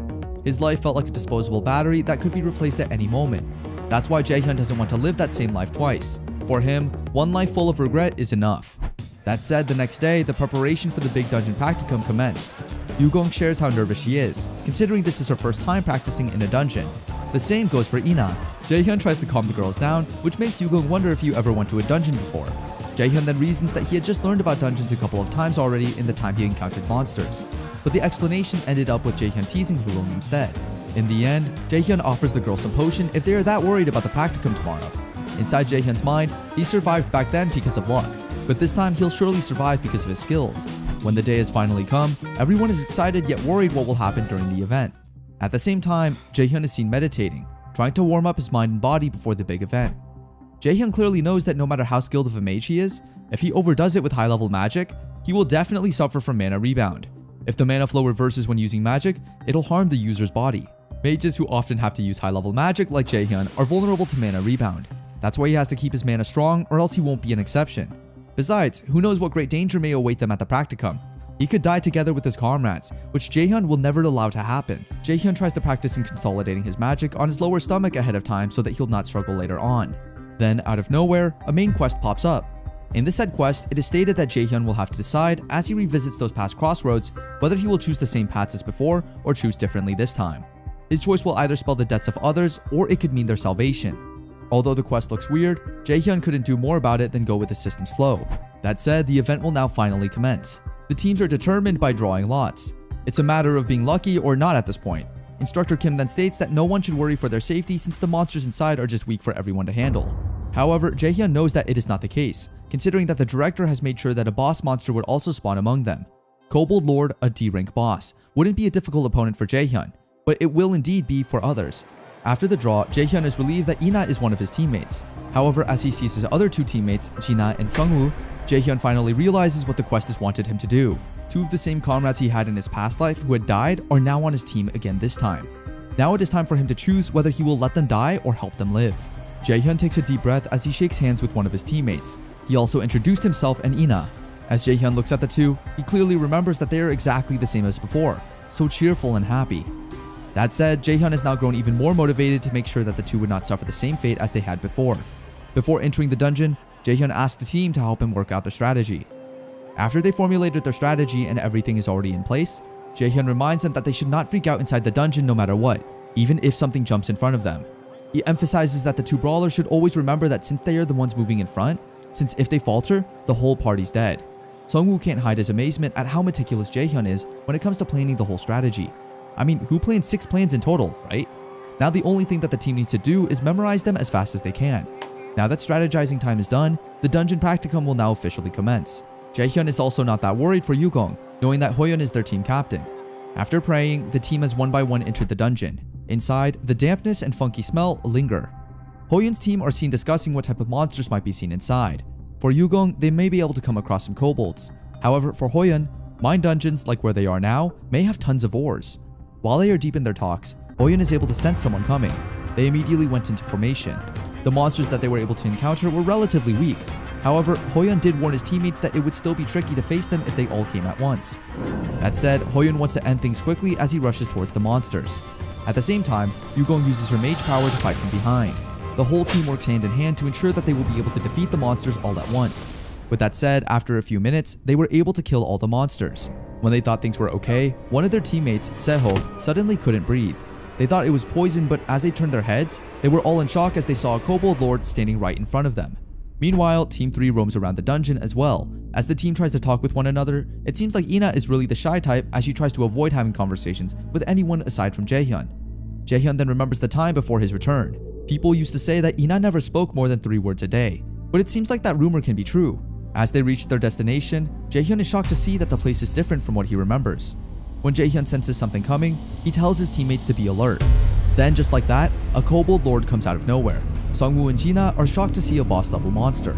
His life felt like a disposable battery that could be replaced at any moment. That's why Jaehyun doesn't want to live that same life twice. For him, one life full of regret is enough. That said, the next day, the preparation for the big dungeon practicum commenced. Yugong shares how nervous she is, considering this is her first time practicing in a dungeon. The same goes for Ina. Jaehyun tries to calm the girls down, which makes Yugong wonder if you ever went to a dungeon before. Jaehyun then reasons that he had just learned about dungeons a couple of times already in the time he encountered monsters. But the explanation ended up with Jaehyun teasing Yugong instead. In the end, Jaehyun offers the girls some potion if they are that worried about the practicum tomorrow. Inside Jaehyun's mind, he survived back then because of luck, but this time he'll surely survive because of his skills. When the day has finally come, everyone is excited yet worried what will happen during the event. At the same time, Jaehyun is seen meditating, trying to warm up his mind and body before the big event. Jaehyun clearly knows that no matter how skilled of a mage he is, if he overdoes it with high-level magic, he will definitely suffer from mana rebound. If the mana flow reverses when using magic, it'll harm the user's body. Mages who often have to use high-level magic like Jaehyun are vulnerable to mana rebound. That's why he has to keep his mana strong or else he won't be an exception. Besides, who knows what great danger may await them at the practicum. He could die together with his comrades, which Jaehyun will never allow to happen. Jaehyun tries to practice in consolidating his magic on his lower stomach ahead of time so that he'll not struggle later on. Then, out of nowhere, a main quest pops up. In the said quest, it is stated that Jaehyun will have to decide as he revisits those past crossroads whether he will choose the same paths as before or choose differently this time. His choice will either spell the deaths of others or it could mean their salvation. Although the quest looks weird, Jaehyun couldn't do more about it than go with the system's flow. That said, the event will now finally commence. The teams are determined by drawing lots. It's a matter of being lucky or not at this point. Instructor Kim then states that no one should worry for their safety since the monsters inside are just weak for everyone to handle. However, Jaehyun knows that it is not the case, considering that the director has made sure that a boss monster would also spawn among them. Kobold Lord, a D-rank boss, wouldn't be a difficult opponent for Jaehyun, but it will indeed be for others. After the draw, Jaehyun is relieved that Ina is one of his teammates. However, as he sees his other two teammates, Jina and Sungwoo, Jaehyun finally realizes what the quest has wanted him to do. Two of the same comrades he had in his past life who had died are now on his team again this time. Now it is time for him to choose whether he will let them die or help them live. Jaehyun takes a deep breath as he shakes hands with one of his teammates. He also introduced himself and Ina. As Jaehyun looks at the two, he clearly remembers that they are exactly the same as before, so cheerful and happy. That said, Jaehyun has now grown even more motivated to make sure that the two would not suffer the same fate as they had before. Before entering the dungeon, Jaehyun asks the team to help him work out their strategy. After they formulated their strategy and everything is already in place, Jaehyun reminds them that they should not freak out inside the dungeon no matter what, even if something jumps in front of them. He emphasizes that the two brawlers should always remember that since they are the ones moving in front, since if they falter, the whole party's dead. Sungwoo can't hide his amazement at how meticulous Jaehyun is when it comes to planning the whole strategy. I mean, who plans 6 plans in total, right? Now the only thing that the team needs to do is memorize them as fast as they can. Now that strategizing time is done, the dungeon practicum will now officially commence. Jaehyun is also not that worried for Yugong, knowing that Hoyeon is their team captain. After praying, the team has one by one entered the dungeon. Inside, the dampness and funky smell linger. Hoyeon's team are seen discussing what type of monsters might be seen inside. For Yugong, they may be able to come across some kobolds. However, for Hoyeon, mine dungeons like where they are now may have tons of ores. While they are deep in their talks, Hoyeon is able to sense someone coming. They immediately went into formation. The monsters that they were able to encounter were relatively weak. However, Hoyeon did warn his teammates that it would still be tricky to face them if they all came at once. That said, Hoyeon wants to end things quickly as he rushes towards the monsters. At the same time, Yugong uses her mage power to fight from behind. The whole team works hand in hand to ensure that they will be able to defeat the monsters all at once. With that said, after a few minutes, they were able to kill all the monsters. When they thought things were okay, one of their teammates, Seho, suddenly couldn't breathe. They thought it was poison, but as they turned their heads, they were all in shock as they saw a kobold lord standing right in front of them. Meanwhile, Team 3 roams around the dungeon as well. As the team tries to talk with one another, it seems like Ina is really the shy type as she tries to avoid having conversations with anyone aside from Jaehyun. Jaehyun then remembers the time before his return. People used to say that Ina never spoke more than 3 words a day, but it seems like that rumor can be true. As they reach their destination, Jaehyun is shocked to see that the place is different from what he remembers. When Jaehyun senses something coming, he tells his teammates to be alert. Then, just like that, a kobold lord comes out of nowhere. Sungwoo and Jina are shocked to see a boss-level monster.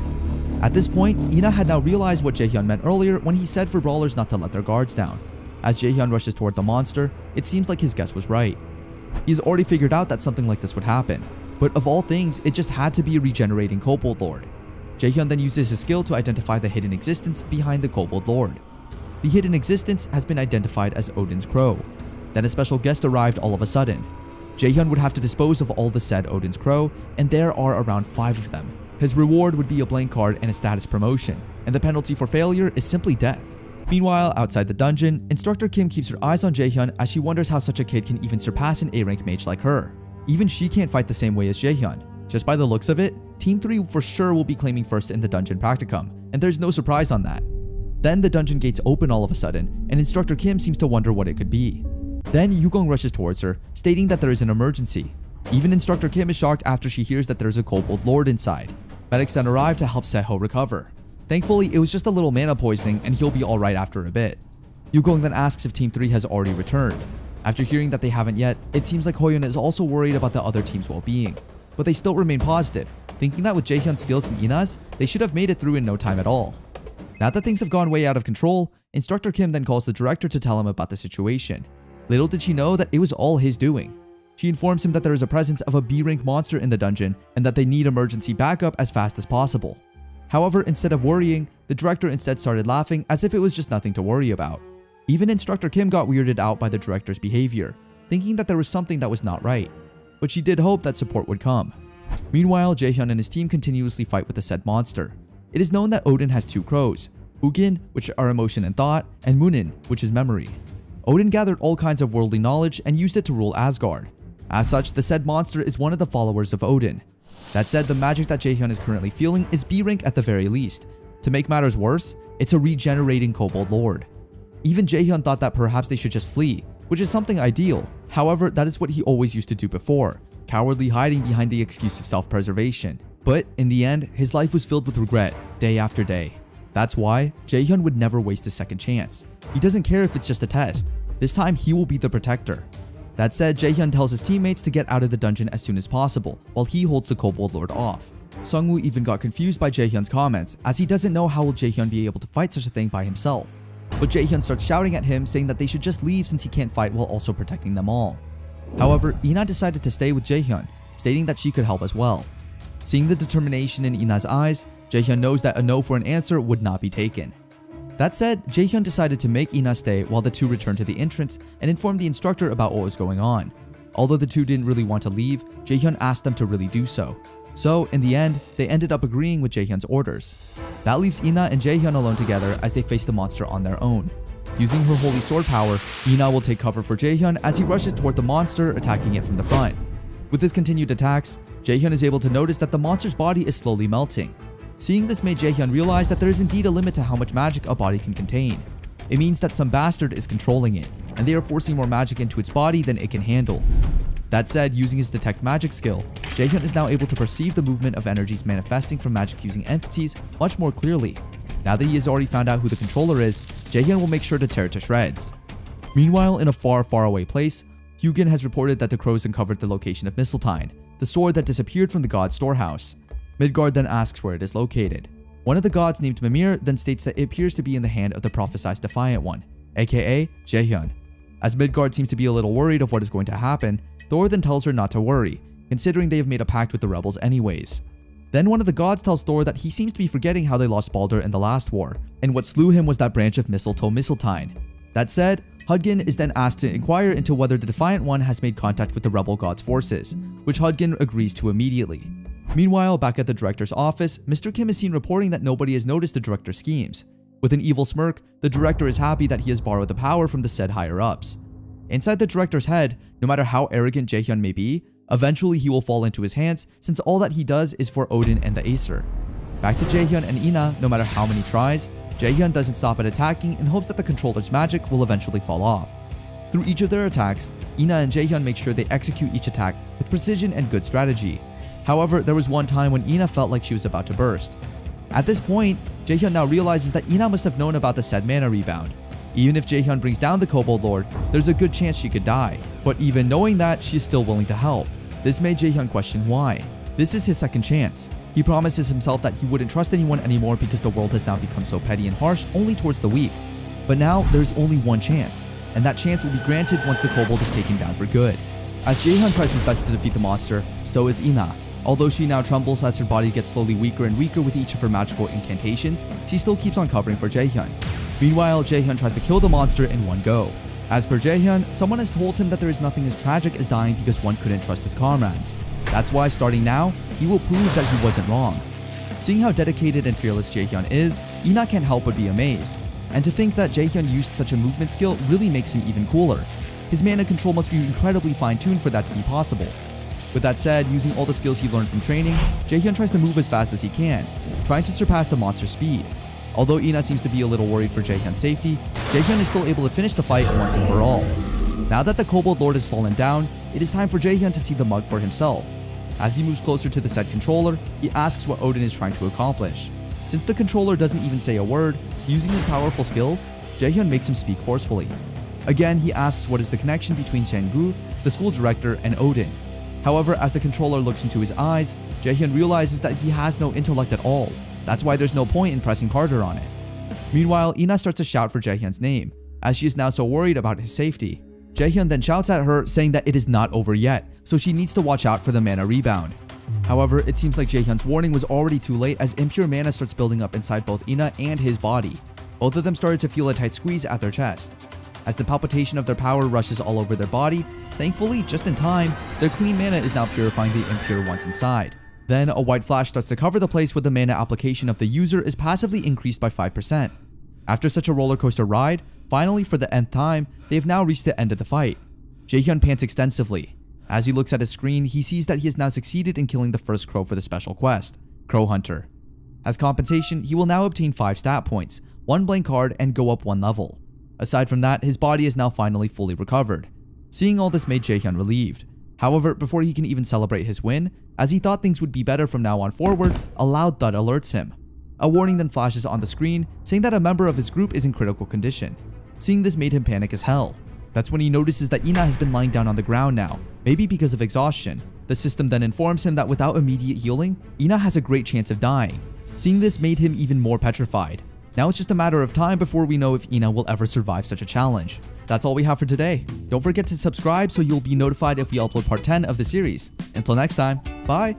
At this point, Ina had now realized what Jaehyun meant earlier when he said for brawlers not to let their guards down. As Jaehyun rushes toward the monster, it seems like his guess was right. He's already figured out that something like this would happen, but of all things, it just had to be a regenerating kobold lord. Jaehyun then uses his skill to identify the hidden existence behind the kobold lord. The hidden existence has been identified as Odin's Crow. Then a special guest arrived all of a sudden. Jaehyun would have to dispose of all the said Odin's Crow, and there are around 5 of them. His reward would be a blank card and a status promotion, and the penalty for failure is simply death. Meanwhile, outside the dungeon, Instructor Kim keeps her eyes on Jaehyun as she wonders how such a kid can even surpass an A-rank mage like her. Even she can't fight the same way as Jaehyun. Just by the looks of it, Team 3 for sure will be claiming first in the dungeon practicum, and there's no surprise on that. Then the dungeon gates open all of a sudden, and Instructor Kim seems to wonder what it could be. Then Yugong rushes towards her, stating that there is an emergency. Even Instructor Kim is shocked after she hears that there is a kobold lord inside. Medics then arrive to help Seho recover. Thankfully, it was just a little mana poisoning and he'll be alright after a bit. Yugong then asks if Team 3 has already returned. After hearing that they haven't yet, it seems like Hoyeon is also worried about the other team's well-being. But they still remain positive, thinking that with Jaehyun's skills and Ina's, they should have made it through in no time at all. Now that things have gone way out of control, Instructor Kim then calls the director to tell him about the situation. Little did she know that it was all his doing. She informs him that there is a presence of a B-rank monster in the dungeon and that they need emergency backup as fast as possible. However, instead of worrying, the director instead started laughing as if it was just nothing to worry about. Even Instructor Kim got weirded out by the director's behavior, thinking that there was something that was not right. But she did hope that support would come. Meanwhile, Jaehyun and his team continuously fight with the said monster. It is known that Odin has 2 crows, Ugin, which are emotion and thought, and Munin, which is memory. Odin gathered all kinds of worldly knowledge and used it to rule Asgard. As such, the said monster is one of the followers of Odin. That said, the magic that Jaehyun is currently feeling is B rank at the very least. To make matters worse, it's a regenerating kobold lord. Even Jaehyun thought that perhaps they should just flee, which is something ideal. However, that is what he always used to do before, cowardly hiding behind the excuse of self-preservation. But in the end, his life was filled with regret, day after day. That's why Jaehyun would never waste a second chance. He doesn't care if it's just a test. This time, he will be the protector. That said, Jaehyun tells his teammates to get out of the dungeon as soon as possible, while he holds the Kobold Lord off. Sungwoo even got confused by Jaehyun's comments, as he doesn't know how will Jaehyun be able to fight such a thing by himself. But Jaehyun starts shouting at him, saying that they should just leave since he can't fight while also protecting them all. However, Ina decided to stay with Jaehyun, stating that she could help as well. Seeing the determination in Ina's eyes, Jaehyun knows that a no for an answer would not be taken. That said, Jaehyun decided to make Ina stay while the two returned to the entrance and informed the instructor about what was going on. Although the two didn't really want to leave, Jaehyun asked them to really do so. So, in the end, they ended up agreeing with Jaehyun's orders. That leaves Ina and Jaehyun alone together as they face the monster on their own. Using her holy sword power, Ina will take cover for Jaehyun as he rushes toward the monster, attacking it from the front. With his continued attacks, Jaehyun is able to notice that the monster's body is slowly melting. Seeing this made Jaehyun realize that there is indeed a limit to how much magic a body can contain. It means that some bastard is controlling it, and they are forcing more magic into its body than it can handle. That said, using his detect magic skill, Jaehyun is now able to perceive the movement of energies manifesting from magic using entities much more clearly. Now that he has already found out who the controller is, Jaehyun will make sure to tear it to shreds. Meanwhile, in a far, far away place, Hugin has reported that the crows uncovered the location of Mistletoe, the sword that disappeared from the god's storehouse. Midgard then asks where it is located. One of the gods named Mimir then states that it appears to be in the hand of the prophesied Defiant One, aka Jaehyun. As Midgard seems to be a little worried of what is going to happen, Thor then tells her not to worry, considering they have made a pact with the rebels anyways. Then one of the gods tells Thor that he seems to be forgetting how they lost Baldur in the last war, and what slew him was that branch of mistletoe Mistletoe. That said, Hugin is then asked to inquire into whether the Defiant One has made contact with the rebel god's forces, which Hugin agrees to immediately. Meanwhile, back at the director's office, Mr. Kim is seen reporting that nobody has noticed the director's schemes. With an evil smirk, the director is happy that he has borrowed the power from the said higher-ups. Inside the director's head, no matter how arrogant Jaehyun may be, eventually he will fall into his hands since all that he does is for Odin and the Aesir. Back to Jaehyun and Ina, no matter how many tries, Jaehyun doesn't stop at attacking and hopes that the controller's magic will eventually fall off. Through each of their attacks, Ina and Jaehyun make sure they execute each attack with precision and good strategy. However, there was one time when Ina felt like she was about to burst. At this point, Jaehyun now realizes that Ina must have known about the said mana rebound. Even if Jaehyun brings down the Kobold Lord, there's a good chance she could die. But even knowing that, she is still willing to help. This made Jaehyun question why. This is his second chance. He promises himself that he wouldn't trust anyone anymore because the world has now become so petty and harsh only towards the weak. But now, there's only one chance, and that chance will be granted once the Kobold is taken down for good. As Jaehyun tries his best to defeat the monster, so is Ina. Although she now trembles as her body gets slowly weaker and weaker with each of her magical incantations, she still keeps on covering for Jaehyun. Meanwhile, Jaehyun tries to kill the monster in one go. As per Jaehyun, someone has told him that there is nothing as tragic as dying because one couldn't trust his comrades. That's why, starting now, he will prove that he wasn't wrong. Seeing how dedicated and fearless Jaehyun is, Ina can't help but be amazed. And to think that Jaehyun used such a movement skill really makes him even cooler. His mana control must be incredibly fine-tuned for that to be possible. With that said, using all the skills he learned from training, Jaehyun tries to move as fast as he can, trying to surpass the monster's speed. Although Ina seems to be a little worried for Jaehyun's safety, Jaehyun is still able to finish the fight once and for all. Now that the Kobold Lord has fallen down, it is time for Jaehyun to see the mug for himself. As he moves closer to the said controller, he asks what Odin is trying to accomplish. Since the controller doesn't even say a word, using his powerful skills, Jaehyun makes him speak forcefully. Again, he asks what is the connection between Chang-gu, the school director, and Odin. However, as the controller looks into his eyes, Jaehyun realizes that he has no intellect at all. That's why there's no point in pressing harder on it. Meanwhile, Ina starts to shout for Jaehyun's name, as she is now so worried about his safety. Jaehyun then shouts at her, saying that it is not over yet, so she needs to watch out for the mana rebound. However, it seems like Jaehyun's warning was already too late as impure mana starts building up inside both Ina and his body. Both of them started to feel a tight squeeze at their chest. As the palpitation of their power rushes all over their body, thankfully, just in time, their clean mana is now purifying the impure ones inside. Then, a white flash starts to cover the place where the mana application of the user is passively increased by 5%. After such a roller coaster ride, finally for the nth time, they have now reached the end of the fight. Jaehyun pants extensively. As he looks at his screen, he sees that he has now succeeded in killing the first crow for the special quest, Crow Hunter. As compensation, he will now obtain 5 stat points, 1 blank card, and go up 1 level. Aside from that, his body is now finally fully recovered. Seeing all this made Jaehyun relieved. However, before he can even celebrate his win, as he thought things would be better from now on forward, a loud thud alerts him. A warning then flashes on the screen, saying that a member of his group is in critical condition. Seeing this made him panic as hell. That's when he notices that Ina has been lying down on the ground now, maybe because of exhaustion. The system then informs him that without immediate healing, Ina has a great chance of dying. Seeing this made him even more petrified. Now it's just a matter of time before we know if Ina will ever survive such a challenge. That's all we have for today. Don't forget to subscribe so you'll be notified if we upload part 10 of the series. Until next time, bye!